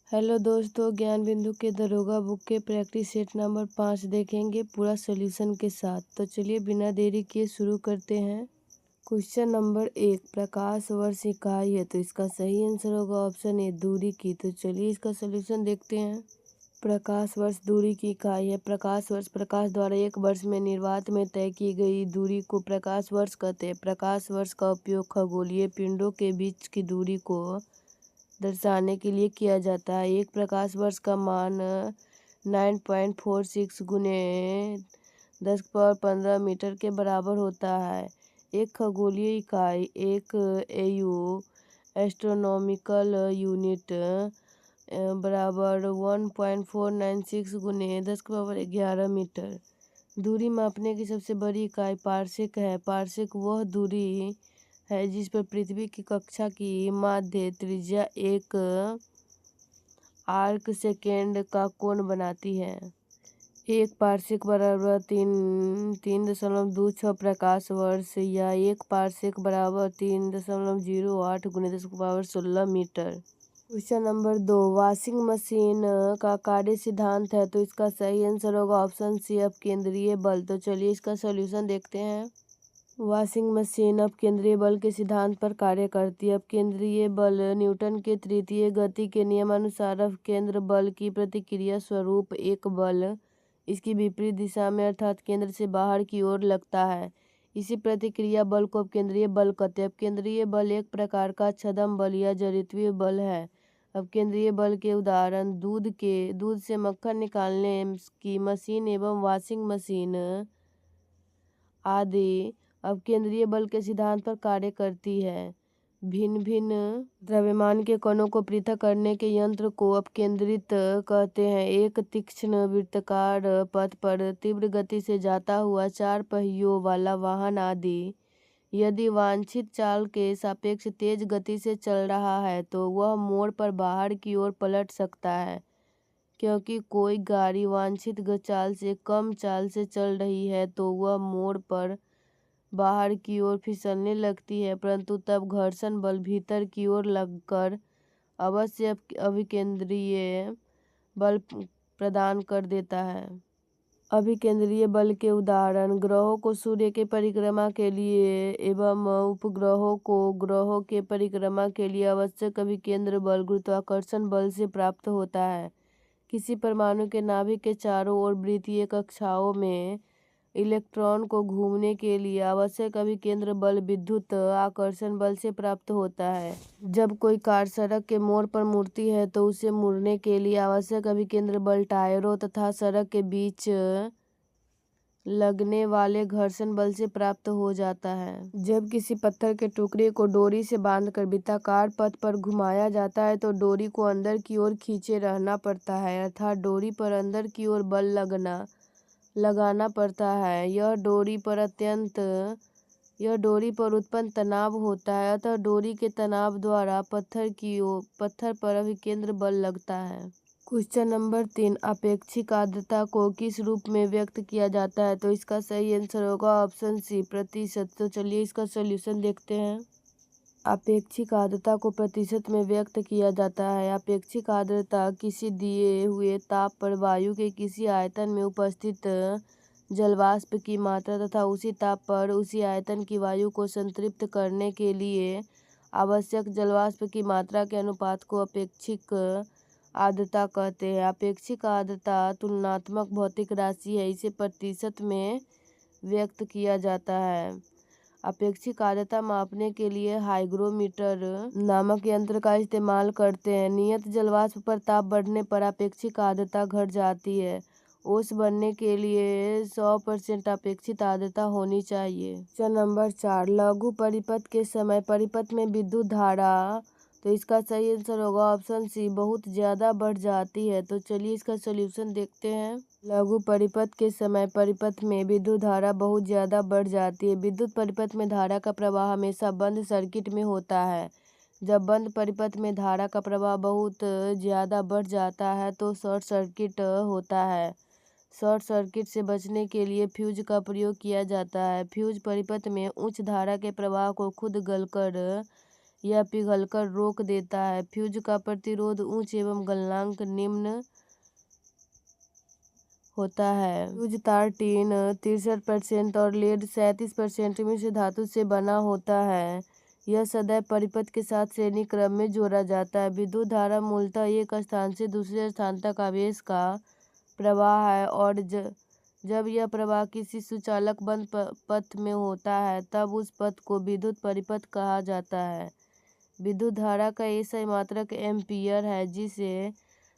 Hello दोस्तों, ज्ञान बिंदु के दरोगा बुक के प्रैक्टिस सेट नंबर 5 देखेंगे पूरा सॉल्यूशन के साथ। तो चलिए बिना देरी किए शुरू करते हैं। क्वेश्चन नंबर 1, प्रकाश वर्ष इकाई है तो इसका सही आंसर होगा ऑप्शन ए दूरी की। तो चलिए इसका सॉल्यूशन देखते हैं। प्रकाश वर्ष दूरी की इकाई है। प्रकाश वर्ष प्रकाश द्वारा एक वर्ष में निर्वात में तय की गई दूरी को प्रकाश वर्ष कहते हैं। प्रकाश वर्ष का उपयोग खगोलीय पिंडों के बीच की दूरी को दर्शाने के लिए किया जाता है। एक प्रकाश वर्ष का मान 9.46 गुने 10⁻15 मीटर के बराबर होता है। एक खगोलीय इकाई एक एयू एस्ट्रोनॉमिकल यूनिट बराबर 1.496 गुने 10⁻11 मीटर। दूरी मापने की सबसे बड़ी इकाई पार्सेक है। पार्सेक वह दूरी है जिस पर पृथ्वी की कक्षा की माध्य त्रिज्या एक आर्क सेकेंड का कोण बनाती है। एक पार्सेक बराबर 3.26 प्रकाश वर्ष या एक पार्सेक बराबर 3.08 गुने 10⁻16 meter. Question number 2, washing machine का कार्य सिद्धांत है तो इसका सही आंसर होगा ऑप्शन सी अपकेंद्रीय बल। तो चलिए इसका सॉल्यूशन देखते हैं। वॉशिंग मशीन अपकेंद्रीय बल के सिद्धांत पर कार्य करती है। अपकेंद्रीय बल न्यूटन के तृतीय गति के नियमानुसार अपकेंद्र बल की प्रतिक्रिया स्वरूप एक बल इसकी विपरीत दिशा में अर्थात केंद्र से बाहर की ओर लगता है। इसी प्रतिक्रिया बल को अपकेंद्रीय बल कहते हैं। अपकेंद्रीय बल एक प्रकार का छद्म बल या जड़त्वीय बल है। अपकेंद्रीय बल के उदाहरण दूध से मक्खन निकालने की मशीन एवं वॉशिंग मशीन आदि अपकेंद्रीय बल के सिद्धांत पर कार्य करती है। भिन्न भिन्न द्रव्यमान के कणों को पृथक करने के यंत्र को अपकेंद्रित कहते हैं। एक तीक्ष्ण वृत्ताकार पथ पर तीव्र गति से जाता हुआ 4 पहियों वाला वाहन आदि यदि वांछित चाल के सापेक्ष तेज गति से चल रहा है तो वह मोड़ पर बाहर की ओर पलट सकता है। क्योंकि कोई गाड़ी वांछित चाल से कम चाल से चल रही है तो वह मोड़ पर बाहर की ओर फिसलने लगती है, परंतु तब घर्षण बल भीतर की ओर लगकर अवश्य अभिकेंद्रीय बल प्रदान कर देता है। अभिकेंद्रीय बल के उदाहरण ग्रहों को सूर्य के परिक्रमा के लिए एवं उपग्रहों को ग्रहों के परिक्रमा के लिए आवश्यक अभिकेंद्र बल गुरुत्वाकर्षण बल से प्राप्त होता है। किसी परमाणु के नाभिक के चारों ओर वृत्तीय कक्षाओं में इलेक्ट्रॉन को घूमने के लिए आवश्यक अभिकेंद्र बल विद्युत आकर्षण बल से प्राप्त होता है। जब कोई कार सड़क के मोड़ पर मुड़ती है तो उसे मुड़ने के लिए आवश्यक अभिकेंद्र बल टायरों तथा सड़क के बीच लगने वाले घर्षण बल से प्राप्त हो जाता है। जब किसी पत्थर के टुकड़े को डोरी से बांधकर वृत्ताकार पथ पर घुमाया जाता है तो डोरी को अंदर की ओर खींचे रहना पड़ता है, अर्थात डोरी पर अंदर की ओर बल लगाना पड़ता है। यह डोरी पर उत्पन्न तनाव होता है, अतः डोरी के तनाव द्वारा पत्थर पर अभिकेंद्र बल लगता है। क्वेश्चन नंबर 3, आपेक्षिक आर्द्रता को किस रूप में व्यक्त किया जाता है तो इसका सही आंसर होगा ऑप्शन सी प्रतिशत। तो चलिए इसका सॉल्यूशन देखते हैं। आपेक्षिक आर्द्रता को प्रतिशत में व्यक्त किया जाता है। आपेक्षिक आर्द्रता किसी दिए हुए ताप पर वायु के किसी आयतन में उपस्थित जलवाष्प की मात्रा तथा उसी ताप पर उसी आयतन की वायु को संतृप्त करने के लिए आवश्यक जलवाष्प की मात्रा के अनुपात को अपेक्षिक आर्द्रता कहते हैं। आपेक्षिक आर्द्रता तुलनात्मक भौतिक राशि है, इसे प्रतिशत में व्यक्त किया जाता है। अपेक्षिक आर्द्रता मापने के लिए हाइग्रोमीटर नामक यंत्र का इस्तेमाल करते हैं। नियत जलवाष्प पर ताप बढ़ने पर अपेक्षिक आर्द्रता घट जाती है। ओस बनने के लिए 100% अपेक्षित आर्द्रता होनी चाहिए। क्वेश्चन नंबर 4, लघु परिपथ के समय परिपथ में विद्युत धारा तो इसका सही आंसर होगा ऑप्शन सी बहुत ज़्यादा बढ़ जाती है। तो चलिए इसका सॉल्यूशन देखते हैं। लघु परिपथ के समय परिपथ में विद्युत धारा बहुत ज़्यादा बढ़ जाती है। विद्युत परिपथ में धारा का प्रवाह हमेशा बंद सर्किट में होता है। जब बंद परिपथ में धारा का प्रवाह बहुत ज़्यादा बढ़ जाता है तो शॉर्ट सर्किट होता है। शॉर्ट सर्किट से बचने के लिए फ्यूज का प्रयोग किया जाता है। फ्यूज परिपथ में उच्च धारा के प्रवाह को खुद गलकर यह पिघलकर रोक देता है। फ्यूज का प्रतिरोध उच्च एवं गलनांक निम्न होता है। फ्यूज तार टीन 63% और लेड 37% मिश्र धातु से बना होता है। यह सदैव परिपथ के साथ श्रेणी क्रम में जोड़ा जाता है। विद्युत धारा मूलतः एक स्थान से दूसरे स्थान तक आवेश का प्रवाह है और जब यह प्रवाह किसी सुचालक बंद पथ में होता है तब उस पथ को विद्युत परिपथ कहा जाता है। विद्युत धारा का एसआई मात्रक एम्पीयर है जिसे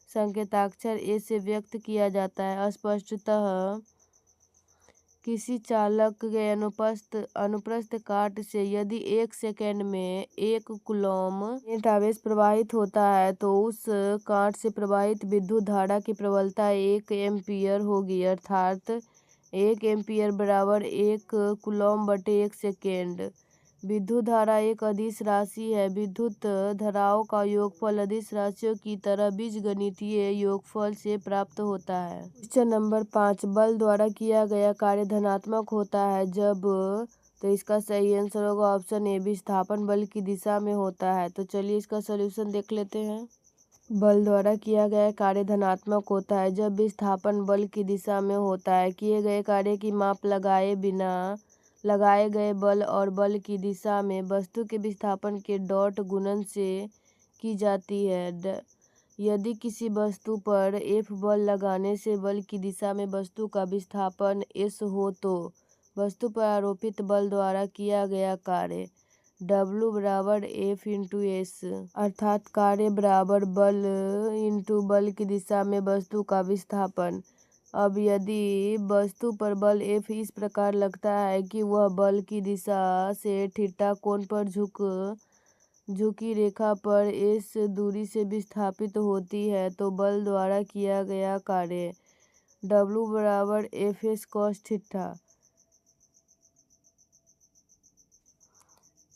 संकेताक्षर ए से व्यक्त किया जाता है। स्पष्टतः किसी चालक के अनुप्रस्थ काट से यदि 1 सेकेंड में 1 कूलॉम नेट आवेश प्रवाहित होता है तो उस काट से प्रवाहित विद्युत धारा की प्रबलता 1 एम्पीयर होगी, अर्थात 1 एम्पीयर बराबर 1 कूलॉम बटे 1 सेकेंड। विद्युत धारा एक अदिश राशि है। विद्युत धाराओं का योगफल अदिश राशियों की तरह बीजगणितीय योगफल से प्राप्त होता है। क्वेश्चन नंबर 5, बल द्वारा किया गया कार्य धनात्मक होता है जब, तो इसका सही आंसर होगा ऑप्शन ए विस्थापन बल की दिशा में होता है। तो चलिए इसका सॉल्यूशन देख लेते हैं। बल द्वारा किया गया कार्य धनात्मक होता है जब विस्थापन बल की दिशा में होता है। किए गए कार्य की माप लगाए बिना लगाए गए बल और बल की दिशा में वस्तु के विस्थापन के डॉट गुणन से की जाती है। यदि किसी वस्तु पर F बल लगाने से बल की दिशा में वस्तु का विस्थापन S हो तो वस्तु पर आरोपित बल द्वारा किया गया कार्य W बराबर F इंटू S, अर्थात कार्य बराबर बल इंटू बल की दिशा में वस्तु का विस्थापन। अब यदि वस्तु पर बल F इस प्रकार लगता है कि वह बल की दिशा से थीटा कोण पर झुकी रेखा पर S दूरी से विस्थापित होती है तो बल द्वारा किया गया कार्य W बराबर Fs cos थीटा।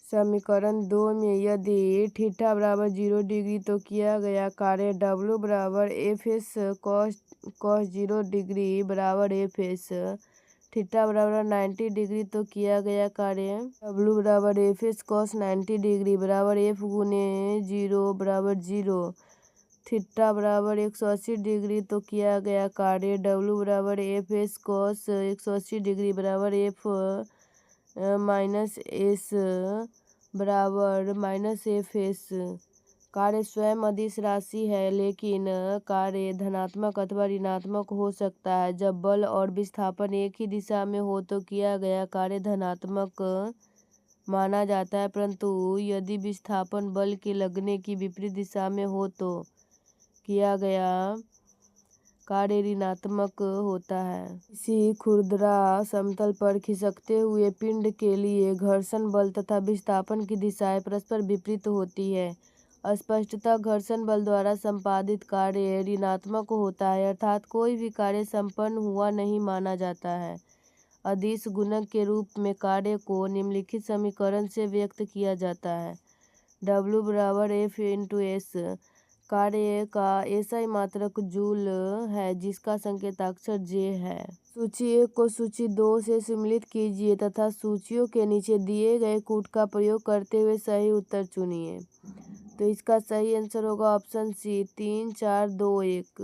समीकरण 2 में यदि थीटा बराबर 0 डिग्री तो किया गया कार्य W बराबर Fs cos 0 डिग्री बराबर Fs। थीटा बराबर 90 डिग्री तो किया गया कार्य W बराबर Fs cos 90 डिग्री बराबर F गुने 0 बराबर 0। थीटा बराबर 180 डिग्री तो किया गया कार्य W बराबर Fs cos 180 डिग्री बराबर F माइनस एस बराबर माइनस Fs। कार्य स्वयं अदिश राशि है लेकिन कार्य धनात्मक अथवा ऋणात्मक हो सकता है। जब बल और विस्थापन एक ही दिशा में हो तो किया गया कार्य धनात्मक माना जाता है, परंतु यदि विस्थापन बल के लगने की विपरीत दिशा में हो तो किया गया कार्य ऋणात्मक होता है। किसी खुरदरा समतल पर खिसकते हुए पिंड के लिए घर्षण बल तथा विस्थापन की दिशाएं परस्पर विपरीत होती है। स्पष्टतः घर्षण बल द्वारा संपादित कार्य ऋणात्मक होता है, अर्थात कोई भी कार्य संपन्न हुआ नहीं माना जाता है। अदिश गुणक के रूप में कार्य को निम्नलिखित समीकरण से व्यक्त किया जाता है। W बराबर F इंटू S। कार्य का एसआई मात्रक जूल है जिसका संकेताक्षर J है। सूची 1 को सूची 2 से सम्मिलित कीजिए तथा सूचियों के नीचे दिए गए कूट का प्रयोग करते हुए सही उत्तर चुनिए। तो इसका सही आंसर होगा ऑप्शन सी 3 4 2 1।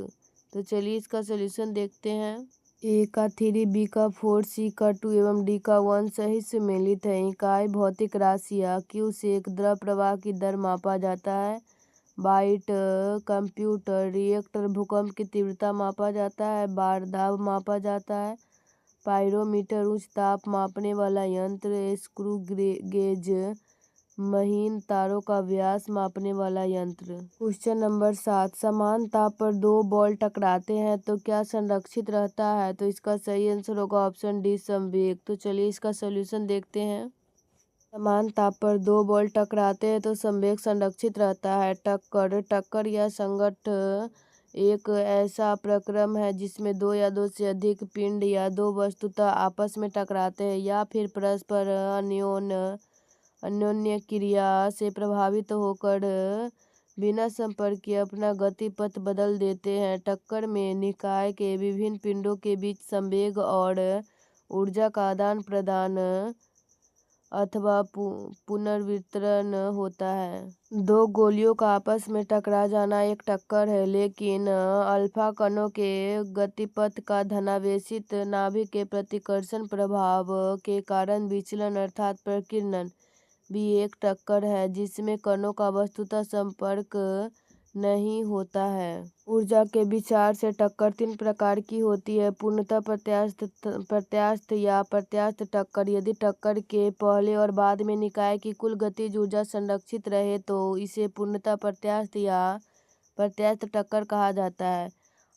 तो चलिए इसका सलूशन देखते हैं। ए का 3, बी का 4, सी का 2 एवं डी का 1 सही सम्मिलित है। इकाई भौतिक राशियाँ Q से एक द्रव प्रवाह की दर मापा जाता है। बाइट कंप्यूटर रिएक्टर भूकंप की तीव्रता मापा जाता है। बार दाब मापा जाता है। पायरोमीटर उच्च ताप मापने वाला यंत्र। स्क्रू गेज महीन तारों का व्यास मापने वाला यंत्र। क्वेश्चन नंबर 7, समान ताप पर 2 बॉल टकराते हैं तो क्या संरक्षित रहता है? तो इसका सही आंसर होगा ऑप्शन डी संवेग। तो चलिए इसका सॉल्यूशन देखते हैं। समान ताप पर 2 बॉल टकराते हैं तो संवेग संरक्षित रहता है। टक्कर या संघट्ट एक ऐसा प्रक्रम है जिसमें 2 या 2 से अधिक पिंड या 2 वस्तुतः आपस में टकराते हैं या फिर परस्पर अन्योन्य क्रिया से प्रभावित होकर बिना संपर्क के अपना गति पथ बदल देते हैं। टक्कर में निकाय के विभिन्न पिंडों के बीच संवेग और ऊर्जा का आदान प्रदान अथवा पुनर्वितरण होता है। दो गोलियों का आपस में टकरा जाना एक टक्कर है, लेकिन अल्फा कणों के गतिपथ का धनावेशित नाभिक के प्रतिकर्षण प्रभाव के कारण विचलन अर्थात प्रकीर्णन भी एक टक्कर है, जिसमें कणों का वस्तुतः संपर्क नहीं होता है। ऊर्जा के विचार से टक्कर तीन प्रकार की होती है: पूर्णतः प्रत्यास्थ या प्रत्यास्थ टक्कर। यदि टक्कर के पहले और बाद में निकाय की कुल गतिज ऊर्जा संरक्षित रहे तो इसे पूर्णतः प्रत्यास्थ या प्रत्यास्थ टक्कर कहा जाता है।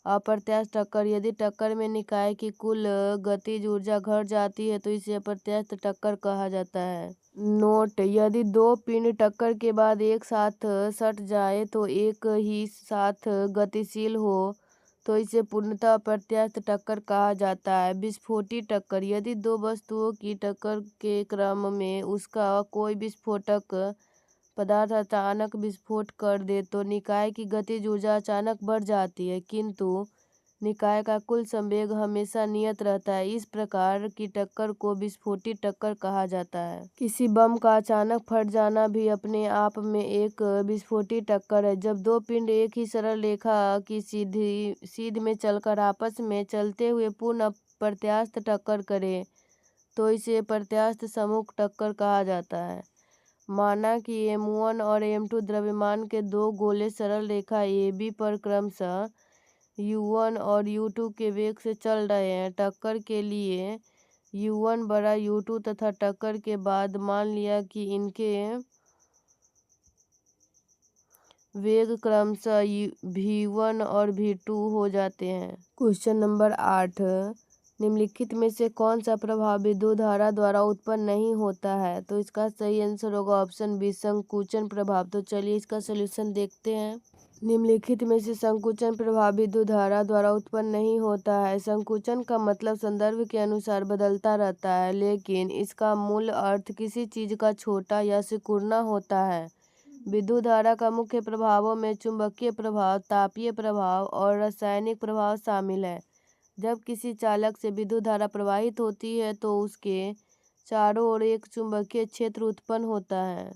अप्रत्यास्थ टक्कर: यदि टक्कर में निकाय की कुल गतिज ऊर्जा घट जाती है तो इसे अप्रत्यास्थ टक्कर कहा जाता है। नोट: यदि दो पिंड टक्कर के बाद एक साथ सट जाए तो एक ही साथ गतिशील हो तो इसे पूर्णतः अप्रत्यास्थ टक्कर कहा जाता है। विस्फोटी टक्कर: यदि दो वस्तुओं की टक्कर के क्रम में उसका कोई विस्फोटक पदार्थ अचानक विस्फोट कर दे तो निकाय की गतिज ऊर्जा अचानक बढ़ जाती है, किंतु निकाय का कुल संवेग हमेशा नियत रहता है। इस प्रकार की टक्कर को विस्फोटी टक्कर कहा जाता है। किसी बम का अचानक फट जाना भी अपने आप में एक विस्फोटी टक्कर है। जब दो पिंड एक ही सरल रेखा की सीध में चलकर आपस में चलते हुए पूर्ण अप्रत्यास्थ टक्कर करे तो इसे प्रत्यास्थ सम्मुख टक्कर कहा जाता है। माना कि M1 और M2 द्रव्यमान के दो गोले सरल रेखा AB पर क्रमशः U1 और U2 के वेग से चल रहे हैं। टक्कर के लिए U1 बड़ा U2 तथा टक्कर के बाद मान लिया कि इनके वेग क्रमशः V1 और V2 हो जाते हैं। क्वेश्चन नंबर 8, निम्नलिखित में से कौन सा प्रभाव विद्युत धारा द्वारा उत्पन्न नहीं होता है? तो इसका सही आंसर होगा ऑप्शन बी, संकुचन प्रभाव। तो चलिए इसका सलूशन देखते हैं। निम्नलिखित में से संकुचन प्रभाव विद्युत धारा द्वारा उत्पन्न नहीं होता है। संकुचन का मतलब संदर्भ के अनुसार बदलता रहता है, लेकिन इसका मूल अर्थ किसी चीज का छोटा या सिकुड़ना होता है। विद्युत धारा का मुख्य प्रभावों में चुंबकीय प्रभाव, तापीय प्रभाव और रासायनिक प्रभाव शामिल है। जब किसी चालक से विद्युत धारा प्रवाहित होती है तो उसके चारों ओर एक चुंबकीय क्षेत्र उत्पन्न होता है।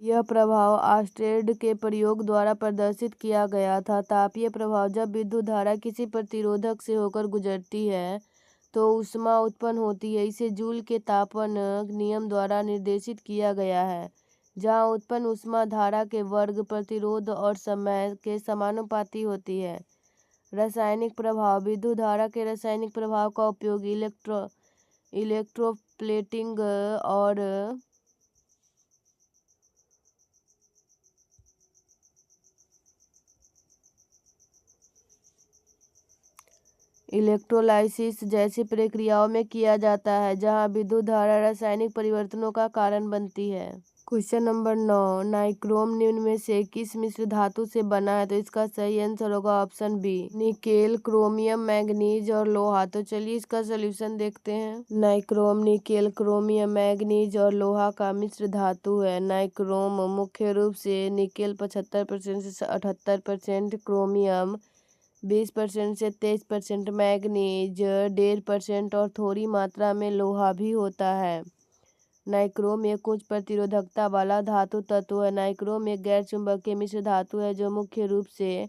यह प्रभाव ऑर्स्टेड के प्रयोग द्वारा प्रदर्शित किया गया था। तापीय प्रभाव: जब विद्युत धारा किसी प्रतिरोधक से होकर गुजरती है तो ऊष्मा उत्पन्न होती है। इसे जूल के तापन नियम द्वारा निर्देशित किया गया है, जहां उत्पन्न ऊष्मा धारा के वर्ग, प्रतिरोध और समय के समानुपाती होती है। रासायनिक प्रभाव: विद्युत धारा के रासायनिक प्रभाव का उपयोग इलेक्ट्रोप्लेटिंग और इलेक्ट्रोलाइसिस जैसी प्रक्रियाओं में किया जाता है, जहां विद्युत धारा रासायनिक परिवर्तनों का कारण बनती है। क्वेश्चन नंबर 9, नाइक्रोम निम्न में से किस मिश्र धातु से बना है? तो इसका सही आंसर होगा option B, nickel, chromium, manganese और लोहा। तो चलिए इसका सलूशन देखते हैं। नाइक्रोम निकेल, क्रोमियम, मैंगनीज और लोहा का मिश्र धातु है। नाइक्रोम मुख्य रूप से निकेल 75% से 78%, क्रोमियम 20% से 23%, मैंगनीज 1.5% और थोड़ी मात्रा में लोहा भी होता है। नाइक्रोम एक उच्च प्रतिरोधकता वाला धातु तत्व है। नाइक्रोम एक गैर चुंबकीय मिश्र धातु है जो मुख्य रूप से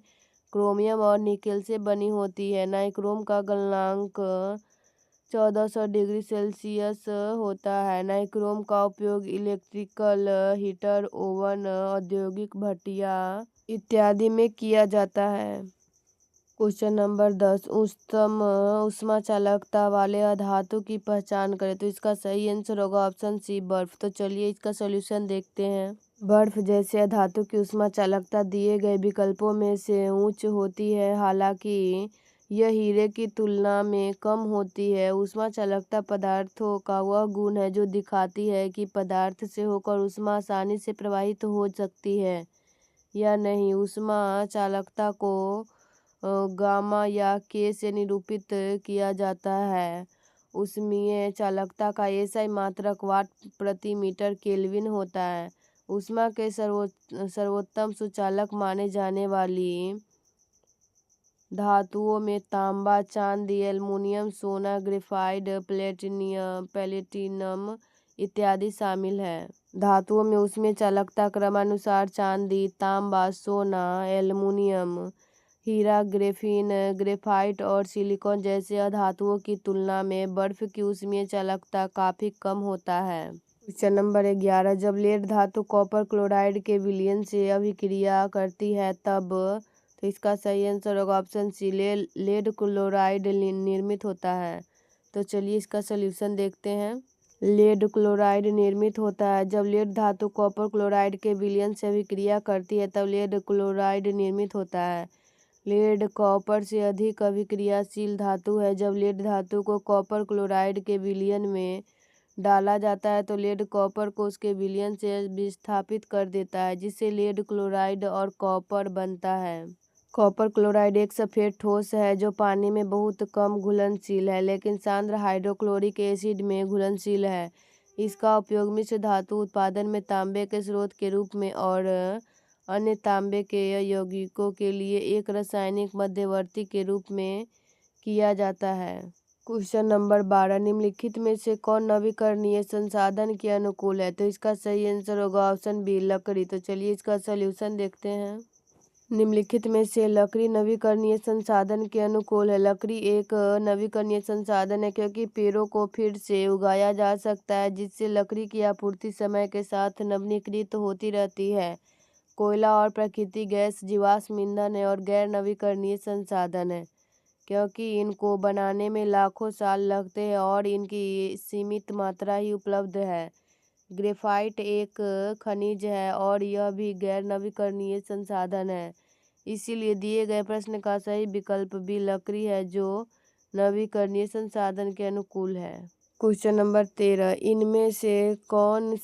क्रोमियम और निकेल से बनी होती है। नाइक्रोम का गलनांक 1400 डिग्री सेल्सियस होता है। नाइक्रोम का उपयोग इलेक्ट्रिकल हीटर, ओवन, औद्योगिक भट्टियां इत्यादि में किया जाता है। क्वेश्चन नंबर 10, उच्चतम ऊष्मा चालकता वाले अधातु की पहचान करें। तो इसका सही आंसर होगा ऑप्शन सी, बर्फ। तो चलिए इसका सलूशन देखते हैं। बर्फ जैसे अधातु की ऊष्मा चालकता दिए गए विकल्पों में से उच्च होती है, हालांकि यह हीरे की तुलना में कम होती है। ऊष्मा चालकता पदार्थों का वह गुण है जो दिखाती है कि पदार्थ से होकर ऊष्मा आसानी से प्रवाहित हो सकती है या नहीं। ऊष्मा चालकता को गामा या के से निरूपित किया जाता है। ऊष्मीय चालकता का एसआई मात्रक वाट प्रति मीटर केल्विन होता है। ऊष्मा के सर्वोत्तम सुचालक माने जाने वाली धातुओं में तांबा, चांदी, एल्युमिनियम, सोना, ग्रेफाइट, प्लेटिनम इत्यादि शामिल है। धातुओं में उसमें चालकता क्रमानुसार चांदी, तांबा, सोना, एल्युमिनियम, हीरा, ग्रेफीन, ग्रेफाइट और सिलिकॉन जैसे अधातुओं की तुलना में बर्फ की ऊष्मीय चालकता काफी कम होता है। क्वेश्चन नंबर 11, जब लेड धातु कॉपर क्लोराइड के विलयन से अभिक्रिया करती है तब, तो इसका सही आंसर होगा ऑप्शन सी, लेड क्लोराइड निर्मित होता है। तो चलिए इसका सलूशन देखते हैं। लेड क्लोराइड निर्मित होता है। जब लेड धातु कॉपर क्लोराइड के विलयन से अभिक्रिया करती है तब लेड क्लोराइड निर्मित होता है। लेड कॉपर से अधिक अभिक्रियाशील धातु है। जब लेड धातु को कॉपर क्लोराइड के विलयन में डाला जाता है तो लेड कॉपर को उसके विलयन से विस्थापित कर देता है, जिससे लेड क्लोराइड और कॉपर बनता है। कॉपर क्लोराइड एक सफ़ेद ठोस है जो पानी में बहुत कम घुलनशील है, लेकिन सान्द्र हाइड्रोक्लोरिक एसिड में घुलनशील है। इसका उपयोग मिश्र धातु उत्पादन में तांबे के स्रोत के रूप में और अन्य तांबे के यौगिकों के लिए एक रासायनिक मध्यवर्ती के रूप में किया जाता है। क्वेश्चन नंबर 12, निम्नलिखित में से कौन नवीकरणीय संसाधन के अनुकूल है? तो इसका सही आंसर होगा ऑप्शन बी, लकड़ी। तो चलिए इसका सलूशन देखते हैं। निम्नलिखित में से लकड़ी नवीकरणीय संसाधन के अनुकूल है। लकड़ी एक नवीकरणीय संसाधन है क्योंकि पेड़ों को फिर से उगाया जा सकता है, जिससे लकड़ी की आपूर्ति समय के साथ नवीनीकृत होती रहती है। कोयला और प्राकृतिक गैस जीवाश्म ईंधन है और गैर नवीकरणीय संसाधन है, क्योंकि इनको बनाने में लाखों साल लगते हैं और इनकी सीमित मात्रा ही उपलब्ध है। ग्रेफाइट एक खनिज है और यह भी गैर नवीकरणीय संसाधन है। इसीलिए दिए गए प्रश्न का सही विकल्प भी लकड़ी है, जो नवीकरणीय संसाधन के अनुकूल है। क्वेश्चन नंबर 13, इनमें से कौन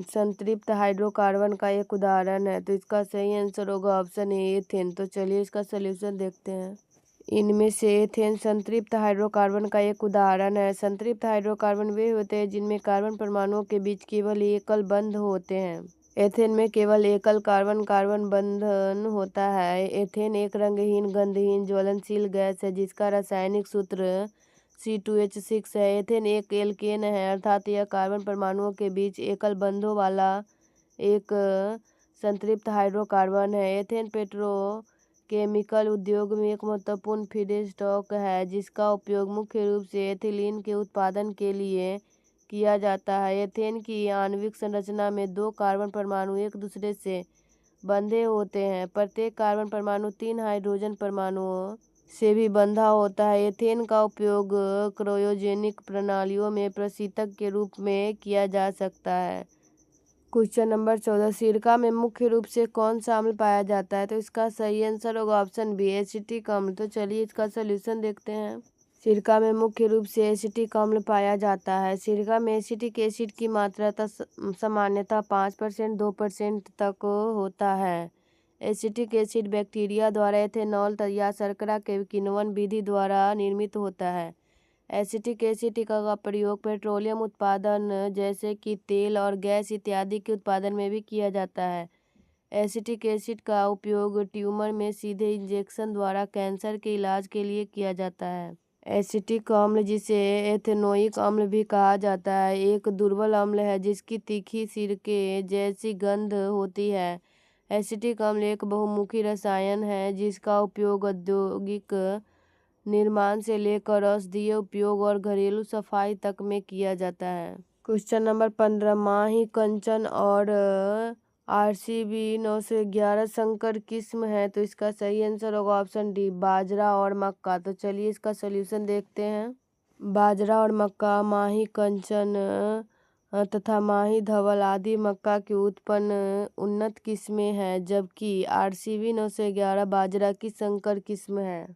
संतृप्त हाइड्रोकार्बन का एक उदाहरण है? तो इसका सही आंसर होगा ऑप्शन ए, एथेन। तो चलिए इसका सलूशन देखते हैं। इनमें से एथेन संतृप्त हाइड्रोकार्बन का एक उदाहरण है। संतृप्त हाइड्रोकार्बन वे होते हैं जिनमें कार्बन परमाणुओं के बीच केवल एकल बंध होते हैं। एथेन में केवल एकल कार्बन कार्बन बंधन होता है। एथेन एक रंगहीन, गंधहीन, ज्वलनशील गैस है जिसका रासायनिक सूत्र C2H6 है। एथेन एक एल्केन है, अर्थात यह कार्बन परमाणुओं के बीच एकल बंधों वाला एक संतृप्त हाइड्रोकार्बन है। एथेन पेट्रोकेमिकल उद्योग में एक महत्वपूर्ण फीडस्टॉक है जिसका उपयोग मुख्य रूप से एथिलीन के उत्पादन के लिए किया जाता है। एथेन की आणविक संरचना में 2 कार्बन परमाणु एक दूसरे से बंधे होते हैं। प्रत्येक कार्बन परमाणु 3 हाइड्रोजन परमाणुओं से भी बंधा होता है। एथेन का उपयोग क्रायोजेनिक प्रणालियों में प्रशीतक के रूप में किया जा सकता है। क्वेश्चन नंबर 14, सिरका में मुख्य रूप से कौन सा अम्ल पाया जाता है? तो इसका सही आंसर होगा ऑप्शन बी, एसिटिक अम्ल। तो चलिए इसका सलूशन देखते हैं। सिरका में मुख्य रूप से एसिटिक अम्ल पाया जाता है। सिरका में एसिटिक एसिड की मात्रा सामान्यतः 5% 2% तक होता है। एसिटिक एसिड बैक्टीरिया द्वारा एथेनॉल या शर्करा के किण्वन विधि द्वारा निर्मित होता है। एसिटिक एसिड का प्रयोग पेट्रोलियम उत्पादन जैसे कि तेल और गैस इत्यादि के उत्पादन में भी किया जाता है। एसिटिक एसिड का उपयोग ट्यूमर में सीधे इंजेक्शन द्वारा कैंसर के इलाज के लिए किया जाता है। एसिटिक अम्ल, जिसे एथेनोइक अम्ल भी कहा जाता है, एक दुर्बल अम्ल है जिसकी तीखी सिरके जैसी गंध होती है। एसिटिक अम्ल एक बहुमुखी रसायन है जिसका उपयोग औद्योगिक निर्माण से लेकर औषधीय उपयोग और घरेलू सफाई तक में किया जाता है। क्वेश्चन नंबर 15, माही, कंचन और RCB 911 संकर किस्म है। तो इसका सही आंसर होगा ऑप्शन डी, बाजरा और मक्का। तो चलिए इसका सलूशन देखते हैं। बाजरा और मक्का माही, कंचन तथा माही धवल आदि मक्का की उत्पन्न उन्नत किस्में हैं, जबकि RCB 911 बाजरा की संकर किस्म है।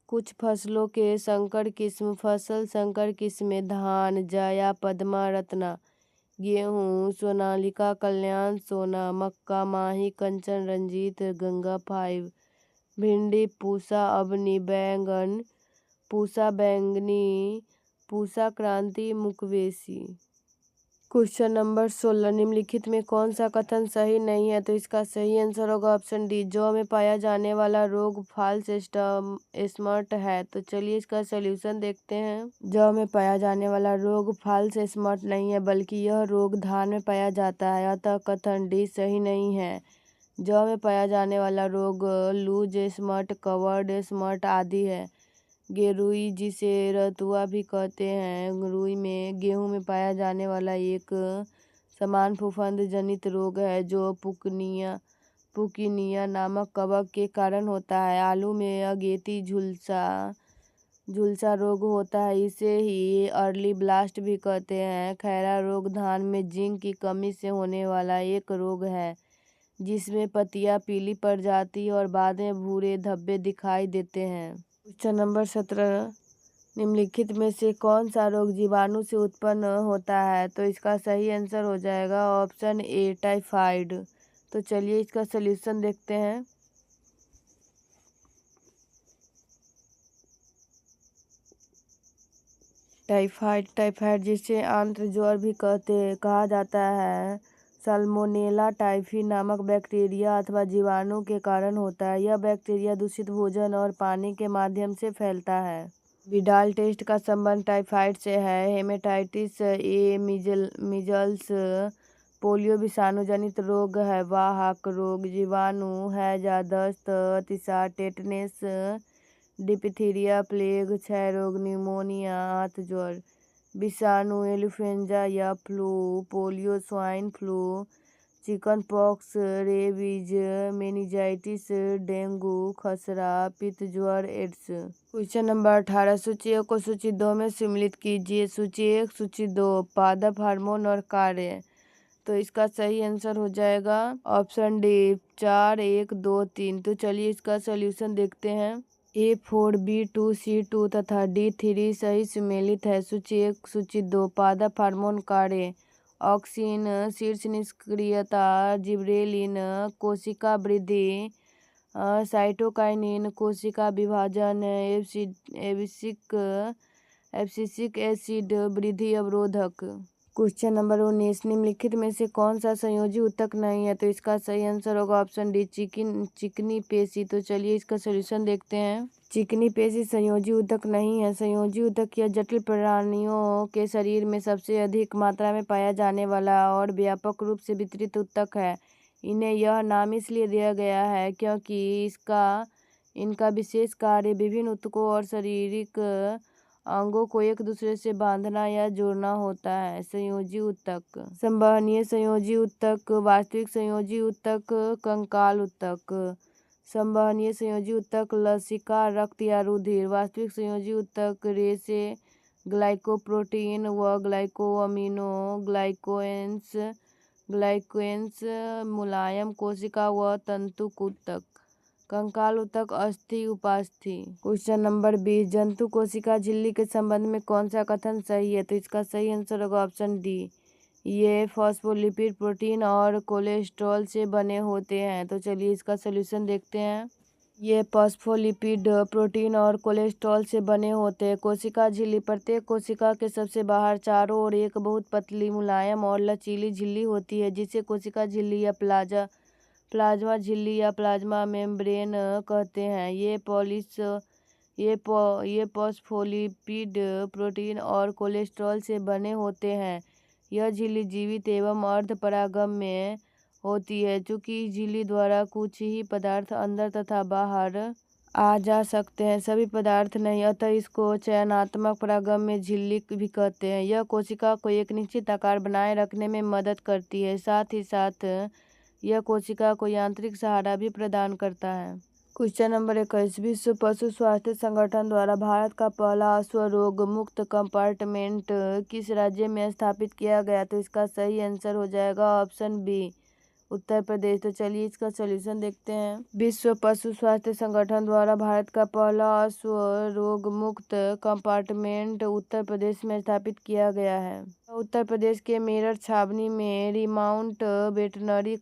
कुछ फसलों के संकर किस्म फसल संकर किस्में धान, जया, पद्मा, रत्ना, गेहूँ, सोनालिका, कल्याण, सोना, मक्का, माही, कंचन, रंजीत, गंगा 5, भिंडी, पूसा, अबनी, बैंगन, पूसा बैंगनी, पूसा क्रांति, मुकवेसी। क्वेश्चन नंबर 16 निम्नलिखित में कौन सा कथन सही नहीं है? तो इसका सही आंसर होगा ऑप्शन डी, जौ में पाया जाने वाला रोग फॉल्स स्टार्ट है। तो चलिए इसका सोल्यूशन देखते हैं। जौ में पाया जाने वाला रोग फॉल्स स्टार्ट नहीं है, बल्कि यह रोग धान में पाया जाता है, अतः कथन डी सही नहीं है। जौ में पाया जाने वाला रोग लूज स्मट, कवर्ड स्मट आदि है। गेरुई, जिसे रतुआ भी कहते हैं, रुई में गेहूं में पाया जाने वाला एक समान फफूंद जनित रोग है जो पुकीनिया नामक कवक के कारण होता है। आलू में अगेती झुलसा रोग होता है, इसे ही अर्ली ब्लास्ट भी कहते हैं। खैरा रोग धान में जिंक की कमी से होने वाला एक रोग है, जिसमें पत्तियां पीली पड़ जाती और बाद में भूरे धब्बे दिखाई देते हैं। क्वेश्चन नंबर 17 निम्नलिखित में से कौन सा रोग जीवाणु से उत्पन्न होता है? तो इसका सही आंसर हो जाएगा ऑप्शन ए, टाइफाइड। तो चलिए इसका सलूशन देखते हैं। टाइफाइड जिसे आंत्र ज्वर भी कहा जाता है, साल्मोनेला टाइफी नामक बैक्टीरिया अथवा जीवाणु के कारण होता है। यह बैक्टीरिया दूषित भोजन और पानी के माध्यम से फैलता है। विडाल टेस्ट का संबंध टाइफाइड से है। हेपेटाइटिस ए, मीजल्स, पोलियो विषाणु जनित रोग है। वाहक रोग जीवाणु हैजा, दस्त, अतिसार, टेटनेस, डिप्थीरिया, प्लेग, क्षय रोग, न्यूमोनिया, आंत ज्वर। विषाणु इन्फ्लुएंजा या flu, polio, swine flu, chicken pox, rabies, meningitis, dengue, खसरा, पित्त ज्वर, एड्स। क्वेश्चन नंबर 18 सूची 1 को सूची 2 में सम्मिलित कीजिए। सूची 1, सूची 2, पादप हार्मोन और कार्य। तो इसका सही आंसर हो जाएगा ऑप्शन डी, 4, 1, 2, 3। तो चलिए इसका सोल्यूशन देखते हैं। A4, B2, C2 तथा D3 सही सम्मिलित है। सूची 1, सूची 2, पादप हार्मोन कार्य। ऑक्सिन शीर्ष निष्क्रियता, जिबरेलिन कोशिका वृद्धि, साइटोकाइनिन कोशिका विभाजन, एब्सिसिक एसिड वृद्धि अवरोधक। क्वेश्चन नंबर 19 निम्नलिखित में से कौन सा संयोजी ऊतक नहीं है? तो इसका सही आंसर होगा ऑप्शन डी, चिकनी पेशी। तो चलिए इसका सोल्यूशन देखते हैं। चिकनी पेशी संयोजी ऊतक नहीं है। संयोजी ऊतक यह जटिल प्राणियों के शरीर में सबसे अधिक मात्रा में पाया जाने वाला और व्यापक रूप से वितरित ऊतक है। इन्हें यह नाम इसलिए दिया गया है क्योंकि इनका विशेष कार्य विभिन्न ऊतकों और शारीरिक अंगों को एक दूसरे से बांधना या जोड़ना होता है। संयोजी ऊतक, संवहनीय संयोजी ऊतक, वास्तविक संयोजी ऊतक, कंकाल ऊतक। संवहनीय संयोजी ऊतक लसिका, रक्त या रुधिर। वास्तविक संयोजी ऊतक रेशे, ग्लाइकोप्रोटीन व ग्लाइकोअमीनो, ग्लाइकोएंस, मुलायम कोशिका व तंतुक ऊतक। कंकाल ऊतक अस्थि उपास्थि। क्वेश्चन नंबर 20 जंतु कोशिका झिल्ली के संबंध में कौन सा कथन सही है? तो इसका सही आंसर होगा ऑप्शन डी, ये फॉस्फोलिपिड प्रोटीन और कोलेस्ट्रॉल से बने होते हैं। तो चलिए इसका सोल्यूशन देखते हैं। ये फॉस्फोलिपिड प्रोटीन और कोलेस्ट्रॉल से बने होते हैं। कोशिका झिल्ली, प्रत्येक कोशिका के सबसे बाहर चारों ओर एक बहुत पतली, मुलायम और लचीली झिल्ली होती है, जिसे कोशिका झिल्ली या प्लाज्मा झिल्ली या प्लाज्मा मेम्ब्रेन कहते हैं। ये फॉस्फोलिपिड प्रोटीन और कोलेस्ट्रॉल से बने होते हैं। यह झिल्ली जीवित एवं अर्धपरागम्य होती है। चूंकि झिल्ली द्वारा कुछ ही पदार्थ अंदर तथा बाहर आ जा सकते हैं, सभी पदार्थ नहीं, अतः इसको चयनात्मक परागम्य झिल्ली भी कहते हैं। यह कोशिका को एक निश्चित आकार बनाए रखने में मदद करती है, साथ ही साथ यह कोशिका को यांत्रिक सहारा भी प्रदान करता है। क्वेश्चन नंबर 21 विश्व पशु स्वास्थ्य संगठन द्वारा भारत का पहला अश्व रोग मुक्त कंपार्टमेंट किस राज्य में स्थापित किया गया? तो इसका सही आंसर हो जाएगा ऑप्शन बी, उत्तर प्रदेश। तो चलिए इसका सोल्यूशन देखते हैं। विश्व पशु स्वास्थ्य संगठन द्वारा भारत का पहला अश्व रोग मुक्त कंपार्टमेंट उत्तर प्रदेश में स्थापित किया गया है। उत्तर प्रदेश के मेरठ छावनी में remount veterinary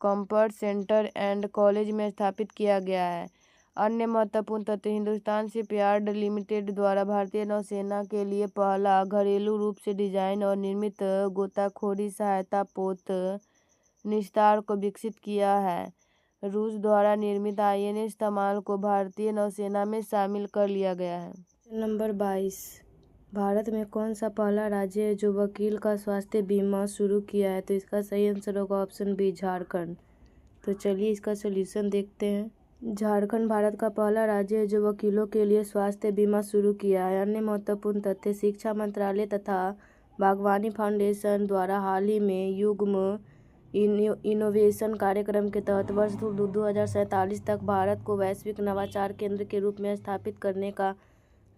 comfort centre and college में स्थापित किया गया है। अन्य महत्वपूर्ण तथ्य: हिंदुस्तान शिपयार्ड लिमिटेड द्वारा भारतीय नौसेना के लिए पहला घरेलू रूप से डिजाइन और निर्मित गोताखोरी सहायता पोत निस्तार को विकसित किया है। रूस द्वारा निर्मित INS तमाल को भारतीय नौसेना में शामिल कर लिया गया है। नंबर 22, भारत में कौन सा पहला राज्य है जो वकील का स्वास्थ्य बीमा शुरू किया है? तो इसका सही आंसर होगा ऑप्शन बी, झारखंड। तो चलिए इसका सोल्यूशन देखते हैं। झारखंड भारत का पहला राज्य है जो वकीलों के लिए स्वास्थ्य बीमा शुरू किया है। अन्य महत्वपूर्ण तथ्य: शिक्षा मंत्रालय तथा बागवानी फाउंडेशन द्वारा हाल ही में युग्म इनोवेशन कार्यक्रम के तहत वर्ष 2047 तक भारत को वैश्विक नवाचार केंद्र के रूप में स्थापित करने का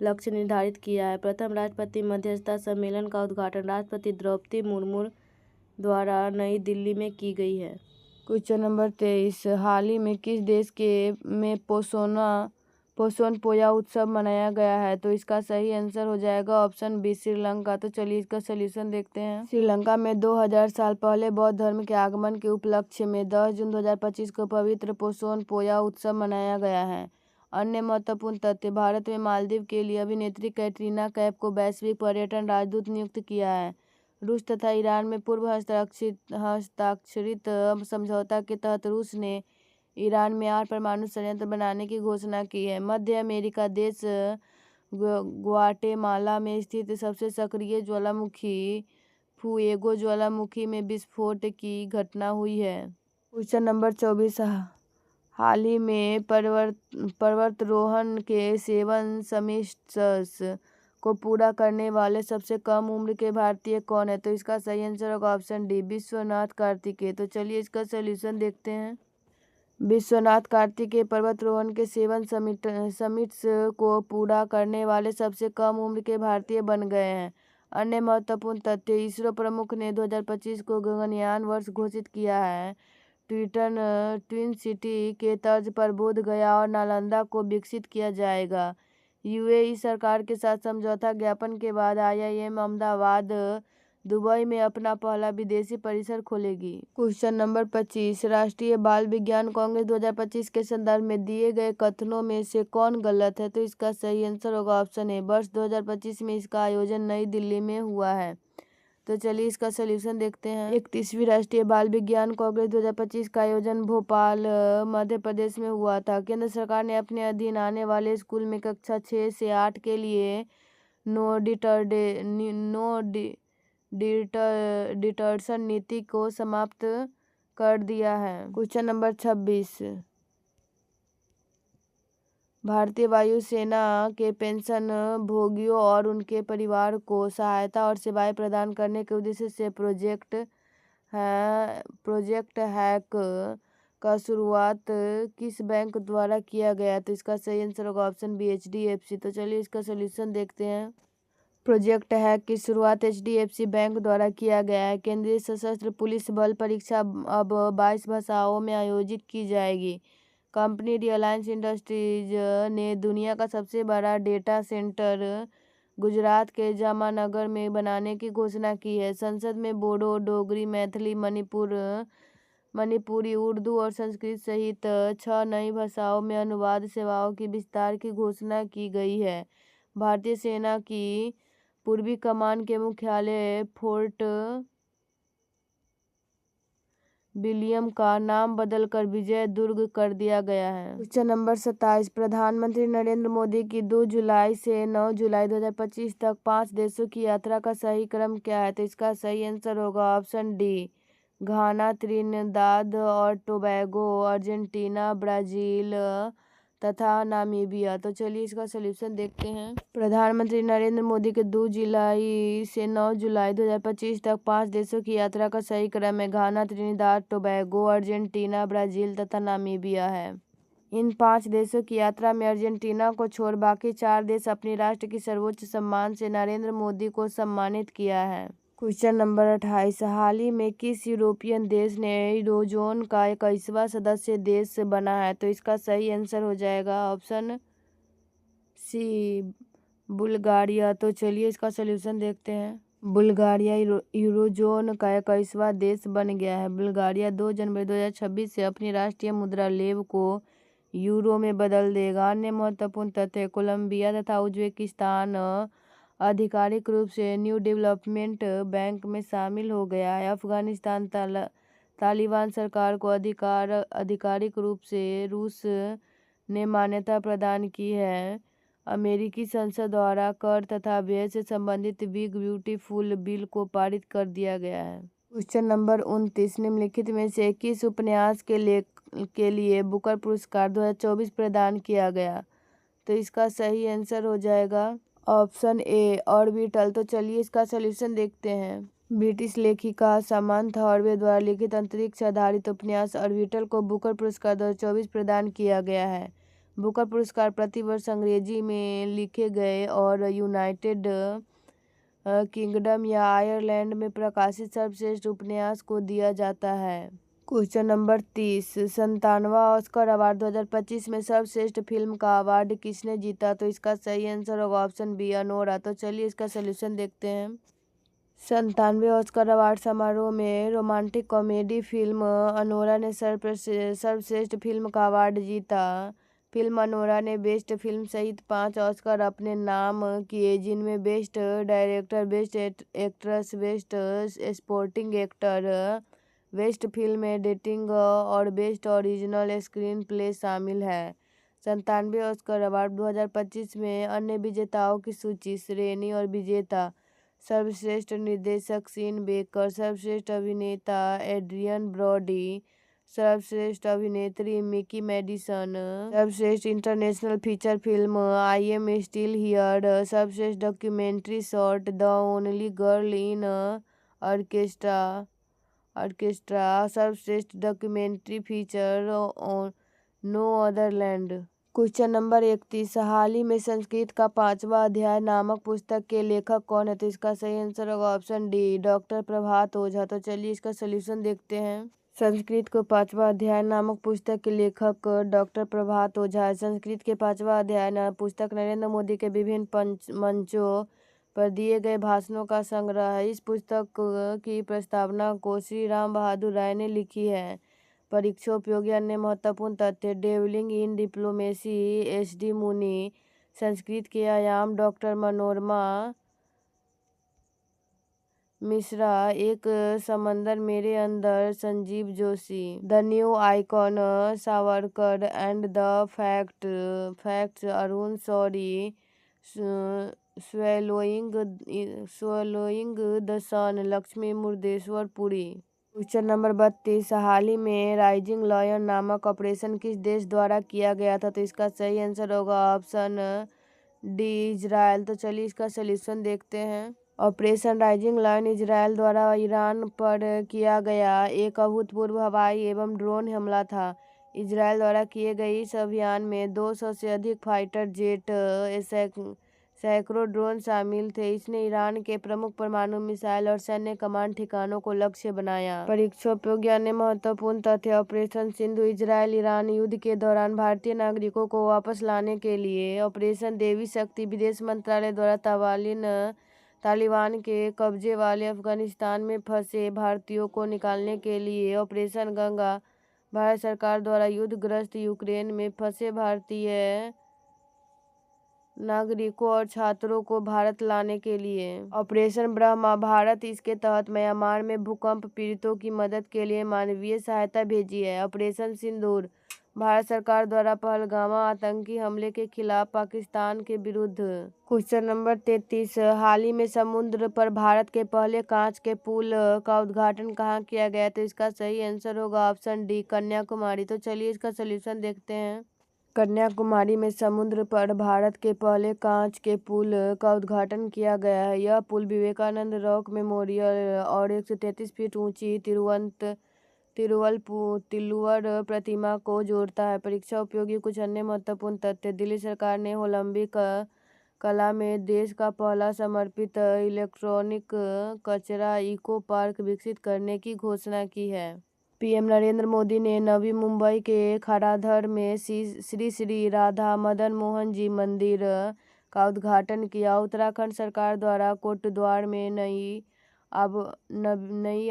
लक्ष्य निर्धारित किया है। प्रथम राष्ट्रपति मध्यस्थता सम्मेलन का उद्घाटन राष्ट्रपति द्रौपदी मुर्मू द्वारा नई दिल्ली में की गई है। क्वेश्चन नंबर 23, हाल ही में किस देश में पोषण पोया उत्सव मनाया गया है? तो इसका सही आंसर हो जाएगा ऑप्शन बी, श्रीलंका। तो चलिए इसका सोल्यूशन देखते हैं। श्रीलंका में 2000 साल पहले बौद्ध धर्म के आगमन के उपलक्ष्य में 10 जून 2025 को पवित्र पोषण पोया उत्सव मनाया गया है। अन्य महत्वपूर्ण तथ्य: भारत में मालदीव के लिए अभिनेत्री कैटरीना कैफ को वैश्विक पर्यटन राजदूत नियुक्त किया है। रूस तथा ईरान में पूर्व हस्ताक्षरित समझौता के तहत रूस ने ईरान में 8 परमाणु संयंत्र बनाने की घोषणा की है। मध्य अमेरिका देश ग्वाटेमाला में स्थित सबसे सक्रिय ज्वालामुखी फुएगो ज्वालामुखी में विस्फोट की घटना हुई है। क्वेश्चन नंबर 24, हाल ही में पर्वतारोहण के 7 समिट्स को पूरा करने वाले सबसे कम उम्र के भारतीय कौन है? तो इसका सही आंसर होगा ऑप्शन डी, विश्वनाथ कार्तिकेय। तो चलिए इसका सोल्यूशन देखते हैं। विश्वनाथ कार्तिकेय पर्वतारोहण के 7 समिट्स को पूरा करने वाले सबसे कम उम्र के भारतीय बन गए हैं। अन्य महत्वपूर्ण तथ्य: इसरो प्रमुख ने 2025 को गगनयान वर्ष घोषित किया है। ट्विन सिटी के तर्ज पर बोध गया और नालंदा को विकसित किया जाएगा। UAE सरकार के साथ समझौता ज्ञापन के बाद IIM अहमदाबाद दुबई में अपना पहला विदेशी परिसर खोलेगी। क्वेश्चन नंबर 25, राष्ट्रीय बाल विज्ञान कांग्रेस 2025 के संदर्भ में दिए गए कथनों में से कौन गलत है? तो इसका सही आंसर होगा ऑप्शन ए, वर्ष 2025 में इसका आयोजन नई दिल्ली में हुआ है। तो चलिए इसका सोल्यूशन देखते हैं। 31वीं राष्ट्रीय बाल विज्ञान कांग्रेस 2025 का आयोजन भोपाल मध्य प्रदेश में हुआ था। केंद्र सरकार ने अपने अधीन आने वाले स्कूल में कक्षा 6 से 8 के लिए नो डिटर्शन नीति को समाप्त कर दिया है। क्वेश्चन नंबर 26, भारतीय वायुसेना के पेंशन भोगियों और उनके परिवार को सहायता और सेवाएं प्रदान करने के उद्देश्य से प्रोजेक्ट हैक का शुरुआत किस बैंक द्वारा किया गया? तो इसका सही आंसर होगा ऑप्शन बी, HDFC। तो चलिए इसका सोल्यूशन देखते हैं। प्रोजेक्ट हैक की शुरुआत HDFC बैंक द्वारा किया गया है। केंद्रीय सशस्त्र पुलिस बल परीक्षा अब 22 भाषाओं में आयोजित की जाएगी। कंपनी रिलायंस इंडस्ट्रीज ने दुनिया का सबसे बड़ा डेटा सेंटर गुजरात के जामनगर में बनाने की घोषणा की है। संसद में बोडो, डोगरी, मैथिली, मणिपुरी, उर्दू और संस्कृत सहित 6 नई भाषाओं में अनुवाद सेवाओं की विस्तार की घोषणा की गई है। भारतीय सेना की पूर्वी कमान के मुख्यालय फोर्ट विलियम का नाम बदलकर विजय दुर्ग कर दिया गया है। क्वेश्चन नंबर 27, प्रधानमंत्री नरेंद्र मोदी की 2 जुलाई से 9 जुलाई 2025 तक 5 देशों की यात्रा का सही क्रम क्या है? तो इसका सही आंसर होगा ऑप्शन डी, घाना, त्रिनिदाद और टोबैगो, अर्जेंटीना, ब्राजील तथा नामीबिया। तो चलिए इसका सोल्यूशन देखते हैं। प्रधानमंत्री नरेंद्र मोदी के 2 जुलाई से 9 जुलाई 2025 तक 5 देशों की यात्रा का सही क्रम है घाना, त्रिनिदाद टोबैगो, अर्जेंटीना, ब्राजील तथा नामीबिया है। इन 5 देशों की यात्रा में अर्जेंटीना को छोड़ बाकी 4 देश अपनी राष्ट्र की सर्वोच्च सम्मान से नरेंद्र मोदी को सम्मानित किया है। क्वेश्चन नंबर 28, हाल ही में किस यूरोपियन देश ने यूरोजोन का 21वां सदस्य देश बना है? तो इसका सही आंसर हो जाएगा ऑप्शन सी, बुल्गारिया। तो चलिए इसका सोल्यूशन देखते हैं। बुल्गारिया यूरोजोन का 21वां देश बन गया है। बुल्गारिया 2 जनवरी 2026 से अपनी राष्ट्रीय मुद्रा लेव को यूरो में बदल देगा। अन्य महत्वपूर्ण तथ्य, कोलंबिया तथा उज्बेकिस्तान आधिकारिक रूप से न्यू डेवलपमेंट बैंक में शामिल हो गया है। अफगानिस्तान तालिबान सरकार को आधिकारिक रूप से रूस ने मान्यता प्रदान की है। अमेरिकी संसद द्वारा कर तथा व्यय से संबंधित बिग ब्यूटीफुल बिल को पारित कर दिया गया है। क्वेश्चन नंबर 29, निम्नलिखित में से किस उपन्यास के लिए बुकर पुरस्कार 2024 प्रदान किया गया? तो इसका सही आंसर हो जाएगा ऑप्शन ए ऑर्बिटल। तो चलिए इसका सॉल्यूशन देखते हैं। ब्रिटिश लेखिका समांथा ऑर्वे द्वारा लिखित अंतरिक्ष आधारित उपन्यास ऑर्बिटल को बुकर पुरस्कार 2024 प्रदान किया गया है। बुकर पुरस्कार प्रतिवर्ष अंग्रेजी में लिखे गए और यूनाइटेड किंगडम या आयरलैंड में प्रकाशित सर्वश्रेष्ठ उपन्यास को दिया जाता है। क्वेश्चन नंबर 30, 97वां ऑस्कर अवार्ड 2025 में सर्वश्रेष्ठ फिल्म का अवार्ड किसने जीता? तो इसका सही आंसर होगा ऑप्शन बी अनोरा। तो चलिए इसका सलूशन देखते हैं। 97वें ऑस्कर अवार्ड समारोह में रोमांटिक कॉमेडी फिल्म अनोरा ने सर्वश्रेष्ठ फिल्म का अवार्ड जीता। फिल्म अनोरा ने बेस्ट फिल्म सहित 5 ऑस्कर अपने नाम किए, जिनमें best director, best actress, best supporting actor, best film editing और बेस्ट ओरिजिनल स्क्रीन प्ले शामिल है। 97वें ऑस्कर अवार्ड 2025 में अन्य विजेताओं की सूची, श्रेणी और विजेता: सर्वश्रेष्ठ निर्देशक सीन बेकर, सर्वश्रेष्ठ अभिनेता एड्रियन ब्रॉडी, सर्वश्रेष्ठ अभिनेत्री मिकी मैडिसन, सर्वश्रेष्ठ international feature film I am still here, सर्वश्रेष्ठ documentary short the only girl in orchestra, सर्वश्रेष्ठ documentary feature no other land. Question number 31, हाल ही में संस्कृत का 5वां अध्याय नामक पुस्तक के लेखक कौन है? तो इसका सही आंसर होगा ऑप्शन डी डॉक्टर प्रभात ओझा। तो चलिए इसका सलूशन देखते हैं। संस्कृत को 5वां अध्याय नामक पुस्तक के लेखक डॉक्टर प्रभात ओझा है। संस्कृत के 5वां अध्याय पुस्तक नरेंद्र मोदी के विभिन्न मंचों पर दिए गए भाषणों का संग्रह है। इस पुस्तक की प्रस्तावना को श्री राम बहादुर राय ने लिखी है। परीक्षा उपयोगी अन्य महत्वपूर्ण तथ्य, डेविलिंग इन डिप्लोमेसी एस.डी. मुनि, संस्कृत के आयाम डॉक्टर मनोरमा मिश्रा, एक समंदर मेरे अंदर Sanjeev Joshi, the new icon Savarkar and the facts Arun Shourie, swallowing the sun Lakshmi Murdeshwar Puri. Question number 32, हाल ही में राइजिंग लायन नामक ऑपरेशन किस देश द्वारा किया गया था? तो इसका सही आंसर होगा ऑप्शन डी इजराइल। तो चलिए इसका सलूशन देखते हैं। ऑपरेशन राइजिंग लायन इजराइल द्वारा ईरान पर किया गया एक अभूतपूर्व हवाई एवं ड्रोन हमला था। इजराइल द्वारा किए गए इस अभियान में 200 से अधिक फाइटर जेट, सैकड़ों ड्रोन शामिल थे। इसने ईरान के प्रमुख परमाणु मिसाइल और सैन्य कमांड ठिकानों को लक्ष्य बनाया। परीक्षा उपयोगी अन्य महत्वपूर्ण तथ्य, ऑपरेशन सिंधु इजराइल ईरान युद्ध के दौरान भारतीय नागरिकों को वापस लाने के लिए, ऑपरेशन देवी शक्ति विदेश मंत्रालय द्वारा तालिबान के कब्जे वाले अफगानिस्तान में फंसे भारतीयों को निकालने के लिए, ऑपरेशन गंगा भारत सरकार द्वारा युद्धग्रस्त यूक्रेन में फंसे भारतीय नागरिकों और छात्रों को भारत लाने के लिए, ऑपरेशन ब्रह्मा भारत इसके तहत म्यांमार में भूकंप पीड़ितों की मदद के लिए मानवीय सहायता भेजी है। ऑपरेशन सिंदूर भारत सरकार द्वारा पहलगामा आतंकी हमले के खिलाफ पाकिस्तान के विरुद्ध। क्वेश्चन नंबर 33, हाल ही में समुद्र पर भारत के पहले कांच के पुल का उद्घाटन कहाँ किया गया? तो इसका सही आंसर होगा ऑप्शन डी कन्याकुमारी। तो चलिए इसका सलूशन देखते हैं। कन्याकुमारी में समुद्र पर भारत के पहले कांच के पुल का उद्घाटन किया गया है। यह पुल विवेकानंद रॉक मेमोरियल और 133 फीट ऊंची तिरुवल्लुवर प्रतिमा को जोड़ता है। परीक्षा उपयोगी कुछ अन्य महत्वपूर्ण तथ्य, दिल्ली सरकार ने ओलंपिक कला में देश का पहला समर्पित इलेक्ट्रॉनिक कचरा इको पार्क विकसित करने की घोषणा की है। पीएम नरेंद्र मोदी ने नवी मुंबई के खाराधर में श्री श्री राधा मदन मोहन जी मंदिर का उद्घाटन किया। उत्तराखंड सरकार द्वारा कोटद्वार में नई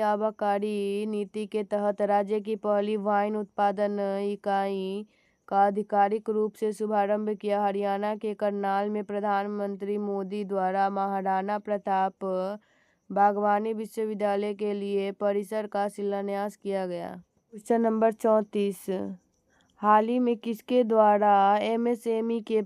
आबकारी नीति के तहत राज्य की पहली वाइन उत्पादन इकाई का आधिकारिक रूप से शुभारंभ किया। हरियाणा के करनाल में प्रधानमंत्री मोदी द्वारा महाराणा प्रताप बागवानी विश्वविद्यालय के लिए परिसर का शिलान्यास किया गया। क्वेश्चन नंबर 34, हाल ही में किसके द्वारा एमएसएमई के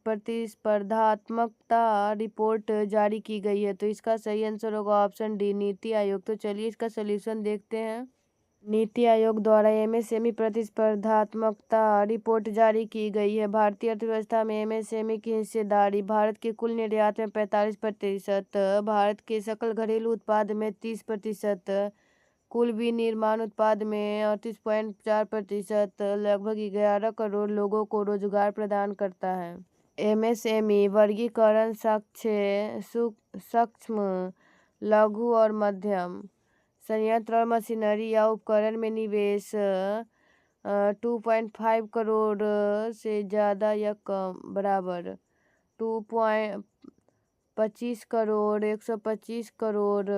प्रतिस्पर्धात्मकता रिपोर्ट जारी की गई है? तो इसका सही आंसर होगा ऑप्शन डी, नीति आयोग। तो चलिए इसका सलूशन देखते हैं। नीति आयोग द्वारा एमएसएमई प्रतिस्पर्धात्मकता रिपोर्ट जारी की गई है। भारतीय अर्थव्यवस्था में एमएसएमई की हिस्सेदारी भारत के कुल निर्यात में 45%, भारत के सकल घरेलू उत्पाद में 30%, कुल विनिर्माण उत्पाद में 38.4%, लगभग 11 करोड़ लोगों को रोजगार प्रदान करता है। एमएसएमई वर्गीकरण सूक्ष्म, लघु और मध्यम संयंत्र और मशीनरी या उपकरण में निवेश 2.5 करोड़ से ज़्यादा या कम बराबर 2.25 करोड़ 125 करोड़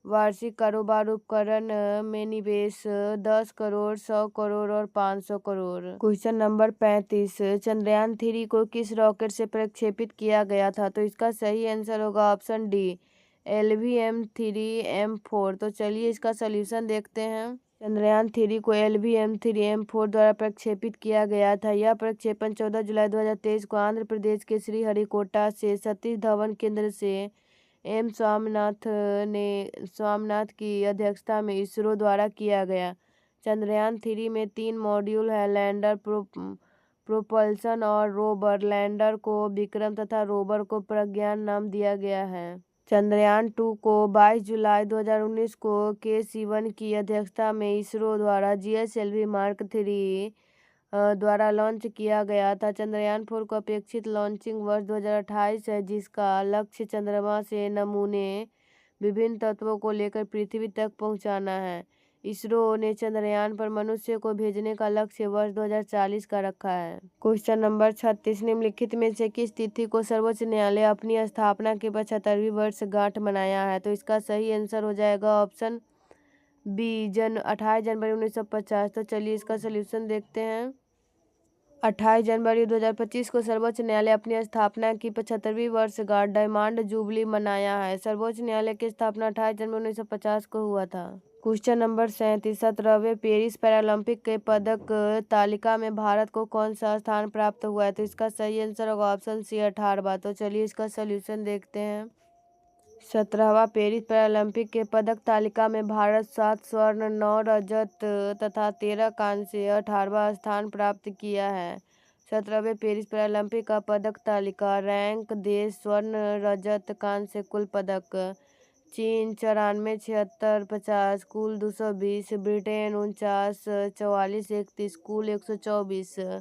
वार्षिक कारोबार, उपकरण में निवेश 10 करोड़ 100 करोड़ और 500 करोड़। क्वेश्चन नंबर 35, चंद्रयान 3 को किस रॉकेट से प्रक्षेपित किया गया था? तो इसका सही आंसर होगा ऑप्शन डी, LVM-3M4। तो चलिए इसका सलूशन देखते हैं। चंद्रयान 3 को LVM-3M4 द्वारा प्रक्षेपित किया गया था। यह प्रक्षेपण 14 जुलाई 2023 को आंध्र प्रदेश के श्रीहरिकोटा से सतीश धवन केंद्र से एम स्वामीनाथन की अध्यक्षता में इसरो द्वारा किया गया। चंद्रयान 3 में 3 मॉड्यूल है, लैंडर, प्रोपल्शन और रोवर। लैंडर को विक्रम तथा रोवर को प्रज्ञान नाम दिया गया है। चंद्रयान 2 को 22 जुलाई 2019 को के सिवन की अध्यक्षता में इसरो द्वारा GSLV मार्क 3 द्वारा लॉन्च किया गया था। चंद्रयान 4 को अपेक्षित लॉन्चिंग वर्ष 2028 है, जिसका लक्ष्य चंद्रमा से नमूने विभिन्न तत्वों को लेकर पृथ्वी तक पहुंचाना है। इसरो ने चंद्रयान पर मनुष्य को भेजने का लक्ष्य वर्ष 2040 का रखा है। क्वेश्चन नंबर 36, निम्नलिखित में से किस तिथि को सर्वोच्च न्यायालय अपनी स्थापना की 75वीं वर्षगांठ मनाया है? तो इसका सही आंसर हो जाएगा ऑप्शन बी, 28 जनवरी 1950। तो चलिए इसका सलूशन देखते हैं। 28 जनवरी 2025 को सर्वोच्च न्यायालय अपनी स्थापना की 75वीं वर्षगांठ डायमंड जुबली मनाया है। सर्वोच्च न्यायालय की स्थापना 28 जनवरी 1950 को हुआ था। क्वेश्चन नंबर 37, 17वें पेरिस पैरालंपिक के पदक तालिका में भारत को कौन सा स्थान प्राप्त हुआ है? तो इसका सही आंसर होगा ऑप्शन सी, 18वां। तो चलिए इसका सलूशन देखते हैं। 17वां पेरिस पैरालंपिक के पदक तालिका में भारत 7 स्वर्ण 9 रजत तथा 13 कांस्य 18वां स्थान प्राप्त किया है। 17वें पेरिस पैरालंपिक का पदक तालिका रैंक देश स्वर्ण रजत कांस्य कुल पदक: चीन 94 76 50 कुल 220, ब्रिटेन 49 44 31 कुल 124,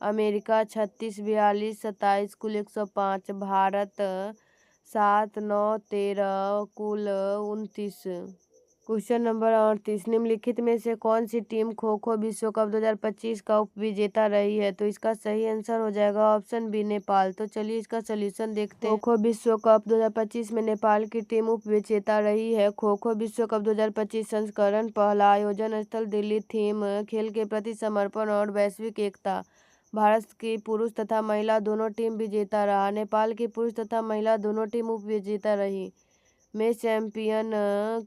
अमेरिका 36 42 27 कुल 105, भारत 7 9 13 कुल 29। क्वेश्चन नंबर 38, निम्नलिखित में से कौन सी टीम खो खो विश्व कप 2025 का उपविजेता रही है? तो इसका सही आंसर हो जाएगा ऑप्शन बी, नेपाल। तो चलिए इसका सलूशन देखते हैं। खो खो विश्व कप 2025 में नेपाल की टीम उपविजेता रही है। खो खो विश्व कप 2025 संस्करण पहला आयोजन स्थल दिल्ली। थीम खेल के प्रति समर्पण और वैश्विक एकता। भारत की पुरुष तथा महिला दोनों टीम विजेता रहा। नेपाल की पुरुष तथा महिला दोनों टीम उपविजेता रही। मैच चैंपियन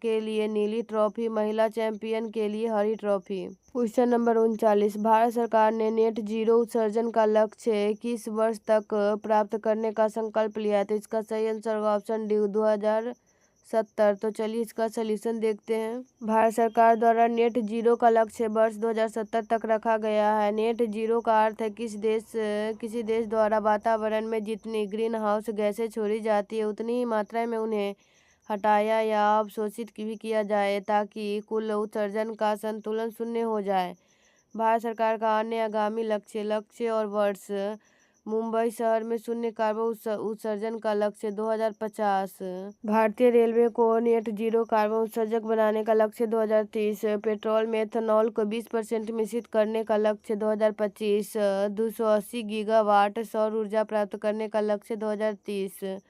के लिए नीली ट्रॉफी, महिला चैंपियन के लिए हरी ट्रॉफी। क्वेश्चन नंबर 39, भारत सरकार ने नेट जीरो उत्सर्जन का लक्ष्य किस वर्ष तक प्राप्त करने का संकल्प लिया है? तो इसका सही आंसर होगा ऑप्शन डी, 2070। तो चलिए इसका सलूशन देखते हैं। भारत सरकार द्वारा नेट जीरो का लक्ष्य वर्ष 2070 तक रखा गया है। नेट जीरो का अर्थ है किसी देश द्वारा वातावरण में जितनी ग्रीन हाउस गैसें छोड़ी जाती है उतनी ही मात्रा में उन्हें हटाया या अवशोषित भी किया जाए, ताकि कुल उत्सर्जन का संतुलन शून्य हो जाए। भारत सरकार का अन्य आगामी लक्ष्य और वर्ष: मुंबई शहर में शून्य कार्बन उत्सर्जन का लक्ष्य 2050। भारतीय रेलवे को नेट जीरो कार्बन उत्सर्जक बनाने का लक्ष्य 2030। पेट्रोल में एथेनॉल को 20% मिश्रित करने का लक्ष्य 2025। 280 गीगावाट सौर ऊर्जा प्राप्त करने का लक्ष्य 2030।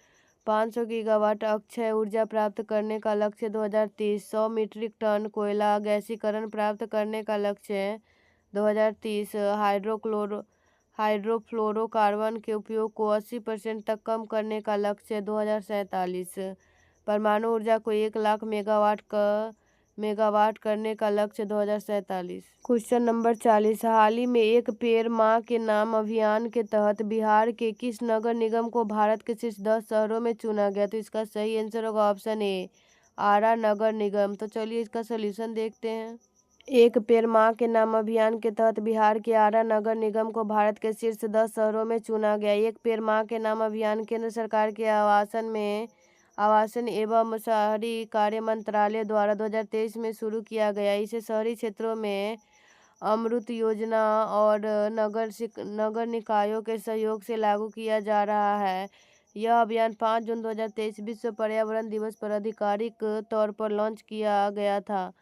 500 गीगावाट अक्षय ऊर्जा प्राप्त करने का लक्ष्य 2030। 100 मीट्रिक टन कोयला गैसीकरण प्राप्त करने का लक्ष्य 2030। हाइड्रोफ्लोरोकार्बन के उपयोग को 80% तक कम करने का लक्ष्य 2047। परमाणु ऊर्जा को 1 लाख मेगावाट करने का लक्ष्य 2047। Question number 40। हाल ही में एक पेड़ मां के नाम अभियान के तहत बिहार के किस नगर निगम को भारत के शीर्ष 10 शहरों में चुना गया? तो इसका सही आंसर होगा ऑप्शन ए, आरा नगर निगम। तो चलिए इसका सोल्यूशन देखते हैं। एक पेड़ मां के नाम अभियान के तहत बिहार के आरा नगर निगम को भारत के शीर्ष 10 शहरों में चुना गया। एक पेड़ मां के नाम अभियान केंद्र सरकार के आवासन एवं शहरी कार्य मंत्रालय द्वारा 2023 में शुरू किया गया। इसे शहरी क्षेत्रों में अमृत योजना और नगर निकायों के सहयोग से लागू किया जा रहा है। यह अभियान 5 जून 2023 विश्व पर्यावरण दिवस पर आधिकारिक तौर पर लॉन्च किया गया था।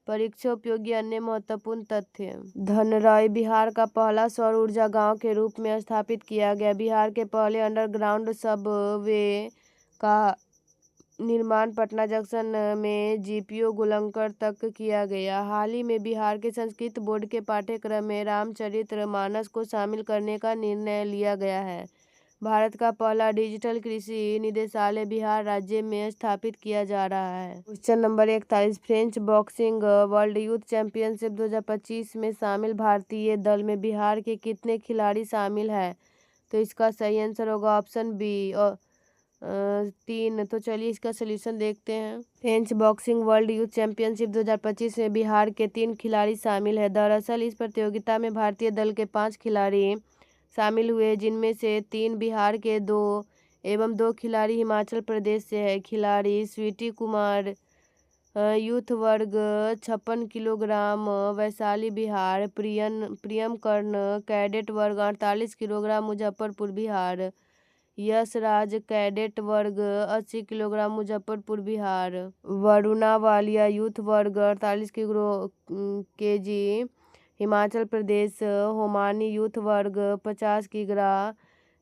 परीक्षा उपयोगी अन्य महत्वपूर्ण तथ्य। धनराय बिहार का पहला सौर ऊर्जा गांव के रूप में स्थापित किया गया। बिहार के पहले अंडरग्राउंड सबवे का निर्माण पटना जंक्शन में जीपीओ गोलंकर तक किया गया। हाल ही में बिहार के संस्कृत बोर्ड के पाठ्यक्रम में रामचरित्र मानस को शामिल करने का निर्णय लिया गया है। भारत का पहला डिजिटल कृषि निदेशालय बिहार राज्य में स्थापित किया जा रहा है। Question number 41। French boxing world youth championship 2025 में शामिल भारतीय दल में बिहार के कितने खिलाड़ी शामिल हैं? तो इसका सही आंसर होगा ऑप्शन बी, 3। तो चलिए इसका सोल्यूशन देखते हैं। French boxing world youth championship 2025 में बिहार के 3 खिलाड़ी शामिल है। दरअसल इस प्रतियोगिता में भारतीय दल के 5 खिलाड़ी शामिल हुए, जिनमें से 3 बिहार के 2 एवं 2 खिलाड़ी हिमाचल प्रदेश से है। खिलाड़ी स्वीटी कुमार यूथ वर्ग 56 किलोग्राम वैशाली बिहार, प्रियम कर्ण कैडेट वर्ग 48 किलोग्राम मुजफ्फरपुर बिहार, यश राज कैडेट वर्ग 80 किलोग्राम मुजफ्फरपुर बिहार, वरुणा वालिया यूथ वर्ग 48 केजी हिमाचल प्रदेश, होमानी यूथ वर्ग 50 किग्रा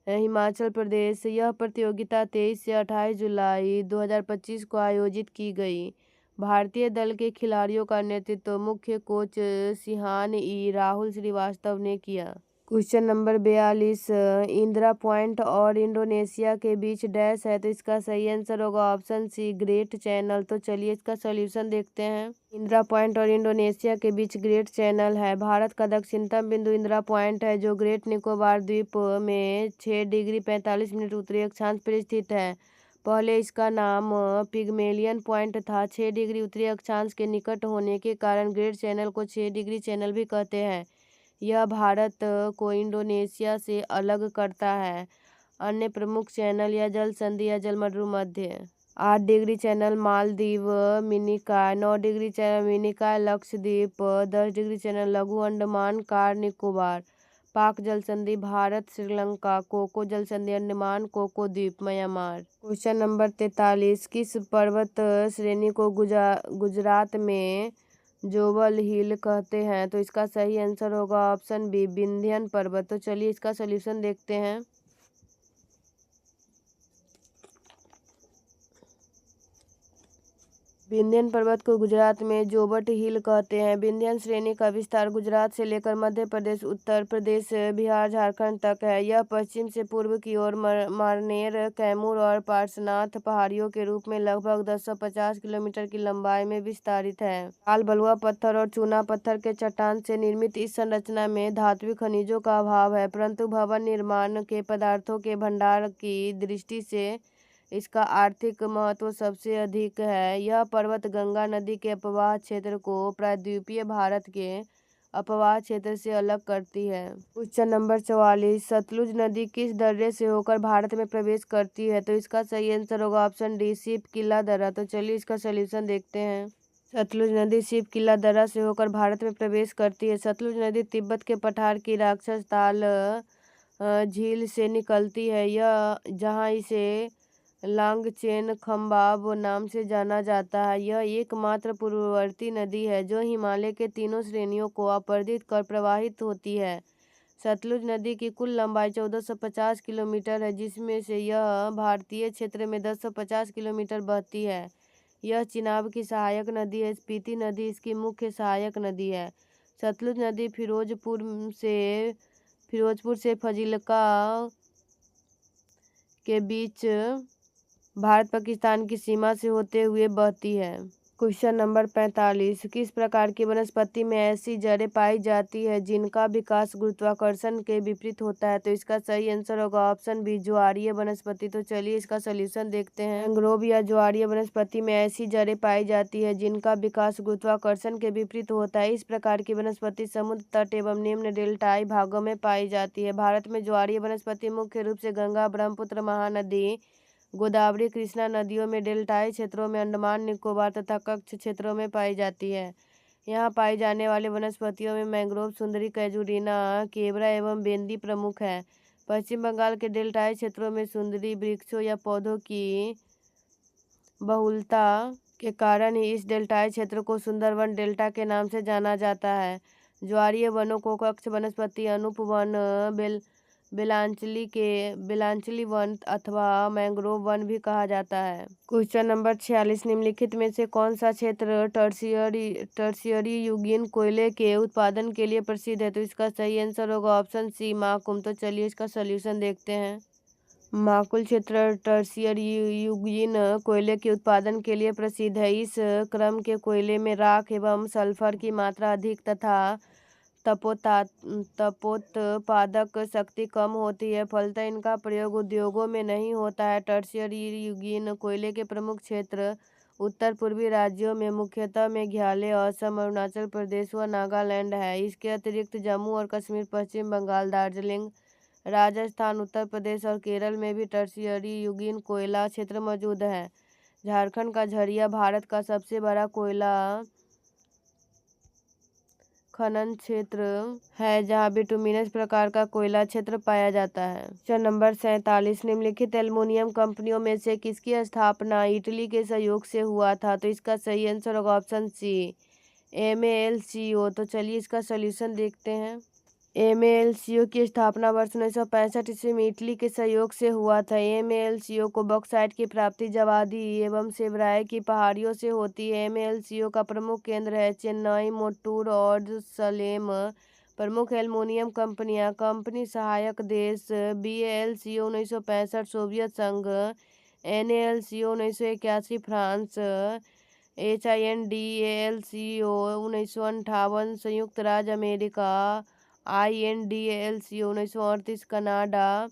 हिमाचल प्रदेश। यह प्रतियोगिता 23 से 28 जुलाई 2025 को आयोजित की गई। भारतीय दल के खिलाड़ियों का नेतृत्व मुख्य कोच सिहान ई राहुल श्रीवास्तव ने किया। Question number 42। इंदिरा पॉइंट और इंडोनेशिया के बीच डैश है, तो इसका सही आंसर होगा ऑप्शन सी, ग्रेट चैनल। तो चलिए इसका सोल्यूशन देखते हैं। इंदिरा पॉइंट और इंडोनेशिया के बीच ग्रेट चैनल है। भारत का दक्षिणतम बिंदु इंदिरा पॉइंट है, जो ग्रेट निकोबार द्वीप में 6 डिग्री 45 मिनट उत्तरी अक्षांश पर स्थित है। पहले इसका नाम पिगमेलियन पॉइंट था। 6 डिग्री उत्तरी अक्षांश के निकट होने के कारण ग्रेट चैनल को 6 डिग्री चैनल भी कहते हैं। यह भारत को इंडोनेशिया से अलग करता है। अन्य प्रमुख चैनल या जल संधि या जलमंडल मध्य 8 degree channel Maldives Minicoy, 9 degree channel Minicoy Lakshadweep, 10 degree channel लघु अंडमान कार निकोबार, पाक जल संधि भारत श्रीलंका, कोको जल संधि अंडमान कोको द्वीप म्यांमार। Question number 43। किस पर्वत श्रेणी को गुजरात में जोबल हिल कहते हैं? तो इसका सही आंसर होगा ऑप्शन बी, विंध्यन पर्वत। तो चलिए इसका सोल्यूशन देखते हैं। विंध्यन पर्वत को गुजरात में जोबट हिल कहते हैं। विंध्यन श्रेणी का विस्तार गुजरात से लेकर मध्य प्रदेश, उत्तर प्रदेश, बिहार, झारखंड तक है। यह पश्चिम से पूर्व की ओर मारनेर, कैमूर और पार्श्वनाथ पहाड़ियों के रूप में लगभग 1050 किलोमीटर की लंबाई में विस्तारित है। लाल बलुआ पत्थर और चूना पत्थर के चट्टान से निर्मित इस संरचना में धात्विक खनिजों का अभाव है, परंतु भवन निर्माण के पदार्थों के भंडार की दृष्टि से इसका आर्थिक महत्व सबसे अधिक है। यह पर्वत गंगा नदी के अपवाह क्षेत्र को प्रायद्वीपीय भारत के अपवाह क्षेत्र से अलग करती है। Question number 44। सतलुज नदी किस दर्रे से होकर भारत में प्रवेश करती है? तो इसका सही आंसर होगा ऑप्शन डी, शिव किला दर्रा। तो चलिए इसका सोल्यूशन देखते हैं। सतलुज नदी शिव किला दर्रा से होकर भारत में प्रवेश करती है। सतलुज नदी तिब्बत के पठार की राक्षस ताल झील से निकलती है, यह जहाँ इसे लांगचेन खम्बाब नाम से जाना जाता है। यह एकमात्र पूर्ववर्ती नदी है जो हिमालय के तीनों श्रेणियों को अपरदित कर प्रवाहित होती है। सतलुज नदी की कुल लंबाई 1450 किलोमीटर है, जिसमें से यह भारतीय क्षेत्र में 1050 किलोमीटर बहती है। यह चिनाब की सहायक नदी है। स्पीति नदी इसकी मुख्य सहायक नदी है। सतलुज नदी फिरोजपुर से फजिल्का के बीच भारत पाकिस्तान की सीमा से होते हुए बहती है। क्वेश्चन नंबर 45, किस प्रकार की वनस्पति में ऐसी जड़ें पाई जाती है जिनका विकास गुरुत्वाकर्षण के विपरीत होता है? तो इसका सही आंसर होगा ऑप्शन बी, ज्वारीय वनस्पति। तो चलिए इसका सोल्यूशन देखते हैं। मैंग्रोव या ज्वारीय वनस्पति में ऐसी जड़ें पाई जाती है जिनका विकास गुरुत्वाकर्षण के विपरीत होता है। इस प्रकार की वनस्पति समुद्र तट एवं निम्न डेल्टाई भागों में पाई जाती है। भारत में ज्वारीय वनस्पति मुख्य रूप से गंगा, ब्रह्मपुत्र, महानदी, गोदावरी, कृष्णा नदियों में, डेल्टाई क्षेत्रों में, अंडमान निकोबार तथा कच्छ क्षेत्रों में पाई जाती है। यहाँ पाई जाने वाले वनस्पतियों में मैंग्रोव, सुंदरी, कैजुरीना, केवड़ा एवं बेंदी प्रमुख है। पश्चिम बंगाल के डेल्टाई क्षेत्रों में सुंदरी वृक्षों या पौधों की बहुलता के कारण ही इस डेल्टाई क्षेत्र को सुंदरवन डेल्टा के नाम से जाना जाता है। ज्वारीय वनों को कक्ष वनस्पति, अनूप वन, बेलांचली वन अथवा मैंग्रोव वन भी कहा जाता है। क्वेश्चन नंबर 46, निम्नलिखित में से कौन सा क्षेत्र टर्शियरी युगीन कोयले के उत्पादन के लिए प्रसिद्ध है? तो इसका सही आंसर होगा ऑप्शन सी, माकुम। तो चलिए इसका सोल्यूशन देखते हैं। माकुल क्षेत्र टर्शियरी युगीन कोयले के उत्पादन के लिए प्रसिद्ध है। इस क्रम के कोयले में राख एवं सल्फर की मात्रा अधिक तथा तपोत्पादक शक्ति कम होती है, फलतः इनका प्रयोग उद्योगों में नहीं होता है। टर्शियरी युगीन कोयले के प्रमुख क्षेत्र उत्तर पूर्वी राज्यों में मुख्यतः मेघालय, असम, अरुणाचल प्रदेश व नागालैंड है। इसके अतिरिक्त जम्मू और कश्मीर, पश्चिम बंगाल, दार्जिलिंग, राजस्थान, उत्तर प्रदेश और केरल में भी टर्शियरी युगीन कोयला क्षेत्र मौजूद है। झारखंड का झरिया भारत का सबसे बड़ा कोयला खनन क्षेत्र है, जहां बिटुमिनस प्रकार का कोयला क्षेत्र पाया जाता है। क्वेश्चन नंबर 47, निम्नलिखित एल्युमिनियम कंपनियों में से किसकी स्थापना इटली के सहयोग से हुआ था? तो इसका सही आंसर होगा ऑप्शन सी, MALCO। तो चलिए इसका सोल्यूशन देखते हैं। MALCO की स्थापना वर्ष 1965 ईस्वी में इटली के सहयोग से हुआ था। MALCO को बॉक्साइट की प्राप्ति जवादी एवं सेवराय की पहाड़ियों से होती है। MALCO का प्रमुख केंद्र है चेन्नई, मोट्टूर और सलेम। प्रमुख एल्युमिनियम कंपनियां, कंपनी सहायक देश BALCO 1965 सोवियत संघ, NALCO 1981 फ्रांस, HINDALCO 1958 संयुक्त राज्य America, INDALCO 1938 Canada,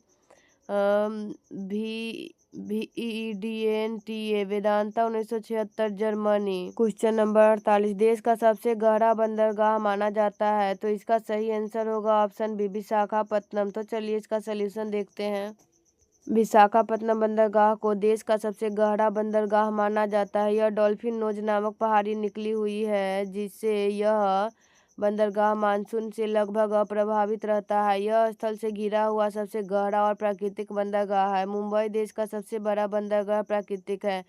VEDNTA Vedanta 1976 Germany. Question number 48, देश का सबसे गहरा बंदरगाह माना जाता है? तो इसका सही आंसर होगा ऑप्शन बी, विशाखापत्तनम। तो चलिए इसका सोल्यूशन देखते हैं। विशाखापत्तनम बंदरगाह को देश का सबसे गहरा बंदरगाह माना जाता है। यह डॉल्फिन नोज नामक पहाड़ी निकली हुई है, जिससे यह बंदरगाह मानसून से लगभग अप्रभावित रहता है। यह स्थल से घिरा हुआ सबसे गहरा और प्राकृतिक बंदरगाह है। मुंबई देश का सबसे बड़ा बंदरगाह प्राकृतिक है।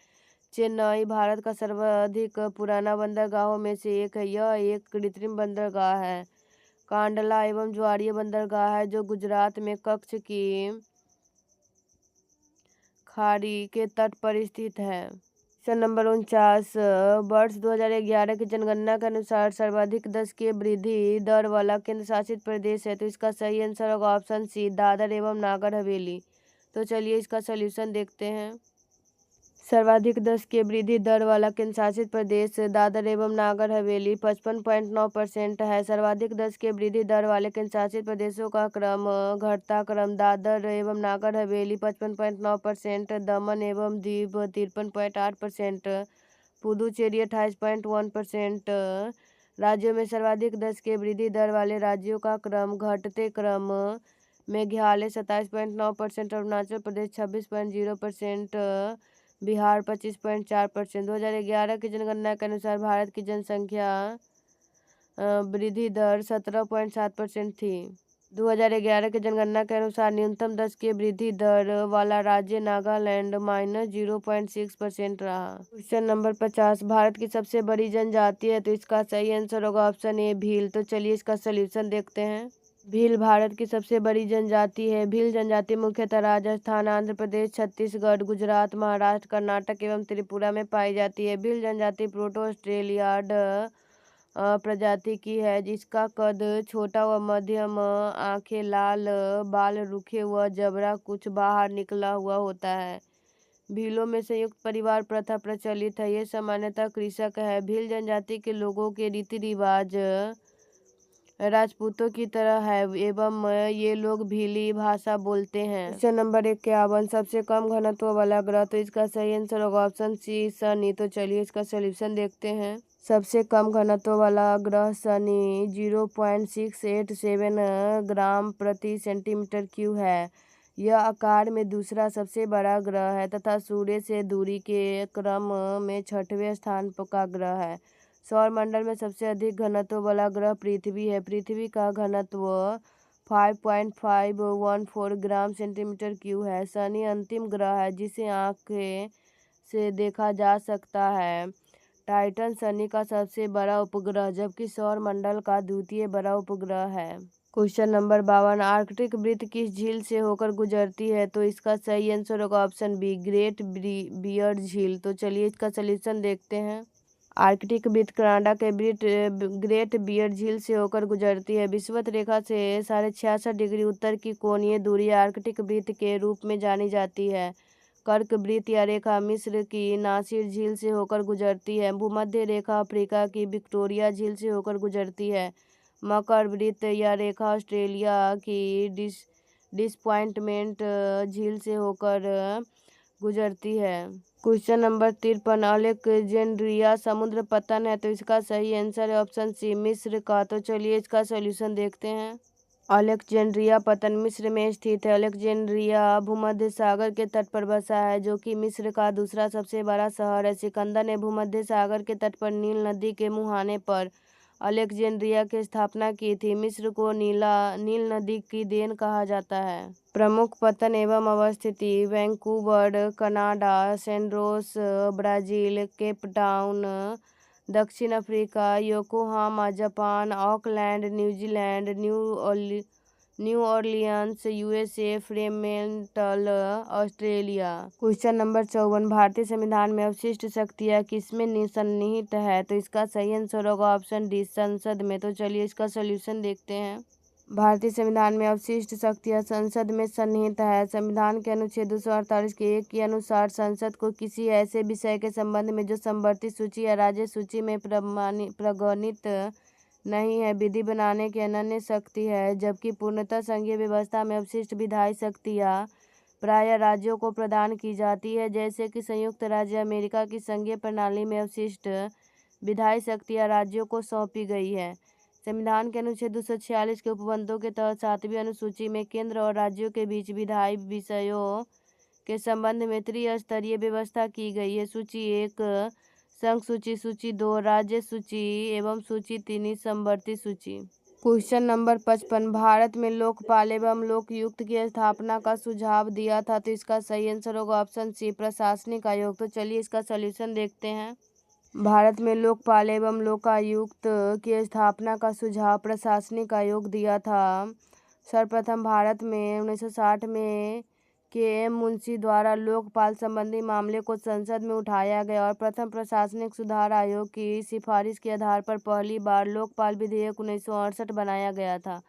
चेन्नई भारत का सर्वाधिक पुराना बंदरगाहों में से एक है। यह एक कृत्रिम बंदरगाह है। कांडला एवं ज्वारीय बंदरगाह है, जो गुजरात में कच्छ की खाड़ी के तट पर स्थित है। क्वेश्चन नंबर 49, वर्ष 2011 की जनगणना के अनुसार सर्वाधिक 10 की वृद्धि दर वाला केंद्र शासित प्रदेश है? तो इसका सही आंसर होगा ऑप्शन सी, दादर एवं नागर हवेली। तो चलिए इसका सोल्यूशन देखते हैं। सर्वाधिक 10 की वृद्धि दर वाला केंद्र शासित प्रदेश दादर एवं नागर हवेली 55.9% है। सर्वाधिक 10 की वृद्धि दर वाले केंद्र शासित प्रदेशों का घटता क्रम दादर एवं नागर हवेली 55.9%, दमन एवं दीव 53.8%, पुदुचेरी 28.1%। राज्यों में सर्वाधिक 10 की वृद्धि दर वाले राज्यों का क्रम घटते क्रम मेघालय 27.9%, अरुणाचल प्रदेश 26.0%, बिहार 25.4%। 2011 की जनगणना के अनुसार भारत की जनसंख्या वृद्धि दर 17.7% थी। 2011 की जनगणना के अनुसार न्यूनतम 10 की वृद्धि दर वाला राज्य नागालैंड -0.6% रहा। क्वेश्चन नंबर 50, भारत की सबसे बड़ी जनजाति है? तो इसका सही आंसर होगा ऑप्शन ए, भील। तो चलिए इसका सोल्यूशन देखते हैं। भील भारत की सबसे बड़ी जनजाति है। भील जनजाति मुख्यतः राजस्थान, आंध्र प्रदेश, छत्तीसगढ़, गुजरात, महाराष्ट्र, कर्नाटक एवं त्रिपुरा में पाई जाती है। भील जनजाति प्रोटो ऑस्ट्रेलियाड प्रजाति की है, जिसका कद छोटा व मध्यम, आंखें लाल, बाल रूखे व जबड़ा कुछ बाहर निकला हुआ होता है। भीलों में संयुक्त परिवार प्रथा प्रचलित है। ये सामान्यतः कृषक है। भील जनजाति के लोगों के रीति रिवाज राजपूतों की तरह है एवं ये लोग भीली भाषा बोलते हैं। क्वेश्चन नंबर 51, सबसे कम घनत्व वाला ग्रह, तो इसका सही आंसर होगा ऑप्शन सी शनि। तो चलिए इसका सोल्यूशन देखते हैं। सबसे कम घनत्व वाला ग्रह शनि 0.687 ग्राम प्रति सेंटीमीटर क्यूब है। यह आकार में दूसरा सबसे बड़ा ग्रह है तथा सूर्य से दूरी के क्रम में 6वें स्थान का ग्रह है। सौर मंडल में सबसे अधिक घनत्व वाला ग्रह पृथ्वी है। पृथ्वी का घनत्व 5.514 ग्राम सेंटीमीटर क्यूब है। शनि अंतिम ग्रह है जिसे आंखें से देखा जा सकता है। टाइटन शनि का सबसे बड़ा उपग्रह जबकि सौर मंडल का द्वितीय बड़ा उपग्रह है। क्वेश्चन नंबर 52, आर्कटिक वृत्त किस झील से होकर गुजरती है? तो इसका सही आंसर होगा ऑप्शन बी ग्रेट बियर झील। तो चलिए इसका सोल्यूशन देखते हैं। आर्कटिक वृत्त कनाडा के ग्रेट बियर झील से होकर गुजरती है। विषुवत रेखा से 66.5 डिग्री उत्तर की कोणीय दूरी आर्कटिक वृत्त के रूप में जानी जाती है। कर्क वृत्त या रेखा मिस्र की नासिर झील से होकर गुजरती है। भूमध्य रेखा अफ्रीका की विक्टोरिया झील से होकर गुजरती है। मकर वृत्त या रेखा ऑस्ट्रेलिया की डिसअपॉइंटमेंट झील से होकर गुजरती है। क्वेश्चन नंबर 53, अलेक्जेंड्रिया समुद्र पतन है, तो इसका सही आंसर है ऑप्शन सी मिस्र का। तो चलिए इसका सोल्यूशन देखते हैं। अलेक्जेंड्रिया पतन मिस्र में स्थित है। अलेक्जेंड्रिया भूमध्य सागर के तट पर बसा है, जो कि मिस्र का दूसरा सबसे बड़ा शहर है। सिकंदर ने भूमध्य सागर के तट पर नील नदी के मुहाने पर अलेक्जेंड्रिया की स्थापना की थी। मिस्र को नील नदी की देन कहा जाता है। प्रमुख पतन एवं अवस्थिति Vancouver Canada, Santos Brazil, Cape Town दक्षिण Africa, Yokohama Japan, Auckland New Zealand, New Orleans USA, Fremantle Australia. Question number 54, भारतीय संविधान में अवशिष्ट शक्तियाँ किसमें सन्निहित है? तो इसका सही आंसर होगा ऑप्शन डी संसद में। तो चलिए इसका सोल्यूशन देखते हैं। भारतीय संविधान में अवशिष्ट शक्तियाँ संसद में सन्निहित है। संविधान के अनुच्छेद 248 के 1 के अनुसार संसद को किसी ऐसे विषय के संबंध में जो संवर्ती सूची या राज्य सूची में प्रगणित नहीं है विधि बनाने की अनन्य शक्ति है, जबकि पूर्णतः संघीय व्यवस्था में अवशिष्ट विधायी शक्तियाँ प्रायः राज्यों को प्रदान की जाती है, जैसे कि संयुक्त राज्य अमेरिका की संघीय प्रणाली में अवशिष्ट विधायी शक्तियाँ राज्यों को सौंपी गई है। संविधान के अनुच्छेद 246 के उपबंधों के तहत 7वीं अनुसूची में केंद्र और राज्यों के बीच विधायी विषयों के संबंध में त्रिस्तरीय व्यवस्था की गई है। सूची 1 संघ सूची, सूची 2 राज्य सूची एवं सूची 3 समवर्ती सूची। क्वेश्चन नंबर 55, भारत में लोकपाल एवं लोकायुक्त की स्थापना का सुझाव दिया था, तो इसका सही आंसर होगा ऑप्शन सी प्रशासनिक आयोग। तो चलिए इसका सोल्यूशन देखते हैं। भारत में लोकपाल एवं लोकायुक्त की स्थापना का सुझाव प्रशासनिक आयोग दिया था। सर्वप्रथम भारत में 1960 में के मुंशी द्वारा लोकपाल संबंधी मामले को संसद में उठाया गया और प्रथम प्रशासनिक सुधार आयोग की सिफारिश के आधार पर पहली बार लोकपाल विधेयक 1968 बनाया गया था।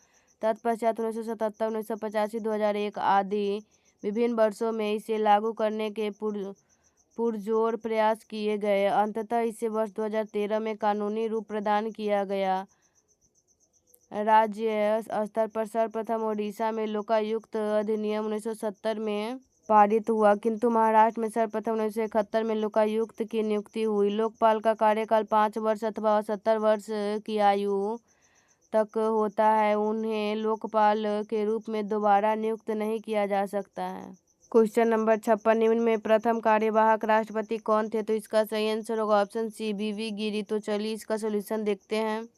तत्पश्चात 1977, 1985, 2001 आदि विभिन्न वर्षों में इसे लागू करने के पुरजोर प्रयास किए गए। अंततः इसे वर्ष 2013 में कानूनी रूप प्रदान किया गया। राज्य स्तर पर सर्वप्रथम ओडिशा में लोकायुक्त अधिनियम 1970 में पारित हुआ, किंतु महाराष्ट्र में सर्वप्रथम 1971 में लोकायुक्त की नियुक्ति हुई। लोकपाल का कार्यकाल 5 वर्ष अथवा 70 वर्ष की आयु तक होता है। उन्हें लोकपाल के रूप में दोबारा नियुक्त नहीं किया जा सकता है। क्वेश्चन नंबर 56, निम्न में प्रथम कार्यवाहक राष्ट्रपति कौन थे? तो इसका सही आंसर होगा ऑप्शन सी बीवी गिरी। तो चलिए इसका सोल्यूशन देखते हैं।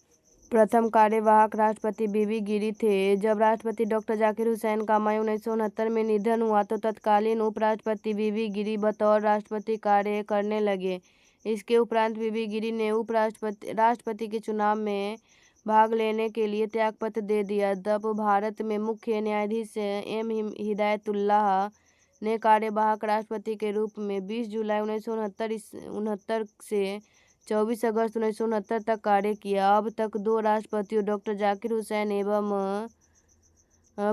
प्रथम कार्यवाहक राष्ट्रपति बीवी गिरी थे। जब राष्ट्रपति डॉक्टर जाकिर हुसैन का मई 1969 में निधन हुआ तो तत्कालीन उपराष्ट्रपति बीवी गिरी बतौर राष्ट्रपति कार्य करने लगे। इसके उपरांत बीवी गिरी ने राष्ट्रपति के चुनाव में भाग लेने के लिए त्यागपत्र दे दिया। तब भारत में मुख्य न्यायाधीश एम हिदायतुल्लाह ने कार्यवाहक राष्ट्रपति के रूप में 20 जुलाई 1969 से 24 अगस्त 1969 तक कार्य किया। अब तक 2 राष्ट्रपतियों डॉक्टर जाकिर हुसैन एवं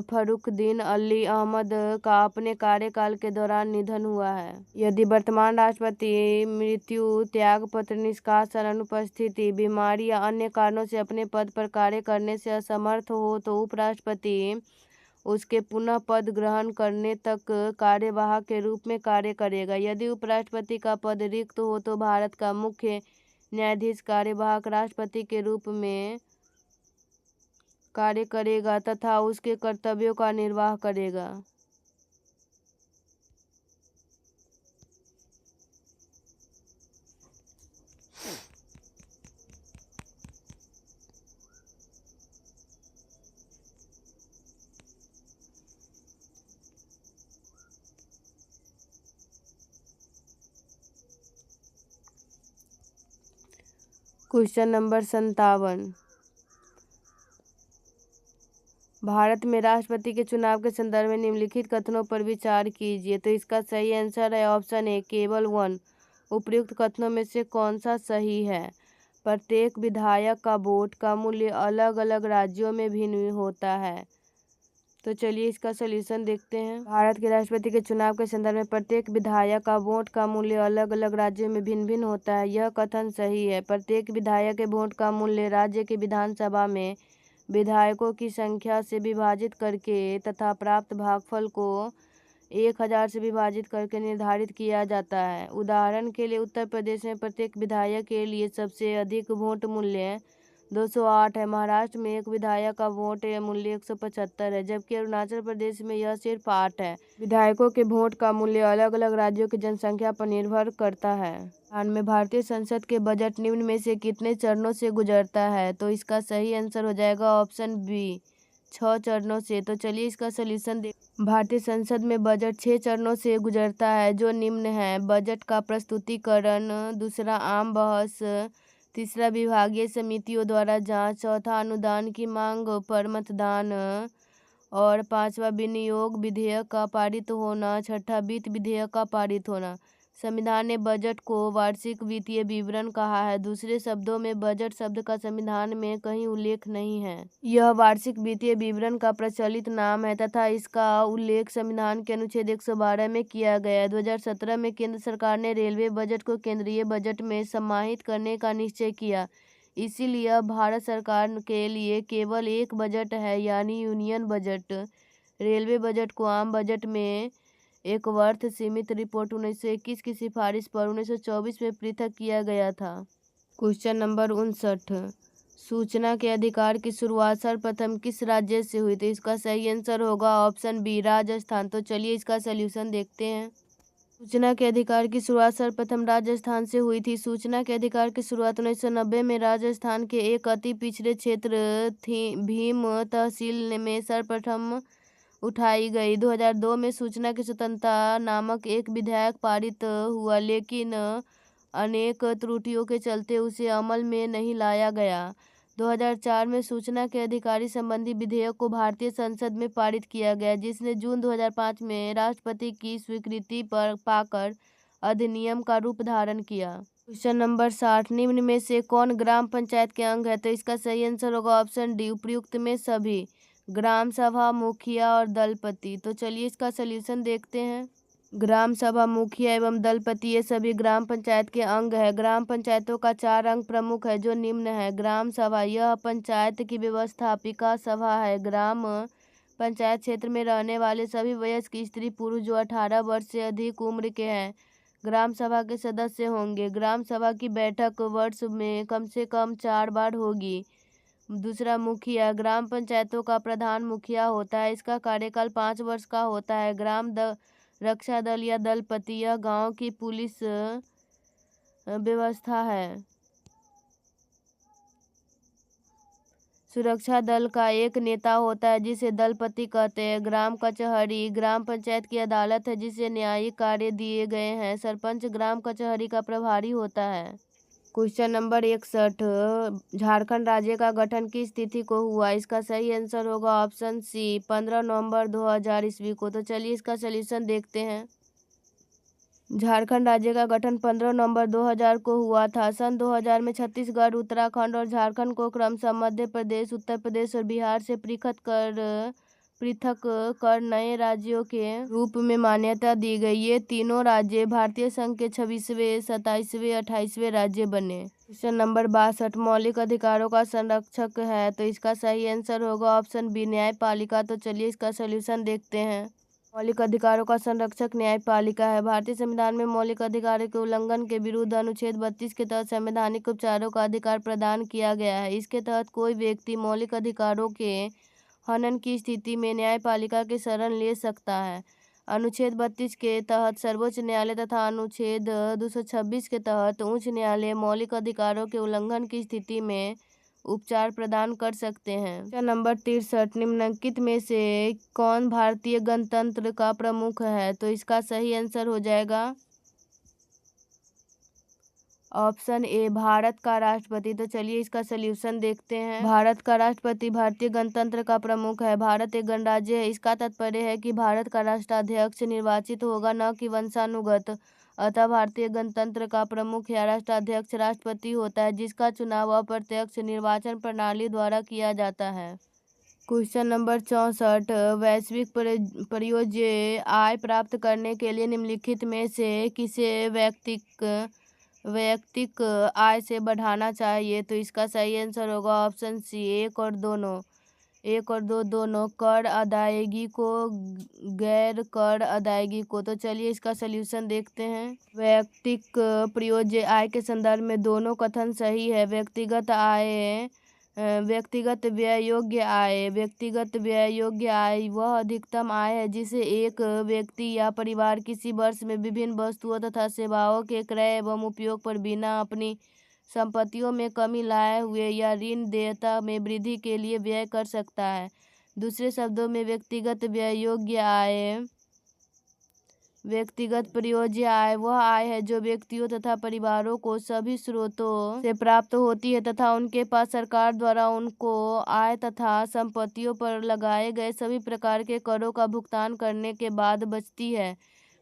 फरुखदीन अली अहमद का अपने कार्यकाल के दौरान निधन हुआ है। यदि वर्तमान राष्ट्रपति मृत्यु, त्यागपत्र निष्कासन, अनुपस्थिति, बीमारी या अन्य कारणों से अपने पद पर कार्य करने से असमर्थ हो तो उपराष्ट्रपति उसके पुनः पद ग्रहण करने तक कार्यवाहक के रूप में कार्य करेगा। यदि उपराष्ट्रपति का पद रिक्त हो तो भारत का मुख्य न्यायाधीश कार्यवाहक राष्ट्रपति के रूप में कार्य करेगा तथा उसके कर्तव्यों का निर्वाह करेगा। Question number 57। भारत में राष्ट्रपति के चुनाव के संदर्भ में निम्नलिखित कथनों पर विचार कीजिए। तो इसका सही आंसर है ऑप्शन ए, केवल 1। उपयुक्त कथनों में से कौन सा सही है? प्रत्येक विधायक का वोट का मूल्य अलग अलग राज्यों में भिन्न होता है। तो चलिए इसका सलूशन देखते हैं। भारत के राष्ट्रपति के चुनाव के संदर्भ में प्रत्येक विधायक का वोट का मूल्य अलग अलग राज्यों में भिन्न भिन्न होता है। यह कथन सही है। प्रत्येक विधायक के वोट का मूल्य राज्य के विधानसभा में विधायकों की संख्या से विभाजित करके तथा प्राप्त भागफल को 1000 से विभाजित करके निर्धारित किया जाता है। उदाहरण के लिए उत्तर प्रदेश में प्रत्येक विधायक के लिए सबसे अधिक वोट मूल्य 208 है। महाराष्ट्र में एक विधायक का वोट मूल्य 175 है, जबकि अरुणाचल प्रदेश में यह सिर्फ 8 है। विधायकों के वोट का मूल्य अलग अलग राज्यों की जनसंख्या पर निर्भर करता है। में भारतीय संसद के बजट निम्न में से कितने चरणों से गुजरता है? तो इसका सही आंसर हो जाएगा ऑप्शन बी, 6 चरणों से। तो चलिए इसका सलूशन देख। भारतीय संसद में बजट 6 चरणों से गुजरता है, जो निम्न है। बजट का प्रस्तुतिकरण, दूसरा आम बहस, तीसरा विभागीय समितियों द्वारा जांच, चौथा अनुदान की मांग पर मतदान और पांचवा विनियोग विधेयक का पारित होना, छठा वित्त विधेयक का पारित होना। संविधान ने बजट को वार्षिक वित्तीय विवरण कहा है। दूसरे शब्दों में बजट शब्द का संविधान में कहीं उल्लेख नहीं है। यह वार्षिक वित्तीय विवरण का प्रचलित नाम है तथा इसका उल्लेख संविधान के अनुच्छेद 112 में किया गया है। 2017 में केंद्र सरकार ने रेलवे बजट को केंद्रीय बजट में समाहित करने का निश्चय किया। इसीलिए अब भारत सरकार के लिए केवल एक बजट है, यानी यूनियन बजट। रेलवे बजट को आम बजट में एक वर्थ सीमित रिपोर्ट 1921 की सिफारिश पर 1924 में पृथक किया गया था। Question number 59। सूचना के अधिकार की शुरुआत सर्वप्रथम किस राज्य से हुई? तो इसका सही आंसर होगा ऑप्शन बी, राजस्थान। तो चलिए इसका सलूशन देखते हैं। सूचना के अधिकार की शुरुआत सर्वप्रथम राजस्थान से हुई थी। सूचना के अधिकार की शुरुआत 1990 में राजस्थान के एक अति पिछड़े क्षेत्र भीम तहसील में सर्वप्रथम उठाई गई। 2002 में सूचना की स्वतंत्रता नामक एक विधेयक पारित हुआ, लेकिन अनेक त्रुटियों के चलते उसे अमल में नहीं लाया गया। 2004 में सूचना के अधिकार संबंधी विधेयक को भारतीय संसद में पारित किया गया, जिसने जून 2005 में राष्ट्रपति की स्वीकृति पर पाकर अधिनियम का रूप धारण किया। Question number 60। निम्न में से कौन ग्राम पंचायत के अंग है? तो इसका सही आंसर होगा ऑप्शन डी, उपयुक्त में सभी। ग्राम सभा, मुखिया और दलपति। तो चलिए इसका सलूशन देखते हैं। ग्राम सभा, मुखिया एवं दलपति ये सभी ग्राम पंचायत के अंग है। ग्राम पंचायतों का 4 अंग प्रमुख है, जो निम्न है। ग्राम सभा, यह पंचायत की व्यवस्थापिका सभा है। ग्राम पंचायत क्षेत्र में रहने वाले सभी वयस्क स्त्री पुरुष जो 18 वर्ष से अधिक उम्र के हैं ग्राम सभा के सदस्य होंगे। ग्राम सभा की बैठक वर्ष में कम से कम 4 बार होगी। दूसरा, मुखिया, ग्राम पंचायतों का प्रधान मुखिया होता है। इसका कार्यकाल 5 वर्ष का होता है। ग्राम रक्षा दल या दलपति, यह गांव की पुलिस व्यवस्था है। सुरक्षा दल का एक नेता होता है जिसे दलपति कहते हैं। ग्राम कचहरी, ग्राम पंचायत की अदालत है जिसे न्यायिक कार्य दिए गए हैं। सरपंच ग्राम कचहरी का प्रभारी होता है। क्वेश्चन नंबर 61, झारखंड राज्य का गठन किस तिथि को हुआ? इसका सही आंसर होगा ऑप्शन सी 15 नवंबर 2000 ईस्वी को। तो चलिए इसका सलूशन देखते हैं। झारखंड राज्य का गठन 15 नवंबर 2000 को हुआ था। सन 2000 में छत्तीसगढ़, उत्तराखंड और झारखंड को क्रमशः मध्य प्रदेश, उत्तर प्रदेश और बिहार से पृथक कर नए राज्यों के रूप में मान्यता दी गई। ये तीनों राज्य भारतीय संघ के 26वें, 27वें, 28वें राज्य बने। क्वेश्चन नंबर 62, मौलिक अधिकारों का संरक्षक है, तो इसका सही आंसर होगा ऑप्शन बी न्यायपालिका। तो चलिए इसका सलूशन देखते हैं। मौलिक अधिकारों का संरक्षक न्यायपालिका है। भारतीय संविधान में मौलिक अधिकारों के उल्लंघन के विरुद्ध अनुच्छेद 32 के तहत संवैधानिक उपचारों का अधिकार प्रदान किया गया है। इसके तहत कोई व्यक्ति मौलिक अधिकारों के हनन की स्थिति में न्यायपालिका की शरण ले सकता है। अनुच्छेद 32 के तहत सर्वोच्च न्यायालय तथा अनुच्छेद 226 के तहत उच्च न्यायालय मौलिक अधिकारों के उल्लंघन की स्थिति में उपचार प्रदान कर सकते हैं। क्वेश्चन नंबर 63, निम्नलिखित में से कौन भारतीय गणतंत्र का प्रमुख है? तो इसका सही आंसर हो जाएगा ऑप्शन ए भारत का राष्ट्रपति। तो चलिए इसका सलूशन देखते हैं। भारत का राष्ट्रपति भारतीय गणतंत्र का प्रमुख है। भारत एक गणराज्य है। इसका तात्पर्य है कि भारत का राष्ट्राध्यक्ष निर्वाचित होगा, न कि वंशानुगत। अतः भारतीय गणतंत्र का प्रमुख या राष्ट्राध्यक्ष राष्ट्रपति होता है, जिसका चुनाव अप्रत्यक्ष निर्वाचन प्रणाली द्वारा किया जाता है। क्वेश्चन नंबर 64, वैश्विक परियोज्य आय प्राप्त करने के लिए निम्नलिखित में से किसे वैयक्तिक आय से बढ़ाना चाहिए? तो इसका सही आंसर होगा ऑप्शन सी 1 और 2 दोनों, कर अदायगी को, गैर कर अदायगी को। तो चलिए इसका सलूशन देखते हैं। वैयक्तिक प्रयोज्य आय के संदर्भ में दोनों कथन सही है। व्यक्तिगत व्यय योग्य आय वह अधिकतम आय है जिसे एक व्यक्ति या परिवार किसी वर्ष में विभिन्न वस्तुओं तथा सेवाओं के क्रय एवं उपयोग पर बिना अपनी संपत्तियों में कमी लाए हुए या ऋण देयता में वृद्धि के लिए व्यय कर सकता है। दूसरे शब्दों में व्यक्तिगत प्रयोज्य आय वह आय है जो व्यक्तियों तथा परिवारों को सभी स्रोतों से प्राप्त होती है तथा उनके पास सरकार द्वारा उनको आय तथा संपत्तियों पर लगाए गए सभी प्रकार के करों का भुगतान करने के बाद बचती है।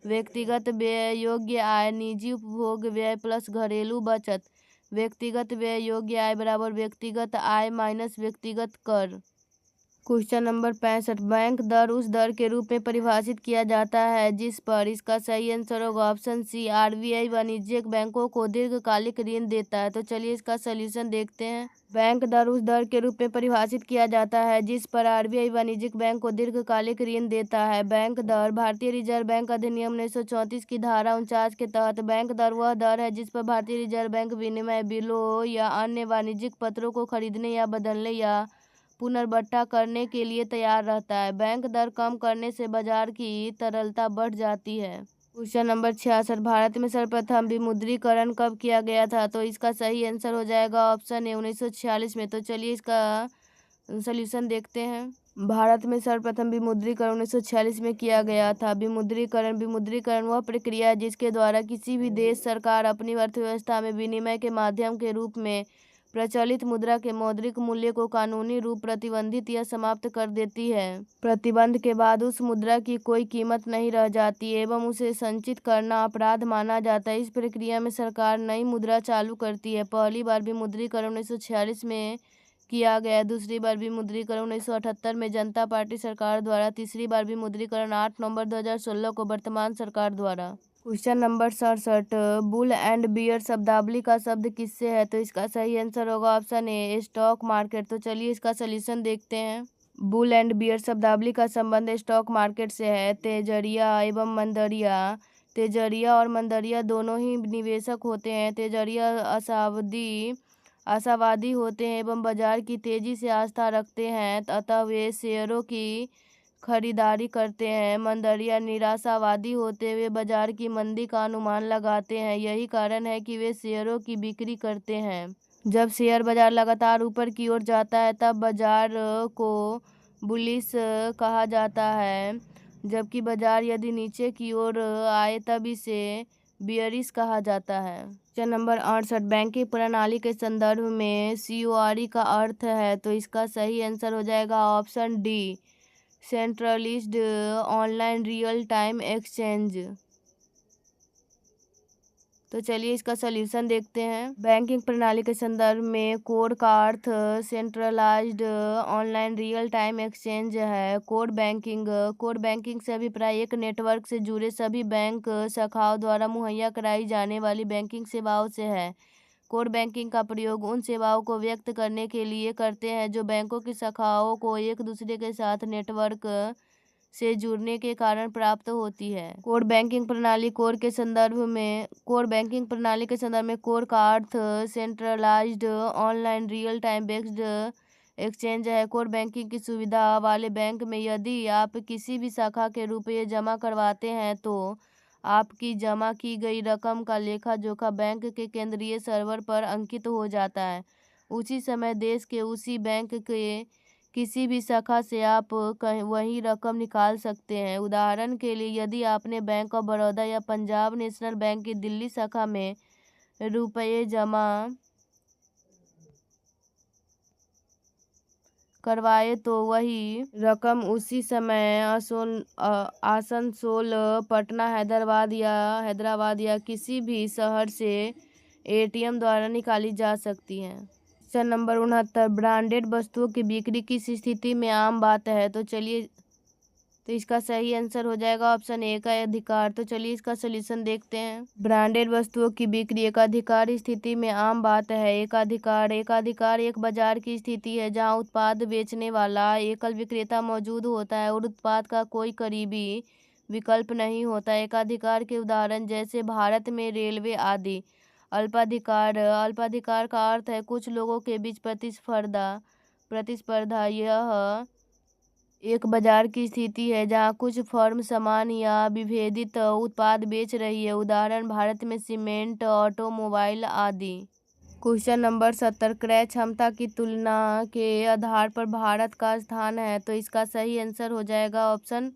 व्यक्तिगत व्यय योग्य आय निजी उपभोग व्यय प्लस घरेलू बचत। व्यक्तिगत व्यय योग्य आय बराबर व्यक्तिगत आय माइनस व्यक्तिगत कर। क्वेश्चन नंबर 65, बैंक दर उस दर के रूप में परिभाषित किया जाता है जिस पर, इसका सही आंसर होगा ऑप्शन सी आरबीआई वाणिज्यिक बैंकों को दीर्घकालिक ऋण देता है। तो चलिए इसका सलूशन देखते हैं। बैंक दर उस दर के रूप में परिभाषित किया जाता है जिस पर आरबीआई वाणिज्यिक बैंक को दीर्घकालिक ऋण देता है। बैंक दर भारतीय रिजर्व बैंक अधिनियम 1934 की धारा 49 के तहत बैंक दर वह दर है जिस पर भारतीय रिजर्व बैंक विनिमय बिलों या अन्य वाणिज्यिक पत्रों को खरीदने या बदलने या पुनर्बट्टा करने के लिए तैयार रहता है। बैंक दर कम करने से बाजार की तरलता बढ़ जाती है। क्वेश्चन नंबर 66, भारत में सर्वप्रथम विमुद्रीकरण कब किया गया था? तो इसका सही आंसर हो जाएगा ऑप्शन ए 1946 में। तो चलिए इसका सलूशन देखते हैं। भारत में सर्वप्रथम विमुद्रीकरण 1946 में किया गया था। विमुद्रीकरण वह प्रक्रिया है जिसके द्वारा किसी भी देश सरकार अपनी अर्थव्यवस्था में विनिमय के माध्यम के रूप में प्रचलित मुद्रा के मौद्रिक मूल्य को कानूनी रूप प्रतिबंधित या समाप्त कर देती है। प्रतिबंध के बाद उस मुद्रा की कोई कीमत नहीं रह जाती एवं उसे संचित करना अपराध माना जाता है। इस प्रक्रिया में सरकार नई मुद्रा चालू करती है। पहली बार विमुद्रीकरण 1946 में किया गया। दूसरी बार विमुद्रीकरण 1978 में जनता पार्टी सरकार द्वारा। तीसरी बार विमुद्रीकरण 8 नवंबर 2016 को वर्तमान सरकार द्वारा। Question number 67, bull and bear शब्दावली का शब्द किससे है? तो इसका सही आंसर होगा ऑप्शन ए स्टॉक मार्केट। तो चलिए इसका सलूशन देखते हैं। बुल एंड बियर शब्दावली का संबंध स्टॉक मार्केट से है। तेजरिया और मंदरिया दोनों ही निवेशक होते हैं। तेजरिया आशावादी होते हैं एवं बाजार की तेजी से आस्था रखते हैं, अतः वे शेयरों की खरीदारी करते हैं। मंदरिया निराशावादी होते हुए बाजार की मंदी का अनुमान लगाते हैं। यही कारण है कि वे शेयरों की बिक्री करते हैं। जब शेयर बाजार लगातार ऊपर की ओर जाता है तब बाजार को बुलिश कहा जाता है, जबकि बाजार यदि नीचे की ओर आए तब इसे बियरिश कहा जाता है। क्वेश्चन नंबर 68, बैंकिंग प्रणाली के संदर्भ में CORE का अर्थ है, तो इसका सही आंसर हो जाएगा option D, centralised online real time exchange. तो चलिए इसका सॉल्यूशन देखते हैं। बैंकिंग प्रणाली के संदर्भ में कोड का अर्थ centralised online real time exchange है। कोड बैंकिंग से अभिप्राय एक नेटवर्क से जुड़े सभी बैंक शाखाओं द्वारा मुहैया कराई जाने वाली बैंकिंग सेवाओं से है। कोड बैंकिंग का प्रयोग उन सेवाओं को व्यक्त करने के लिए करते हैं जो बैंकों की शाखाओं को एक दूसरे के साथ नेटवर्क से जुड़ने के कारण प्राप्त होती है। कोर बैंकिंग प्रणाली कोर बैंकिंग प्रणाली के संदर्भ में कोर का अर्थ centralised online real time based exchange है। कोर बैंकिंग की सुविधा वाले बैंक में यदि आप किसी भी शाखा के रुपये जमा करवाते हैं तो आपकी जमा की गई रकम का लेखा जोखा बैंक के केंद्रीय सर्वर पर अंकित हो जाता है। उसी समय देश के उसी बैंक के किसी भी शाखा से आप वही रकम निकाल सकते हैं। उदाहरण के लिए यदि आपने बैंक ऑफ बड़ौदा या पंजाब नेशनल बैंक की दिल्ली शाखा में रुपये जमा करवाए तो वही रकम उसी समय आसनसोल, पटना, हैदराबाद या किसी भी शहर से ATM द्वारा निकाली जा सकती है। क्वेश्चन नंबर 69, ब्रांडेड वस्तुओं की बिक्री किस स्थिति में आम बात है, तो इसका सही आंसर हो जाएगा ऑप्शन ए का अधिकार। तो चलिए इसका सॉल्यूशन देखते हैं। ब्रांडेड वस्तुओं की बिक्री एकाधिकार स्थिति में आम बात है। एकाधिकार एक बाजार की स्थिति है जहां उत्पाद बेचने वाला एकल विक्रेता मौजूद होता है और उत्पाद का कोई करीबी विकल्प नहीं होता। एकाधिकार के उदाहरण जैसे भारत में रेलवे आदि। अल्पाधिकार का अर्थ है कुछ लोगों के बीच प्रतिस्पर्धा। यह एक बाजार की स्थिति है जहां कुछ फर्म समान या विभेदित उत्पाद बेच रही है। उदाहरण भारत में सीमेंट, ऑटोमोबाइल आदि। क्वेश्चन नंबर 70, क्रय क्षमता की तुलना के आधार पर भारत का स्थान है, तो इसका सही आंसर हो जाएगा ऑप्शन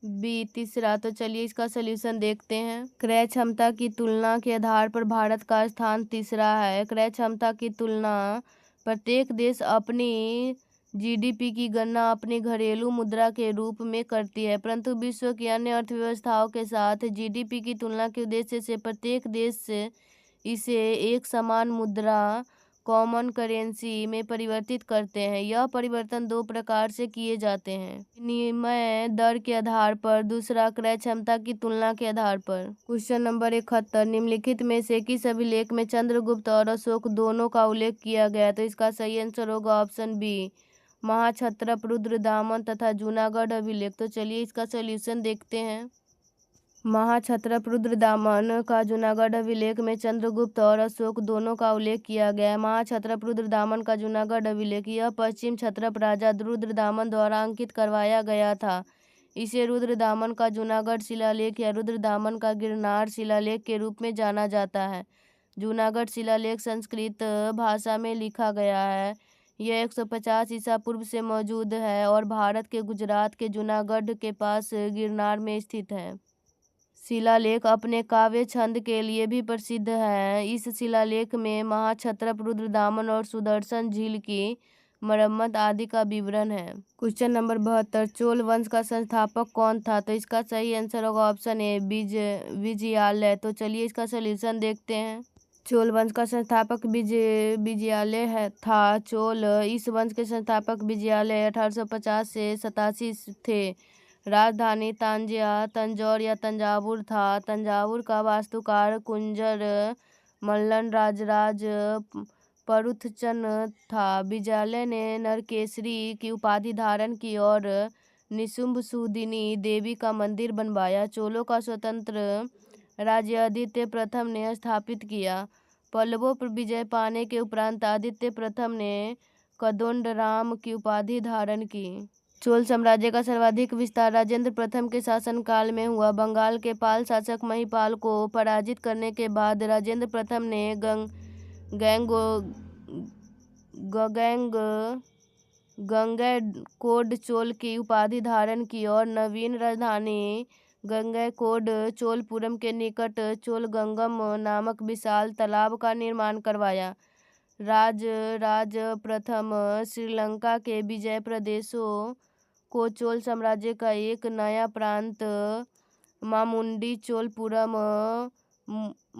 बी, तीसरा। तो चलिए इसका सॉल्यूशन देखते हैं। क्रय क्षमता की तुलना के आधार पर भारत का स्थान तीसरा है। क्रय क्षमता की तुलना प्रत्येक देश अपनी GDP की गणना अपनी घरेलू मुद्रा के रूप में करती है, परंतु विश्व की अन्य अर्थव्यवस्थाओं के साथ GDP की तुलना के उद्देश्य से प्रत्येक देश इसे एक समान मुद्रा कॉमन करेंसी में परिवर्तित करते हैं। यह परिवर्तन दो प्रकार से किए जाते हैं, विनिमय दर के आधार पर, दूसरा क्रय क्षमता की तुलना के आधार पर। क्वेश्चन नंबर 71, निम्नलिखित में से किस अभिलेख में चंद्रगुप्त और अशोक दोनों का उल्लेख किया गया, तो इसका सही आंसर होगा ऑप्शन बी, महाक्षत्रप, रुद्रदामन तथा जूनागढ़ अभिलेख। तो चलिए इसका सॉल्यूशन देखते हैं। महाक्षत्रप, रुद्रदामन का जूनागढ़ अभिलेख में चंद्रगुप्त और अशोक दोनों का उल्लेख किया गया है। महाक्षत्रप रुद्रदामन का जूनागढ़ अभिलेख यह पश्चिम क्षत्रप राजा रुद्रदामन द्वारा अंकित करवाया गया था। इसे रुद्रदामन का जूनागढ़ शिलालेख या रुद्रदामन का गिरनार शिलालेख के रूप में जाना जाता है। जूनागढ़ शिलालेख संस्कृत भाषा में लिखा गया है। यह 150 ईसा पूर्व से मौजूद है और भारत के गुजरात के जूनागढ़ के पास गिरनार में स्थित है। शिलालेख अपने काव्य छंद के लिए भी प्रसिद्ध है। इस शिलालेख में महाक्षत्रप रुद्रदामन और सुदर्शन झील की मरम्मत आदि का विवरण है। क्वेश्चन नंबर 72, चोल वंश का संस्थापक कौन था, तो इसका सही आंसर होगा ऑप्शन ए, विजयालय। तो चलिए इसका सॉल्यूशन देखते हैं। चोल वंश का संस्थापक विजयालय था। इस वंश के संस्थापक विजयालय 1850 से 87 थे। राजधानी तंजौर या तंजावुर था। तंजावुर का वास्तुकार कुंजर मल्लन राजराज परुथचन था। विजयालय ने नरकेसरी की उपाधि धारण की और निशुम्भसुदिनी देवी का मंदिर बनवाया। चोलों का स्वतंत्र राज्य आदित्य प्रथम ने स्थापित किया। पल्लवों पर विजय पाने के उपरांत आदित्य प्रथम ने कोदंडराम की उपाधि धारण की। चोल साम्राज्य का सर्वाधिक विस्तार राजेंद्र प्रथम के शासनकाल में हुआ। बंगाल के पाल शासक महिपाल को पराजित करने के बाद राजेंद्र प्रथम ने गंगैकोंड चोल की उपाधि धारण की और नवीन राजधानी गंगैकोंड चोलपुरम के निकट चोलगंगम नामक विशाल तालाब का निर्माण करवाया। राज प्रथम श्रीलंका के विजय प्रदेशों को चोल साम्राज्य का एक नया प्रांत मामुंडी चोलपुरम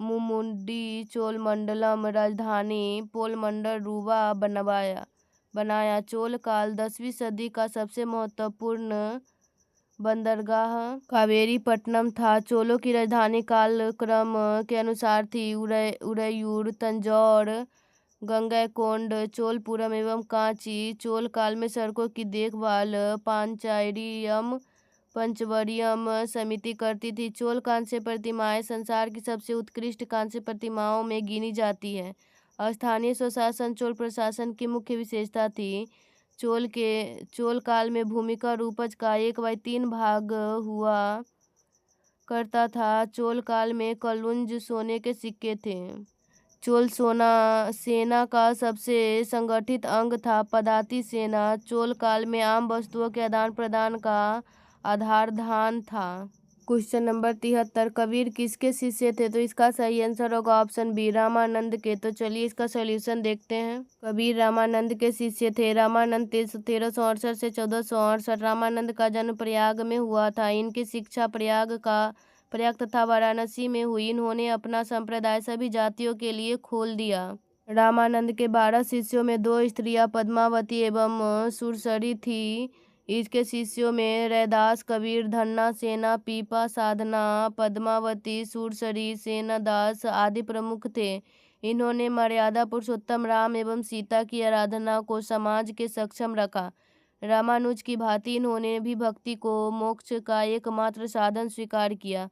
मुमुंडी चोलमंडलम राजधानी पोलमंडल रूवा बनाया। चोल काल 10वीं सदी का सबसे महत्वपूर्ण बंदरगाह कावेरीपट्टनम था। चोलों की राजधानी कालक्रम के अनुसार थी उरैयूर, तंजौर, गंगैकोंड, चोलपुरम एवं कांची। चोल काल में सड़कों की देखभाल पंचवड़ियम समिति करती थी। चोल कांस्य प्रतिमाएं संसार की सबसे उत्कृष्ट कांस्य प्रतिमाओं में गिनी जाती है। स्थानीय स्वशासन चोल प्रशासन की मुख्य विशेषता थी। चोल काल में भूमि का उपज का 1/3 भाग हुआ करता था। चोल काल में कलुंज सोने के सिक्के थे। चोल सेना का सबसे संगठित अंग था पदाती सेना। चोल काल में आम वस्तुओं के आदान प्रदान का आधार धान था। क्वेश्चन नंबर 73, कबीर किसके शिष्य थे? तो इसका सही आंसर होगा ऑप्शन बी, रामानंद के। तो चलिए इसका सॉल्यूशन देखते हैं। कबीर रामानंद के शिष्य थे। रामानंद 1368 से 1468। रामानंद का जन्म प्रयाग में हुआ था। इनकी शिक्षा प्रयाग तथा वाराणसी में हुई। इन्होंने अपना संप्रदाय सभी जातियों के लिए खोल दिया। रामानंद के 12 शिष्यों में 2 स्त्रियां पद्मावती एवं सुरसरी थी। इसके शिष्यों में रैदास, कबीर, धन्ना, सेना, पीपा, साधना, पद्मावती, सुरसरी, सेनादास आदि प्रमुख थे। इन्होंने मर्यादा पुरुषोत्तम राम एवं सीता की आराधना को समाज के सक्षम रखा। रामानुज की भांति इन्होंने भी भक्ति को मोक्ष का एकमात्र साधन स्वीकार किया।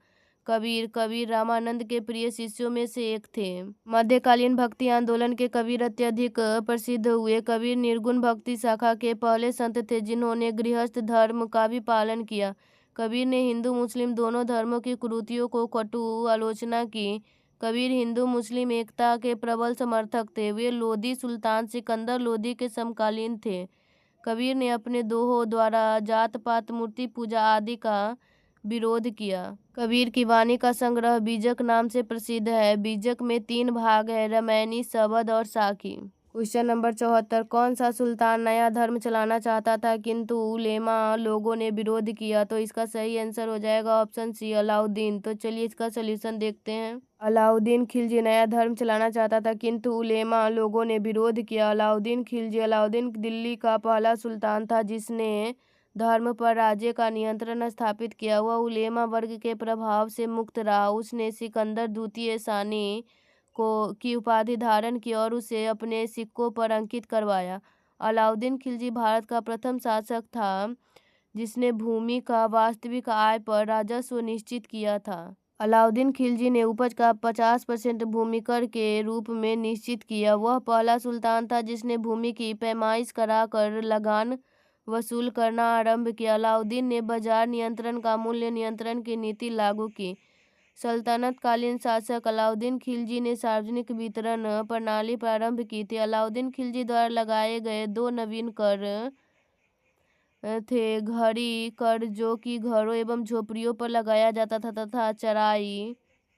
कबीर रामानंद के प्रिय शिष्यों में से एक थे। मध्यकालीन भक्ति आंदोलन के कबीर अत्यधिक प्रसिद्ध हुए। कबीर निर्गुण भक्ति शाखा के पहले संत थे जिन्होंने गृहस्थ धर्म का भी पालन किया। कबीर ने हिंदू मुस्लिम दोनों धर्मों की कुरीतियों को कटु आलोचना की। कबीर हिंदू मुस्लिम एकता के प्रबल समर्थक थे। वे लोदी सुल्तान सिकंदर लोदी के समकालीन थे। कबीर ने अपने दोहों द्वारा जात पात, मूर्ति पूजा आदि का विरोध किया। कबीर की वाणी का संग्रह बीजक नाम से प्रसिद्ध है। बीजक में 3 भाग है, रामायणी, शबद और साखी। क्वेश्चन नंबर 74, कौन सा सुल्तान नया धर्म चलाना चाहता था किंतु उलेमा लोगों ने विरोध किया? तो इसका सही आंसर हो जाएगा ऑप्शन सी, अलाउद्दीन। तो चलिए इसका सलूशन देखते हैं। अलाउद्दीन खिलजी नया धर्म चलाना चाहता था किंतु उलेमा लोगों ने विरोध किया। अलाउद्दीन दिल्ली का पहला सुल्तान था जिसने धर्म पर राज्य का नियंत्रण स्थापित किया। वह उलेमा वर्ग के प्रभाव से मुक्त रहा। उसने सिकंदर द्वितीय सानी की उपाधि धारण की और उसे अपने सिक्कों पर अंकित करवाया। अलाउद्दीन खिलजी भारत का प्रथम शासक था जिसने भूमि का वास्तविक आय पर राजस्व निश्चित किया था। अलाउद्दीन खिलजी ने उपज का 50% भूमि कर के रूप में निश्चित किया। वह पहला सुल्तान था जिसने भूमि की पैमाइश कराकर लगान वसूल करना आरंभ किया। अलाउद्दीन ने बाजार नियंत्रण का मूल्य नियंत्रण की नीति लागू की। सल्तनत कालीन शासक अलाउद्दीन खिलजी ने सार्वजनिक वितरण प्रणाली प्रारंभ की थी। अलाउद्दीन खिलजी द्वारा लगाए गए 2 नवीन कर थे, घड़ी कर जो कि घरों एवं झोपड़ियों पर लगाया जाता था तथा चराई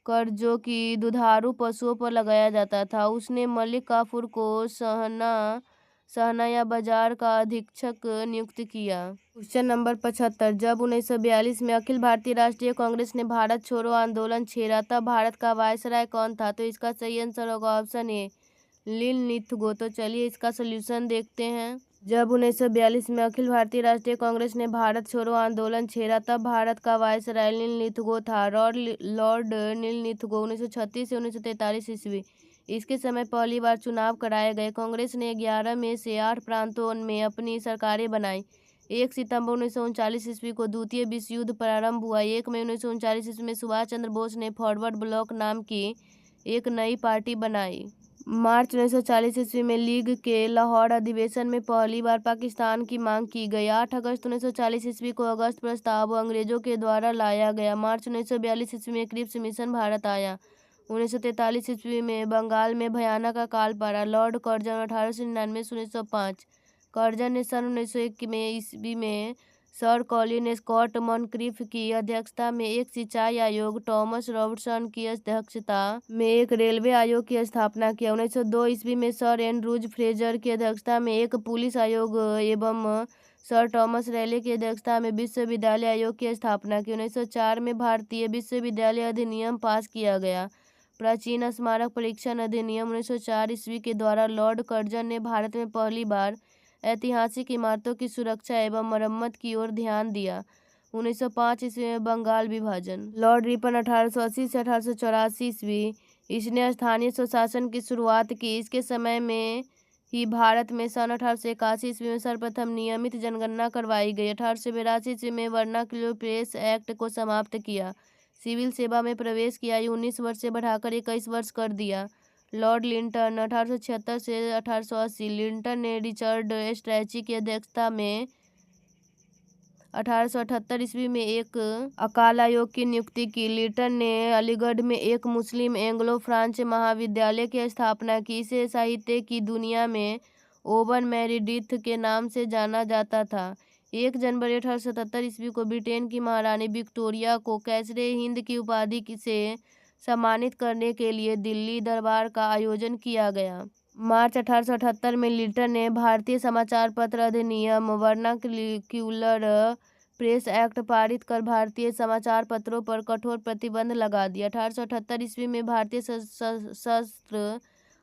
कर जो कि दुधारू पशुओं पर लगाया जाता था। उसने मलिक काफूर को सहना या बाजार का अधीक्षक नियुक्त किया। क्वेश्चन नंबर 75, जब 1942 में अखिल भारतीय राष्ट्रीय कांग्रेस ने भारत छोड़ो आंदोलन छेड़ा तब भारत का वायसराय कौन था? तो इसका सही आंसर होगा ऑप्शन ए, लिनलिथगो। तो चलिए इसका सलूशन देखते हैं। जब 1942 में अखिल भारतीय राष्ट्रीय कांग्रेस ने भारत छोड़ो आंदोलन छेड़ा तब भारत का वायसराय लिनलिथगो था। लॉर्ड लिनलिथगो 1936 से 1943 ईस्वी। इसके समय पहली बार चुनाव कराए गए। कांग्रेस ने 11 में से 8 प्रांतों में अपनी सरकारें बनाई। 1 सितंबर 1939 ईस्वी को द्वितीय विश्व युद्ध प्रारंभ हुआ। 1 मई 1939 ईस्वी में सुभाष चंद्र बोस ने फॉरवर्ड ब्लॉक नाम की एक नई पार्टी बनाई। मार्च 1940 ईस्वी में लीग के लाहौर अधिवेशन में पहली बार पाकिस्तान की मांग की गई। 8 अगस्त 1940 ईस्वी को अगस्त प्रस्ताव अंग्रेजों के द्वारा लाया गया। मार्च 1942 ईस्वी में क्रिप्स मिशन भारत आया। 1943 ईस्वी में बंगाल में भयानक अकाल पड़ा। लॉर्ड कर्जन 1899 से 1905। कर्जन ने सन 1901 ईस्वी में सर कॉलिन स्कॉट मॉनक्रिफ की अध्यक्षता में एक सिंचाई आयोग, थॉमस रॉबर्टसन की अध्यक्षता में एक रेलवे आयोग की स्थापना किया। 1902 ईस्वी में सर एंड्रूज फ्रेजर की अध्यक्षता में एक पुलिस आयोग एवं सर थॉमस रैले की अध्यक्षता में विश्वविद्यालय आयोग की स्थापना की। 1904 में भारतीय विश्वविद्यालय अधिनियम पास किया गया। प्राचीन स्मारक परीक्षण अधिनियम 1904 ईस्वी के द्वारा लॉर्ड कर्जन ने भारत में पहली बार ऐतिहासिक इमारतों की सुरक्षा एवं मरम्मत की ओर ध्यान दिया। 1905 ईस्वी में बंगाल विभाजन। लॉर्ड रिपन 1880 से 1884 ईस्वी, इसने स्थानीय स्वशासन की शुरुआत की। इसके समय में ही भारत में सन 1881 ईस्वी में सर्वप्रथम नियमित जनगणना करवाई गई। 1882 ईस्वी में वर्नाक्युलर प्रेस एक्ट को समाप्त किया। सिविल सेवा में प्रवेश की आयु 19 वर्ष से बढ़ाकर 21 वर्ष कर दिया। लॉर्ड लिंटन 1876 से 1880, लिंटन ने रिचर्ड स्ट्रैची की अध्यक्षता में 1878 ईस्वी में एक अकाल आयोग की नियुक्ति की। लिंटन ने अलीगढ़ में एक मुस्लिम एंग्लो फ्रांच महाविद्यालय की स्थापना की। इसे साहित्य की दुनिया में ओवन मेरिडिथ के नाम से जाना जाता था। 1 जनवरी 1877 ईस्वी को ब्रिटेन की महारानी विक्टोरिया को कैसरे हिंद की उपाधि से सम्मानित करने के लिए दिल्ली दरबार का आयोजन किया गया। मार्च 1878 में लिंटन ने भारतीय समाचार पत्र अधिनियम वर्नाक्युलर प्रेस एक्ट पारित कर भारतीय समाचार पत्रों पर कठोर प्रतिबंध लगा दिया। 1878 ईस्वी में भारतीय शस्त्र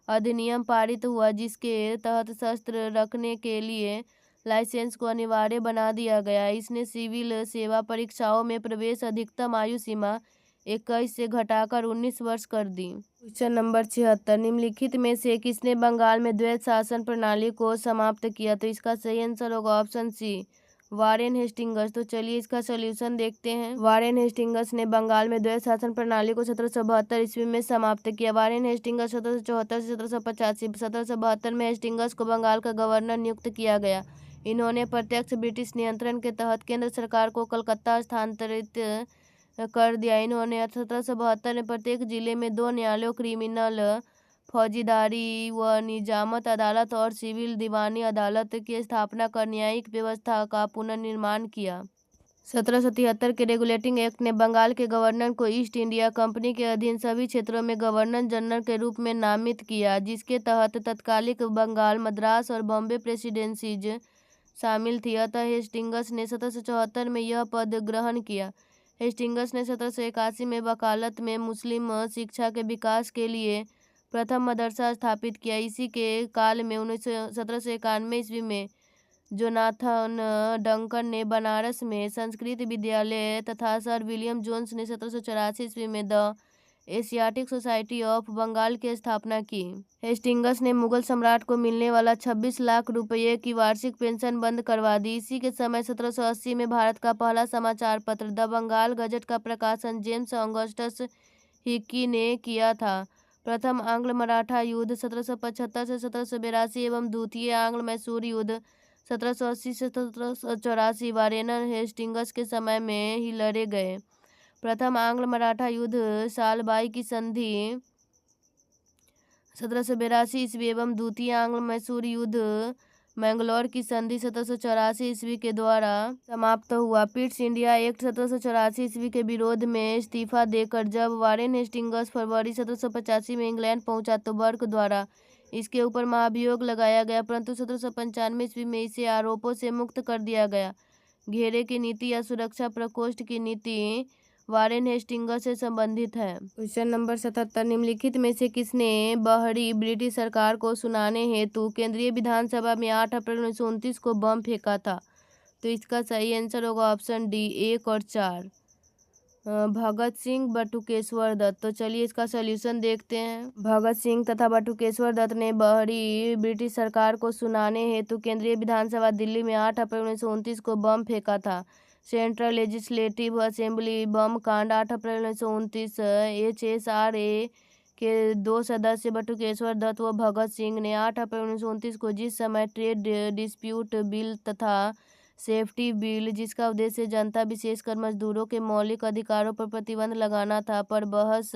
अधिनियम पारित हुआ, जिसके तहत शस्त्र रखने के लिए लाइसेंस को अनिवार्य बना दिया गया। इसने सिविल सेवा परीक्षाओं में प्रवेश अधिकतम आयु सीमा 21 से घटाकर 19 वर्ष कर दी। क्वेश्चन नंबर 76, निम्नलिखित में से किसने बंगाल में द्वैत शासन प्रणाली को समाप्त किया? तो इसका सही आंसर होगा ऑप्शन सी, वारेन हेस्टिंग्स। तो चलिए इसका सोल्यूशन देखते हैं। वारेन हेस्टिंग्स ने बंगाल में द्वैत शासन प्रणाली को 1772 ईस्वी में समाप्त किया। वारेन हेस्टिंग्स 1774 से 1785। 1772 में हेस्टिंग्स को बंगाल का गवर्नर नियुक्त किया गया। इन्होंने प्रत्यक्ष ब्रिटिश नियंत्रण के तहत केंद्र सरकार को कलकत्ता स्थानांतरित कर दिया। इन्होंने 1772 में प्रत्येक जिले में 2 न्यायालयों, क्रिमिनल फौजदारी व निजामत अदालत और सिविल दीवानी अदालत की स्थापना कर न्यायिक व्यवस्था का पुनर्निर्माण किया। 1773 के रेगुलेटिंग एक्ट ने बंगाल के गवर्नर को ईस्ट इंडिया कंपनी के अधीन सभी क्षेत्रों में गवर्नर जनरल के रूप में नामित किया, जिसके तहत तत्कालिक बंगाल, मद्रास और बॉम्बे प्रेसिडेंसीज शामिल थी। अतः हेस्टिंग्स ने 1774 में यह पद ग्रहण किया। हेस्टिंग्स ने 1781 में वकालत में मुस्लिम शिक्षा के विकास के लिए प्रथम मदरसा स्थापित किया। इसी के काल में 1791 ईस्वी में जोनाथन डंकन ने बनारस में संस्कृत विद्यालय तथा सर विलियम जोन्स ने 1784 ईस्वी में the Asiatic Society of Bengal की स्थापना की। हेस्टिंग्स ने मुगल सम्राट को मिलने वाला 26 लाख रुपये की वार्षिक पेंशन बंद करवा दी। इसी के समय 1780 में भारत का पहला समाचार पत्र द बंगाल गजट का प्रकाशन जेम्स ऑगस्टस हिक्की ने किया था। प्रथम आंग्ल मराठा युद्ध 1775 से 1782 एवं द्वितीय आंग्ल मैसूर युद्ध 1780 से 1784 वारेन हेस्टिंग्स के समय में ही लड़े गए। प्रथम आंग्ल मराठा युद्ध सालबाई की संधि 1782 ईस्वी एवं द्वितीय आंग्ल मैसूर युद्ध मैंगलोर की संधि 1784 ईस्वी के द्वारा समाप्त हुआ। पिट्स इंडिया एक्ट 1784 ईस्वी के विरोध में इस्तीफा देकर जब वारेन हेस्टिंग्स फरवरी 1785 में इंग्लैंड पहुंचा तो बर्क द्वारा इसके ऊपर महाभियोग लगाया गया, परंतु 1795 ईस्वी में इसे आरोपों से मुक्त कर दिया गया। घेरे की नीति या सुरक्षा प्रकोष्ठ की नीति वारेन हेस्टिंग्स से संबंधित है। क्वेश्चन नंबर 77, निम्नलिखित में से किसने बाहरी ब्रिटिश सरकार को सुनाने हेतु केंद्रीय विधानसभा में 8 अप्रैल 1929 को बम फेंका था? तो इसका सही आंसर होगा ऑप्शन डी, 1 और 4, भगत सिंह, बटुकेश्वर दत्त। तो चलिए इसका सॉल्यूशन देखते हैं। भगत सिंह तथा बटुकेश्वर दत्त ने बाहरी ब्रिटिश सरकार को सुनाने हेतु केंद्रीय विधानसभा दिल्ली में 8 अप्रैल 1929 को बम फेंका था। सेंट्रल लेजिस्लेटिव असेंबली बम कांड 8 अप्रैल 1929। HSRA के 2 सदस्य बटुकेश्वर दत्त व भगत सिंह ने 8 अप्रैल 1929 को जिस समय ट्रेड डिस्प्यूट बिल तथा सेफ्टी बिल, जिसका उद्देश्य जनता विशेषकर मजदूरों के मौलिक अधिकारों पर प्रतिबंध लगाना था, पर बहस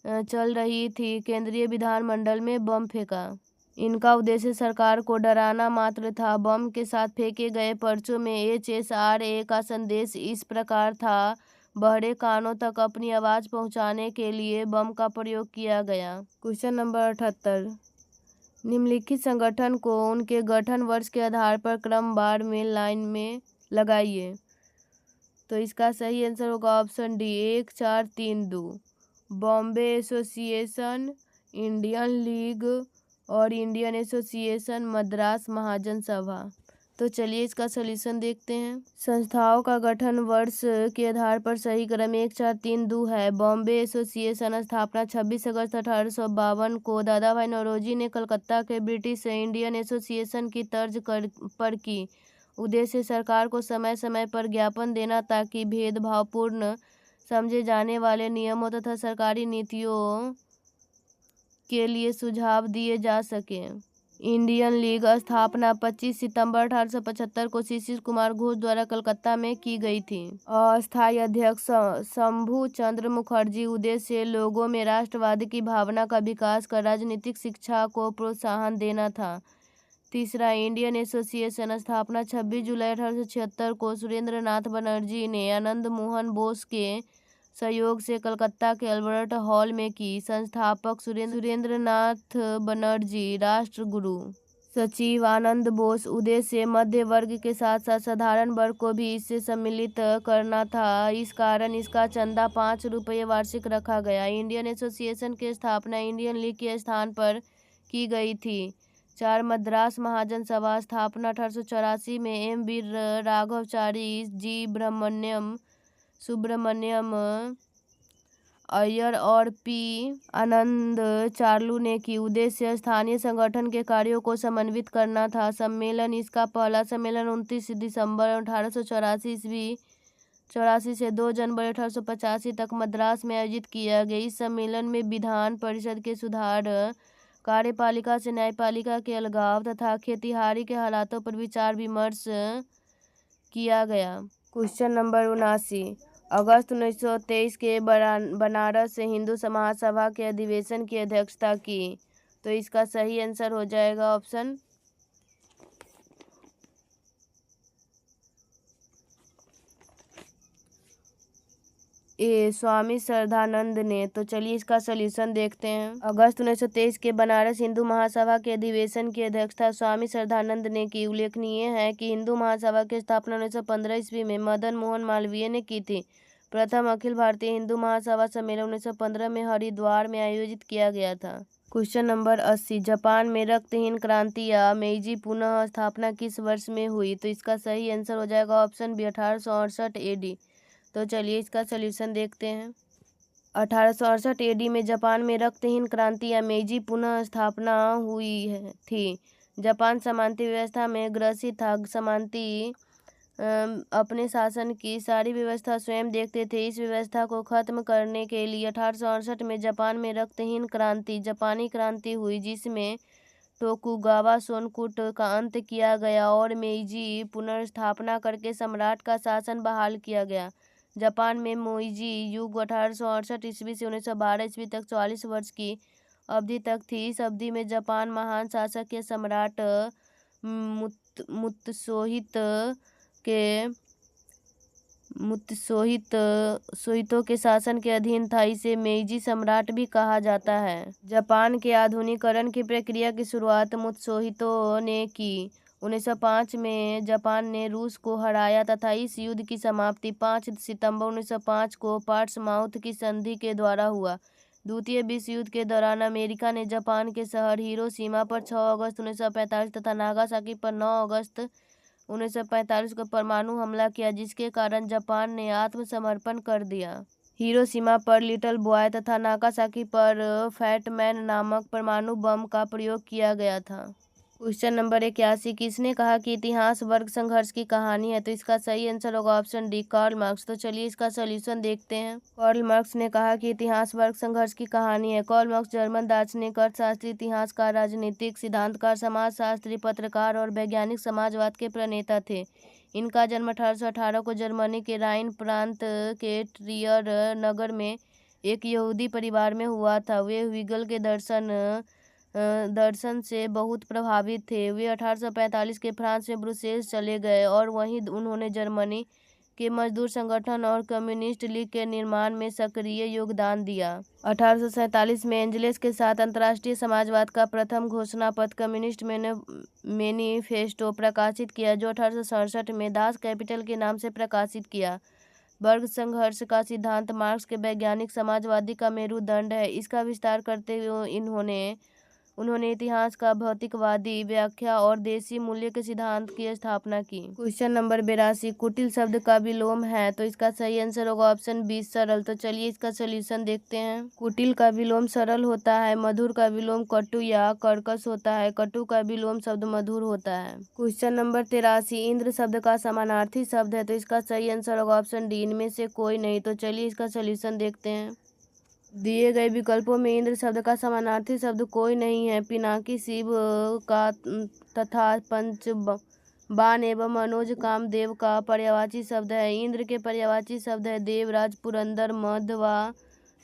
चल रही थी, केंद्रीय विधानमंडल में बम फेंका। इनका उद्देश्य सरकार को डराना मात्र था। बम के साथ फेंके गए पर्चों में HSRA का संदेश इस प्रकार था: बहरे कानों तक अपनी आवाज पहुंचाने के लिए बम का प्रयोग किया गया। क्वेश्चन नंबर 78, निम्नलिखित संगठन को उनके गठन वर्ष के आधार पर क्रमवार में लाइन में लगाइए। तो इसका सही आंसर होगा option D 1 4 3 2। Bombay association, Indian league और इंडियन एसोसिएशन, मद्रास महाजन सभा। तो चलिए इसका सॉल्यूशन देखते हैं। संस्थाओं का गठन वर्ष के आधार पर सही क्रम 1 4 3 2 है। बॉम्बे एसोसिएशन स्थापना 26 अगस्त 1852 को दादा भाई नौरोजी ने कलकत्ता के ब्रिटिश इंडियन एसोसिएशन की तर्ज पर की। उद्देश्य सरकार को समय समय पर ज्ञापन देना ताकि भेदभावपूर्ण समझे जाने वाले नियमों तथा सरकारी नीतियों के लिए सुझाव दिए जा सके। इंडियन लीग स्थापना 25 सितंबर 1875 को शिशिर कुमार घोष द्वारा कलकत्ता में की गई थी। अस्थायी अध्यक्ष शंभू चंद्र मुखर्जी। उद्देश्य लोगों में राष्ट्रवाद की भावना का विकास कर राजनीतिक शिक्षा को प्रोत्साहन देना था। तीसरा, इंडियन एसोसिएशन स्थापना 26 जुलाई 1876 को सुरेंद्र नाथ बनर्जी ने आनंद मोहन बोस के सहयोग से कलकत्ता के अल्बर्ट हॉल में की। संस्थापक सुरेंद्र नाथ बनर्जी, राष्ट्रगुरु सचिव आनंद बोस। उद्देश्य मध्य वर्ग के साथ साथ साधारण वर्ग को भी इससे सम्मिलित करना था। इस कारण इसका चंदा 5 रुपये वार्षिक रखा गया। इंडियन एसोसिएशन की स्थापना इंडियन लीग के स्थान पर की गई थी। 4, मद्रास महाजन सभा स्थापना 1884 में M.V. राघवचारी जी सुब्रमण्यम अय्यर और P. आनंद चार्लू ने की। उद्देश्य स्थानीय संगठन के कार्यों को समन्वित करना था। सम्मेलन इसका पहला सम्मेलन 29 दिसंबर 1884 से 2 जनवरी 1885 तक मद्रास में आयोजित किया गया। इस सम्मेलन में विधान परिषद के सुधार, कार्यपालिका से न्यायपालिका के अलगाव तथा खेतिहारी के हालातों पर विचार विमर्श किया गया। क्वेश्चन नंबर 79, अगस्त 1923 के बनारस से हिंदू महासभा के अधिवेशन की अध्यक्षता की। तो इसका सही आंसर हो जाएगा ऑप्शन ए, स्वामी श्रद्धानंद ने। तो चलिए इसका सॉल्यूशन देखते हैं। अगस्त 1923 के बनारस हिंदू महासभा के अधिवेशन की अध्यक्षता स्वामी श्रद्धानंद ने की। उल्लेखनीय है कि हिंदू महासभा की स्थापना 1915 ईस्वी में मदन मोहन मालवीय ने की थी। प्रथम अखिल भारतीय हिंदू महासभा सम्मेलन 1915 में हरिद्वार में आयोजित किया गया था। क्वेश्चन नंबर 80, जापान में रक्तहीन क्रांति या मेइजी पुनः स्थापना किस वर्ष में हुई? तो इसका सही आंसर हो जाएगा ऑप्शन बी 1868 AD। तो चलिए इसका सॉल्यूशन देखते हैं। 1868 AD में जापान में रक्तहीन क्रांति या मेइजी पुनः स्थापना हुई थी। जापान सामंती व्यवस्था में ग्रसित था। सामंती अपने शासन की सारी व्यवस्था स्वयं देखते थे। इस व्यवस्था को खत्म करने के लिए 1868 में जापान में रक्तहीन क्रांति, जापानी क्रांति हुई, जिसमें टोकुगावा शोनकुट का अंत किया गया और मेइजी पुनर्स्थापना करके सम्राट का शासन बहाल किया गया। जापान में मेइजी युग 1868 ईस्वी से 1912 ईस्वी तक 44 वर्ष की अवधि तक थी। इस अवधि में जापान महान शासक या सम्राट मुत्सुहितो के शासन के अधीन था। इसे मेइजी सम्राट भी कहा जाता है। जापान के आधुनिकीकरण की प्रक्रिया की शुरुआत मुत्सुहितो ने की। 1905 में जापान ने रूस को हराया तथा इस युद्ध की समाप्ति 5 सितंबर 1905 को पोर्ट्समाउथ की संधि के द्वारा हुआ। द्वितीय विश्व युद्ध के दौरान अमेरिका ने जापान के शहर हिरोशिमा पर 6 अगस्त 1945 तथा नागासाकी पर 9 अगस्त 1945 को परमाणु हमला किया, जिसके कारण जापान ने आत्मसमर्पण कर दिया। हिरोशिमा पर लिटिल बॉय तथा नागासाकी पर फैट मैन नामक परमाणु बम का प्रयोग किया गया था। क्वेश्चन नंबर 81, किसने कहा कि इतिहास वर्ग संघर्ष की कहानी है? तो इसका सही आंसर होगा ऑप्शन डी कार्ल मार्क्स। तो चलिए इसका सॉल्यूशन देखते हैं। कार्ल मार्क्स ने कहा कि इतिहास वर्ग संघर्ष की कहानी है। कार्ल मार्क्स जर्मन दार्शनिक, अर्थशास्त्री, इतिहासकार, राजनीतिक सिद्धांतकार, समाजशास्त्री, पत्रकार और वैज्ञानिक समाजवाद के प्रणेता थे। इनका जन्म 1818 को जर्मनी के राइन प्रांत के ट्रियर नगर में एक यहूदी परिवार में हुआ था। वे हीगल के दर्शन दर्शन से बहुत प्रभावित थे। वे 1845 के फ्रांस में ब्रुसेल्स चले गए और वहीं उन्होंने जर्मनी के मजदूर संगठन और कम्युनिस्ट लीग के निर्माण में सक्रिय योगदान दिया। 1847 में एंजल्स के साथ अंतर्राष्ट्रीय समाजवाद का प्रथम घोषणा पत्र कम्युनिस्ट मैनिफेस्टो प्रकाशित किया, जो 1867 में दास कैपिटल के नाम से प्रकाशित किया। वर्ग संघर्ष का सिद्धांत मार्क्स के वैज्ञानिक समाजवादी का मेरुदंड है। इसका विस्तार करते हुए उन्होंने इतिहास का भौतिकवादी व्याख्या और देशी मूल्य के सिद्धांत की स्थापना की। क्वेश्चन नंबर 82, कुटिल शब्द का विलोम है, तो इसका सही आंसर होगा ऑप्शन बी सरल। तो चलिए इसका सोल्यूशन देखते हैं। कुटिल का विलोम सरल होता है। मधुर का विलोम कटु या कर्कश होता है। कटु का विलोम शब्द मधुर होता है। क्वेश्चन नंबर 83, इंद्र शब्द का समानार्थी शब्द है, तो इसका सही आंसर होगा ऑप्शन डी इनमें से कोई नहीं। तो चलिए इसका सोल्यूशन देखते हैं। दिए गए विकल्पों में इंद्र शब्द का समानार्थी शब्द कोई नहीं है। पिनाकी शिव का तथा पंचबाण एवं मनोज कामदेव का पर्यायवाची शब्द है। इंद्र के पर्यायवाची शब्द है देवराज, पुरंदर, मध व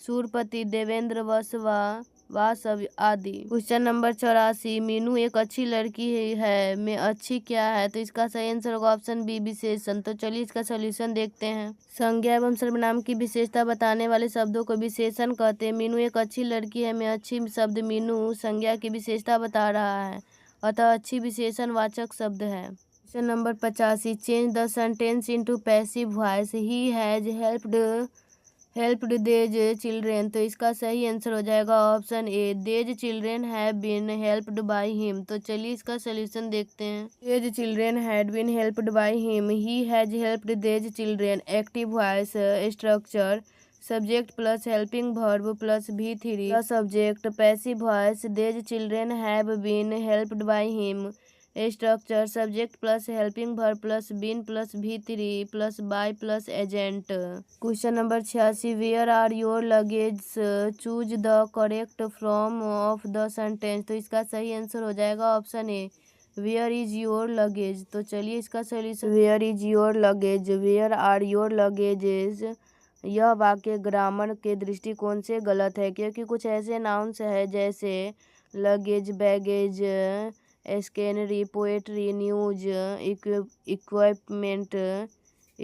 सूरपति, देवेंद्र, वश व वासव आदि। क्वेश्चन नंबर 84, मीनू एक अच्छी लड़की है में अच्छी क्या है, तो इसका सही आंसर होगा ऑप्शन बी विशेषण। तो चलिए इसका सोल्यूशन देखते हैं। संज्ञा एवं सर्वनाम की विशेषता बताने वाले शब्दों को विशेषण कहते हैं। मीनू एक अच्छी लड़की है में अच्छी शब्द मीनू संज्ञा की विशेषता बता रहा है, अतः अच्छी विशेषण वाचक शब्द है। Question number 85, change the sentence into passive voice. He has helped these children, तो इसका सही आंसर हो जाएगा option A these children have been helped by him. तो चलिए इसका सोल्यूशन देखते हैं। These children had been helped by him, he has helped these children. Active voice structure subject plus helping verb plus V3 subject. Passive voice these children have been helped by him structure subject plus helping verb plus been plus V3 plus by plus agent. Question number 86, where are your luggage, choose the correct from of the sentence, तो इसका सही answer हो जाएगा option A where is your luggage. तो चलिए इसका solution. Where is your luggage, where are your luggages, यह वाक्य ग्रामर के दृष्टिकोण से गलत है, क्योंकि कुछ ऐसे नाउन्स है जैसे luggage, baggage, स्कैनरी, poetry, news,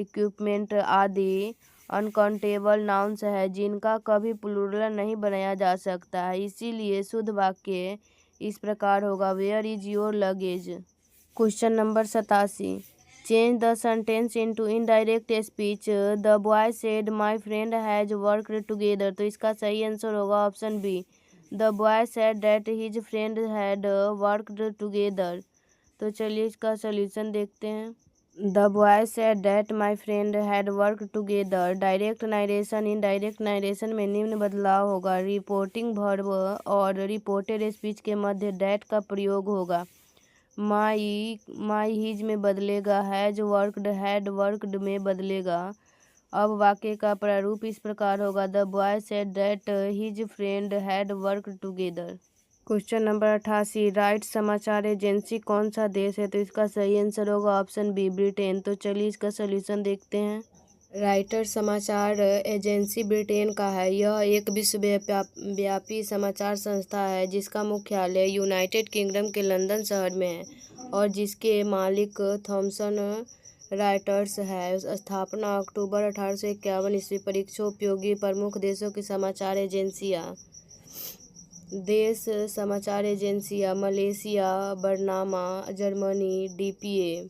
equipment आदि अनकाउंटेबल नाउन्स है जिनका कभी प्लूरल नहीं बनाया जा सकता है। इसीलिए शुद्ध वाक्य इस प्रकार होगा where is your luggage. Question number 87, change the sentence into indirect speech. The boy said my friend has worked together, तो इसका सही आंसर होगा option B the boy said that his friend had worked together. तो चलिए इसका solution देखते हैं। The boy said that my friend had worked together. Direct narration, indirect narration में निम्न बदलाव होगा। रिपोर्टिंग वर्ब और रिपोर्टेड स्पीच के मध्य डैट का प्रयोग होगा। माई हिज में बदलेगा, हैज वर्कड हैड वर्कड में बदलेगा। अब वाक्य का प्रारूप इस प्रकार होगा the boy said that his friend had worked together. Question number 88, right समाचार एजेंसी कौन सा देश है, तो इसका सही आंसर होगा ऑप्शन बी ब्रिटेन। तो चलिए इसका सोल्यूशन देखते हैं। राइटर समाचार एजेंसी ब्रिटेन का है। यह एक विश्वव्यापी समाचार संस्था है जिसका मुख्यालय यूनाइटेड किंगडम के लंदन शहर में है और जिसके मालिक थॉमसन राइटर्स है। स्थापना अक्टूबर 1851 ईस्वी। परीक्षा उपयोगी प्रमुख देशों की समाचार एजेंसियाँ। देश समाचार एजेंसियाँ मलेशिया, बर्मा, जर्मनी, DPA,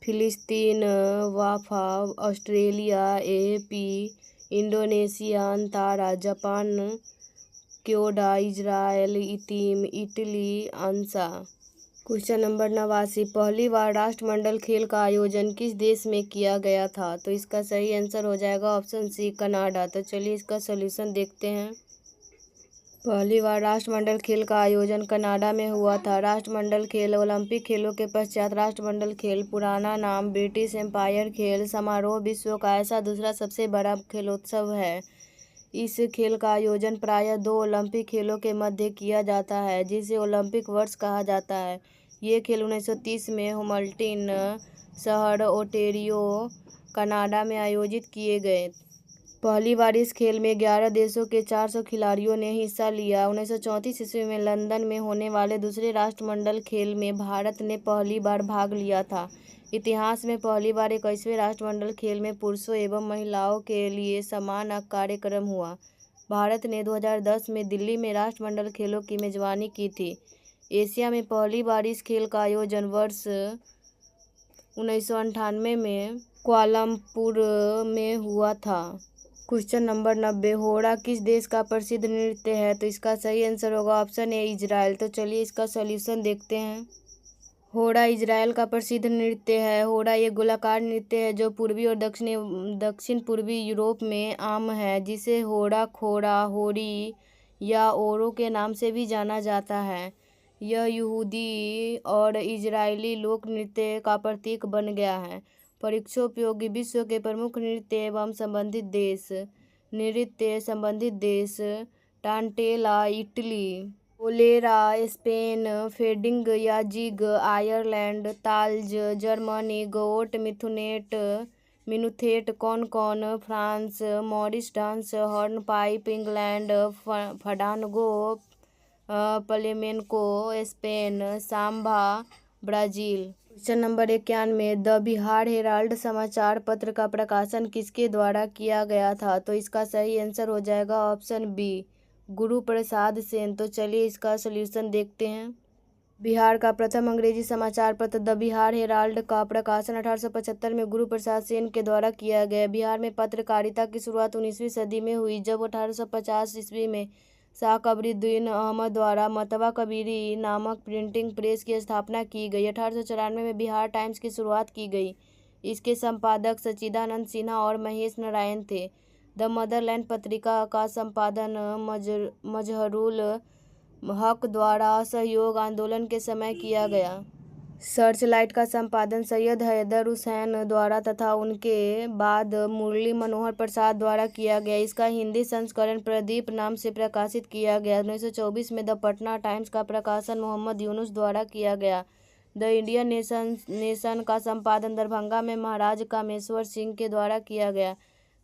फिलिस्तीन, वाफा, Australia, AP, Indonesia, Antara, Japan, Kyodo, Israel, Italy, ANSA. Question number 89, पहली बार राष्ट्रमंडल खेल का आयोजन किस देश में किया गया था, तो इसका सही आंसर हो जाएगा ऑप्शन सी कनाडा। तो चलिए इसका सोल्यूशन देखते हैं। पहली बार राष्ट्रमंडल खेल का आयोजन कनाडा में हुआ था। राष्ट्रमंडल खेल ओलंपिक खेलों के पश्चात राष्ट्रमंडल खेल पुराना नाम ब्रिटिश एम्पायर खेल समारोह विश्व का ऐसा दूसरा सबसे बड़ा खेलोत्सव है। इस खेल का आयोजन प्रायः 2 ओलंपिक खेलों के मध्य किया जाता है जिसे ओलंपिक वर्ष कहा जाता है। ये खेल 1930 में हैमिल्टन शहर ओंटारियो कनाडा में आयोजित किए गए। पहली बार इस खेल में 11 देशों के 400 खिलाड़ियों ने हिस्सा लिया। 1934 ईस्वी में लंदन में होने वाले दूसरे राष्ट्रमंडल खेल में भारत ने पहली बार भाग लिया था। इतिहास में पहली बार 21वें राष्ट्रमंडल खेल में पुरुषों एवं महिलाओं के लिए समान कार्यक्रम हुआ। भारत ने 2010 में दिल्ली में राष्ट्रमंडल खेलों की मेजबानी की थी। एशिया में पहली बार इस खेल का आयोजन वर्ष 1998 में कुआलालंपुर में हुआ था। क्वेश्चन नंबर 90, होड़ा किस देश का प्रसिद्ध नृत्य है? तो इसका सही आंसर होगा ऑप्शन ए इजराइल। तो चलिए इसका सॉल्यूशन देखते हैं। होड़ा इजराइल का प्रसिद्ध नृत्य है। होड़ा एक गोलाकार नृत्य है जो पूर्वी और दक्षिण पूर्वी यूरोप में आम है, जिसे होड़ा, खोड़ा, होरी या ओरो के नाम से भी जाना जाता है। यह यहूदी और इजरायली लोक नृत्य का प्रतीक बन गया है। परीक्षोपयोगी विश्व के प्रमुख नृत्य एवं संबंधित देश टांटेला इटली, ओलेरा स्पेन, फेडिंग या जिग आयरलैंड, ताल्ज जर्मनी, गोट मिनुथेट कॉन France, Morris dance hornpipe England, fandango flamenco Spain, samba Brazil. Question number 91, the Bihar Herald समाचार पत्र का प्रकाशन किसके द्वारा किया गया था? तो इसका सही आंसर हो जाएगा ऑप्शन बी, गुरु प्रसाद सेन। तो चलिए इसका सॉल्यूशन देखते हैं। बिहार का प्रथम अंग्रेजी समाचार पत्र द बिहार हेराल्ड का प्रकाशन 1875 में गुरु प्रसाद सेन के द्वारा किया गया। बिहार में पत्रकारिता की शुरुआत 19वीं सदी में हुई, जब 1850 ईस्वी में शाह कबीरुद्दीन अहमद द्वारा मतबा कबीरी नामक प्रिंटिंग प्रेस की स्थापना की गई। 1894 में बिहार टाइम्स की शुरुआत की गई। इसके संपादक सच्चिदानंद सिन्हा और महेश नारायण थे। द मदरलैंड पत्रिका का संपादन मजहरुल हक द्वारा असहयोग आंदोलन के समय किया गया। सर्चलाइट का संपादन सैयद हैदर हुसैन द्वारा तथा उनके बाद मुरली मनोहर प्रसाद द्वारा किया गया। इसका हिंदी संस्करण प्रदीप नाम से प्रकाशित किया गया। 1924 में द पटना टाइम्स का प्रकाशन मोहम्मद यूनुस द्वारा किया गया। द इंडियन नेशन का संपादन दरभंगा में महाराज कामेश्वर सिंह के द्वारा किया गया।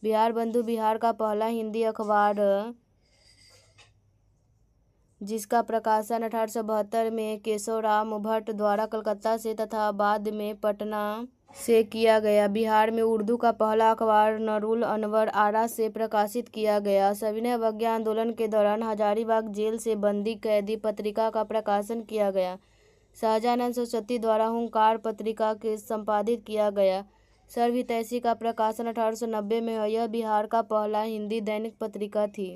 बिहार बंधु बिहार का पहला हिंदी अखबार जिसका प्रकाशन 1872 में केशवराम भट्ट द्वारा कलकत्ता से तथा बाद में पटना से किया गया। बिहार में उर्दू का पहला अखबार नूरुल अनवर आरा से प्रकाशित किया गया। सविनय अवज्ञा आंदोलन के दौरान हजारीबाग जेल से बंदी कैदी पत्रिका का प्रकाशन किया गया। शाहजहान सरस्वती द्वारा हुंकार पत्रिका के संपादित किया गया। सर्वहितैषी का प्रकाशन 1890 में हुआ। यह बिहार का पहला हिंदी दैनिक पत्रिका थी।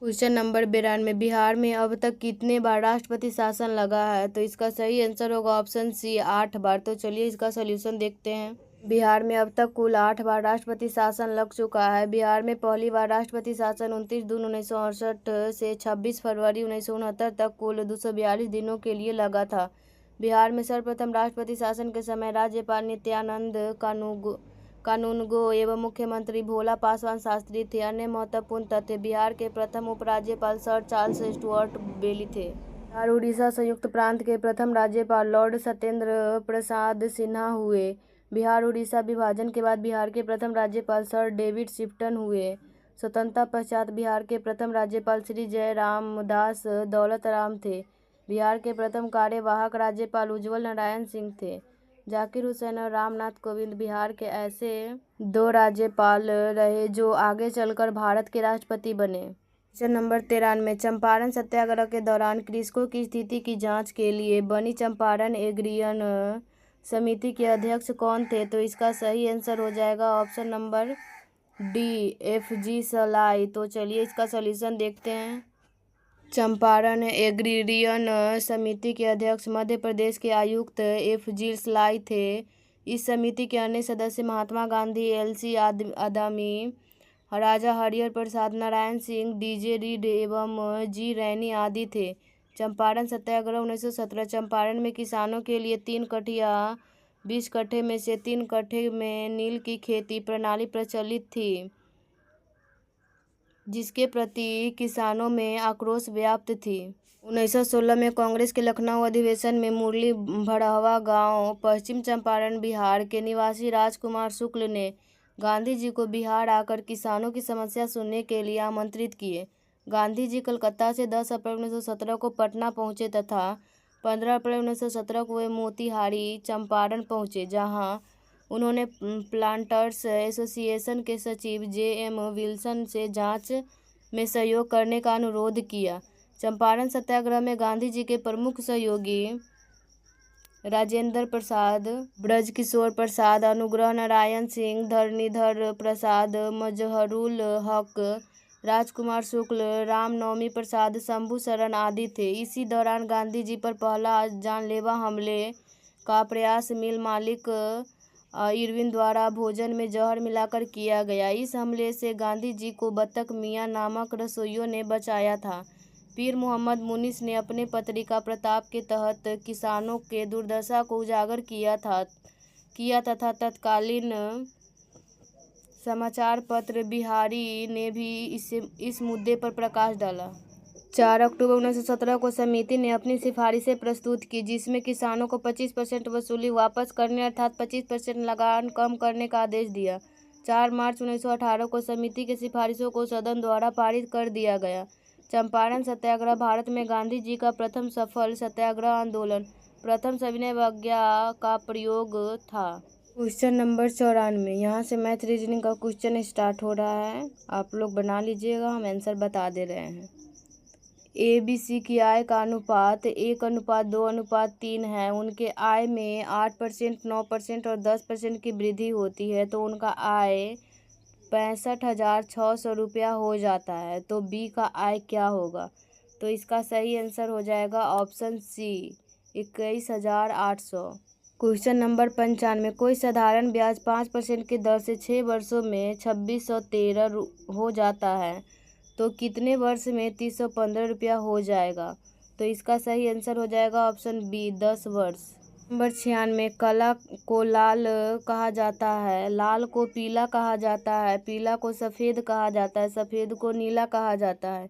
क्वेश्चन नंबर 92, बिहार में अब तक कितने बार राष्ट्रपति शासन लगा है? तो इसका सही आंसर होगा ऑप्शन सी, 8 बार। तो चलिए इसका सॉल्यूशन देखते हैं। बिहार में अब तक कुल 8 बार राष्ट्रपति शासन लग चुका है। बिहार में पहली बार राष्ट्रपति शासन 29 जून 1968 से 26 फरवरी 1969 तक कुल 242 दिनों के लिए लगा था। बिहार में सर्वप्रथम राष्ट्रपति शासन के समय राज्यपाल नित्यानंद कानूनगो एवं मुख्यमंत्री भोला पासवान शास्त्री थे। अन्य महत्वपूर्ण तथ्य, बिहार के प्रथम उपराज्यपाल सर चार्ल्स स्टुअर्ट बेली थे। बिहार उड़ीसा संयुक्त प्रांत के प्रथम राज्यपाल लॉर्ड सत्येंद्र प्रसाद सिन्हा हुए। बिहार उड़ीसा विभाजन के बाद बिहार के प्रथम राज्यपाल सर डेविड शिफ्टन हुए। स्वतंत्रता पश्चात बिहार के प्रथम राज्यपाल श्री जयरामदास दौलतराम थे। बिहार के प्रथम कार्यवाहक राज्यपाल उज्ज्वल नारायण सिंह थे। जाकिर हुसैन और रामनाथ कोविंद बिहार के ऐसे 2 राज्यपाल रहे जो आगे चलकर भारत के राष्ट्रपति बने। क्वेश्चन नंबर 93, चंपारण सत्याग्रह के दौरान कृषकों की स्थिति की जांच के लिए बनी चंपारण एग्रियन समिति के अध्यक्ष कौन थे? तो इसका सही आंसर हो जाएगा ऑप्शन नंबर डी, FG सलाई। तो चलिए इसका सॉल्यूशन देखते हैं। चंपारण एग्रियन समिति के अध्यक्ष मध्य प्रदेश के आयुक्त FG सलाई थे। इस समिति के अन्य सदस्य महात्मा गांधी, LC आदमी, राजा हरिहर प्रसाद, नारायण सिंह, DJ रीड एवं G रैनी आदि थे। चंपारण सत्याग्रह 1917। चंपारण में किसानों के लिए 3 कठिया 20 कट्ठे में से 3 कट्ठे में नील की खेती प्रणाली प्रचलित थी, जिसके प्रति किसानों में आक्रोश व्याप्त थी। 1916 में कांग्रेस के लखनऊ अधिवेशन में मुरली भड़हवा गांव, पश्चिम चंपारण बिहार के निवासी राजकुमार शुक्ल ने गांधी जी को बिहार आकर किसानों की समस्या सुनने के लिए आमंत्रित किए। गांधी जी कलकत्ता से 10 अप्रैल 1917 को पटना पहुंचे तथा 15 अप्रैल 1917 को वे मोतिहारी चंपारण पहुंचे, जहां उन्होंने प्लांटर्स एसोसिएशन के सचिव J.M. विल्सन से जांच में सहयोग करने का अनुरोध किया। चंपारण सत्याग्रह में गांधी जी के प्रमुख सहयोगी राजेंद्र प्रसाद, ब्रजकिशोर प्रसाद, अनुग्रह नारायण सिंह, धरणीधर प्रसाद, मजहरुल हक, राजकुमार शुक्ल, रामनवमी प्रसाद, शंभू शरण आदि थे। इसी दौरान गांधी जी पर पहला जानलेवा हमले का प्रयास मिल मालिक इरविन द्वारा भोजन में जहर मिलाकर किया गया। इस हमले से गांधी जी को बत्तख मियां नामक रसोइयों ने बचाया था। पीर मोहम्मद मुनीस ने अपने पत्रिका प्रताप के तहत किसानों के दुर्दशा को उजागर किया तथा तत्कालीन समाचार पत्र बिहारी ने भी इस मुद्दे पर प्रकाश डाला। 4 अक्टूबर 1917 को समिति ने अपनी सिफारिशें प्रस्तुत की, जिसमें किसानों को 25% वसूली वापस करने अर्थात 25% लगान कम करने का आदेश दिया। 4 मार्च 1918 को समिति की सिफारिशों को सदन द्वारा पारित कर दिया गया। चंपारण सत्याग्रह भारत में गांधी जी का प्रथम सफल सत्याग्रह आंदोलन, प्रथम सविनय अवज्ञा का प्रयोग था। क्वेश्चन नंबर 94, यहाँ से मैथ रीजनिंग का क्वेश्चन स्टार्ट हो रहा है। आप लोग बना लीजिएगा, हम आंसर बता दे रहे हैं। ABC की आय का अनुपात 1:2:3 है। उनके आय में 8%, 9% और 10% की वृद्धि होती है तो उनका आय 65,600 रुपया हो जाता है। तो बी का आय क्या होगा? तो इसका सही आंसर हो जाएगा ऑप्शन सी, 21,800। क्वेश्चन नंबर 95, कोई साधारण ब्याज 5% की दर से 6 वर्षों में 2613 हो जाता है तो कितने वर्ष में 315 रुपया हो जाएगा? तो इसका सही आंसर हो जाएगा ऑप्शन बी, 10 वर्ष। नंबर 96, काला को लाल कहा जाता है, लाल को पीला कहा जाता है, पीला को सफ़ेद कहा जाता है, सफ़ेद को नीला कहा जाता है,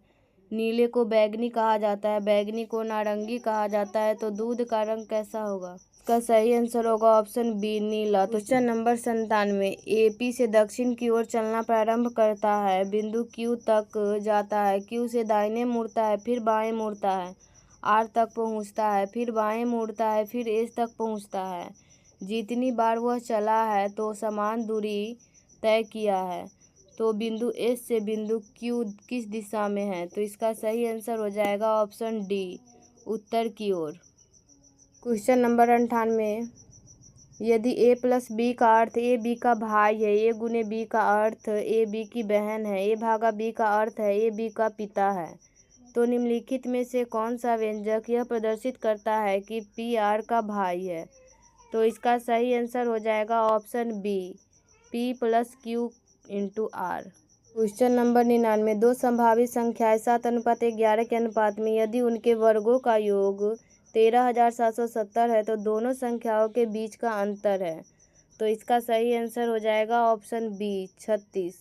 नीले को बैंगनी कहा जाता है, बैंगनी को नारंगी कहा जाता है। तो दूध का रंग कैसा होगा? इसका सही आंसर होगा ऑप्शन बी, नीला। क्वेश्चन नंबर 97, AP से दक्षिण की ओर चलना प्रारंभ करता है, बिंदु Q तक जाता है, Q से दाहिने मुड़ता है, फिर बाएं मुड़ता है, R तक पहुंचता है, फिर बाएं मुड़ता है, फिर S तक पहुंचता है। जितनी बार वह चला है तो समान दूरी तय किया है तो बिंदु S से बिंदु Q किस दिशा में है? तो इसका सही आंसर हो जाएगा ऑप्शन डी, उत्तर की ओर। क्वेश्चन नंबर 98, यदि A + B का अर्थ A B का भाई है, A × B का अर्थ A B की बहन है, A / B का अर्थ है A B का पिता है, तो निम्नलिखित में से कौन सा व्यंजक यह प्रदर्शित करता है कि P R का भाई है? तो इसका सही आंसर हो जाएगा option B, P + Q × R। Question number 99, दो संभावित संख्याएं 7:11 के अनुपात में यदि उनके वर्गों का योग 13,770 है तो दोनों संख्याओं के बीच का अंतर है। तो इसका सही आंसर हो जाएगा option B, 36।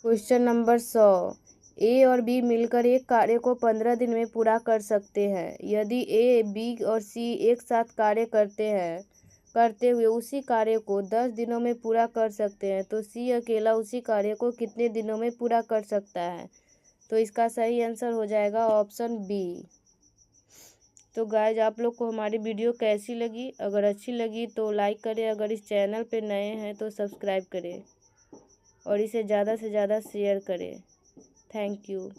Question number 100, A और B मिलकर एक कार्य को 15 दिन में पूरा कर सकते हैं। यदि A, B और C एक साथ कार्य करते हुए उसी कार्य को 10 दिनों में पूरा कर सकते हैं तो C अकेला उसी कार्य को कितने दिनों में पूरा कर सकता है? तो इसका सही आंसर हो जाएगा ऑप्शन बी। तो गाइज, आप लोग को हमारी वीडियो कैसी लगी? अगर अच्छी लगी तो लाइक करें, अगर इस चैनल पे नए हैं तो सब्सक्राइब करें और इसे ज़्यादा से ज़्यादा शेयर करें। Thank you.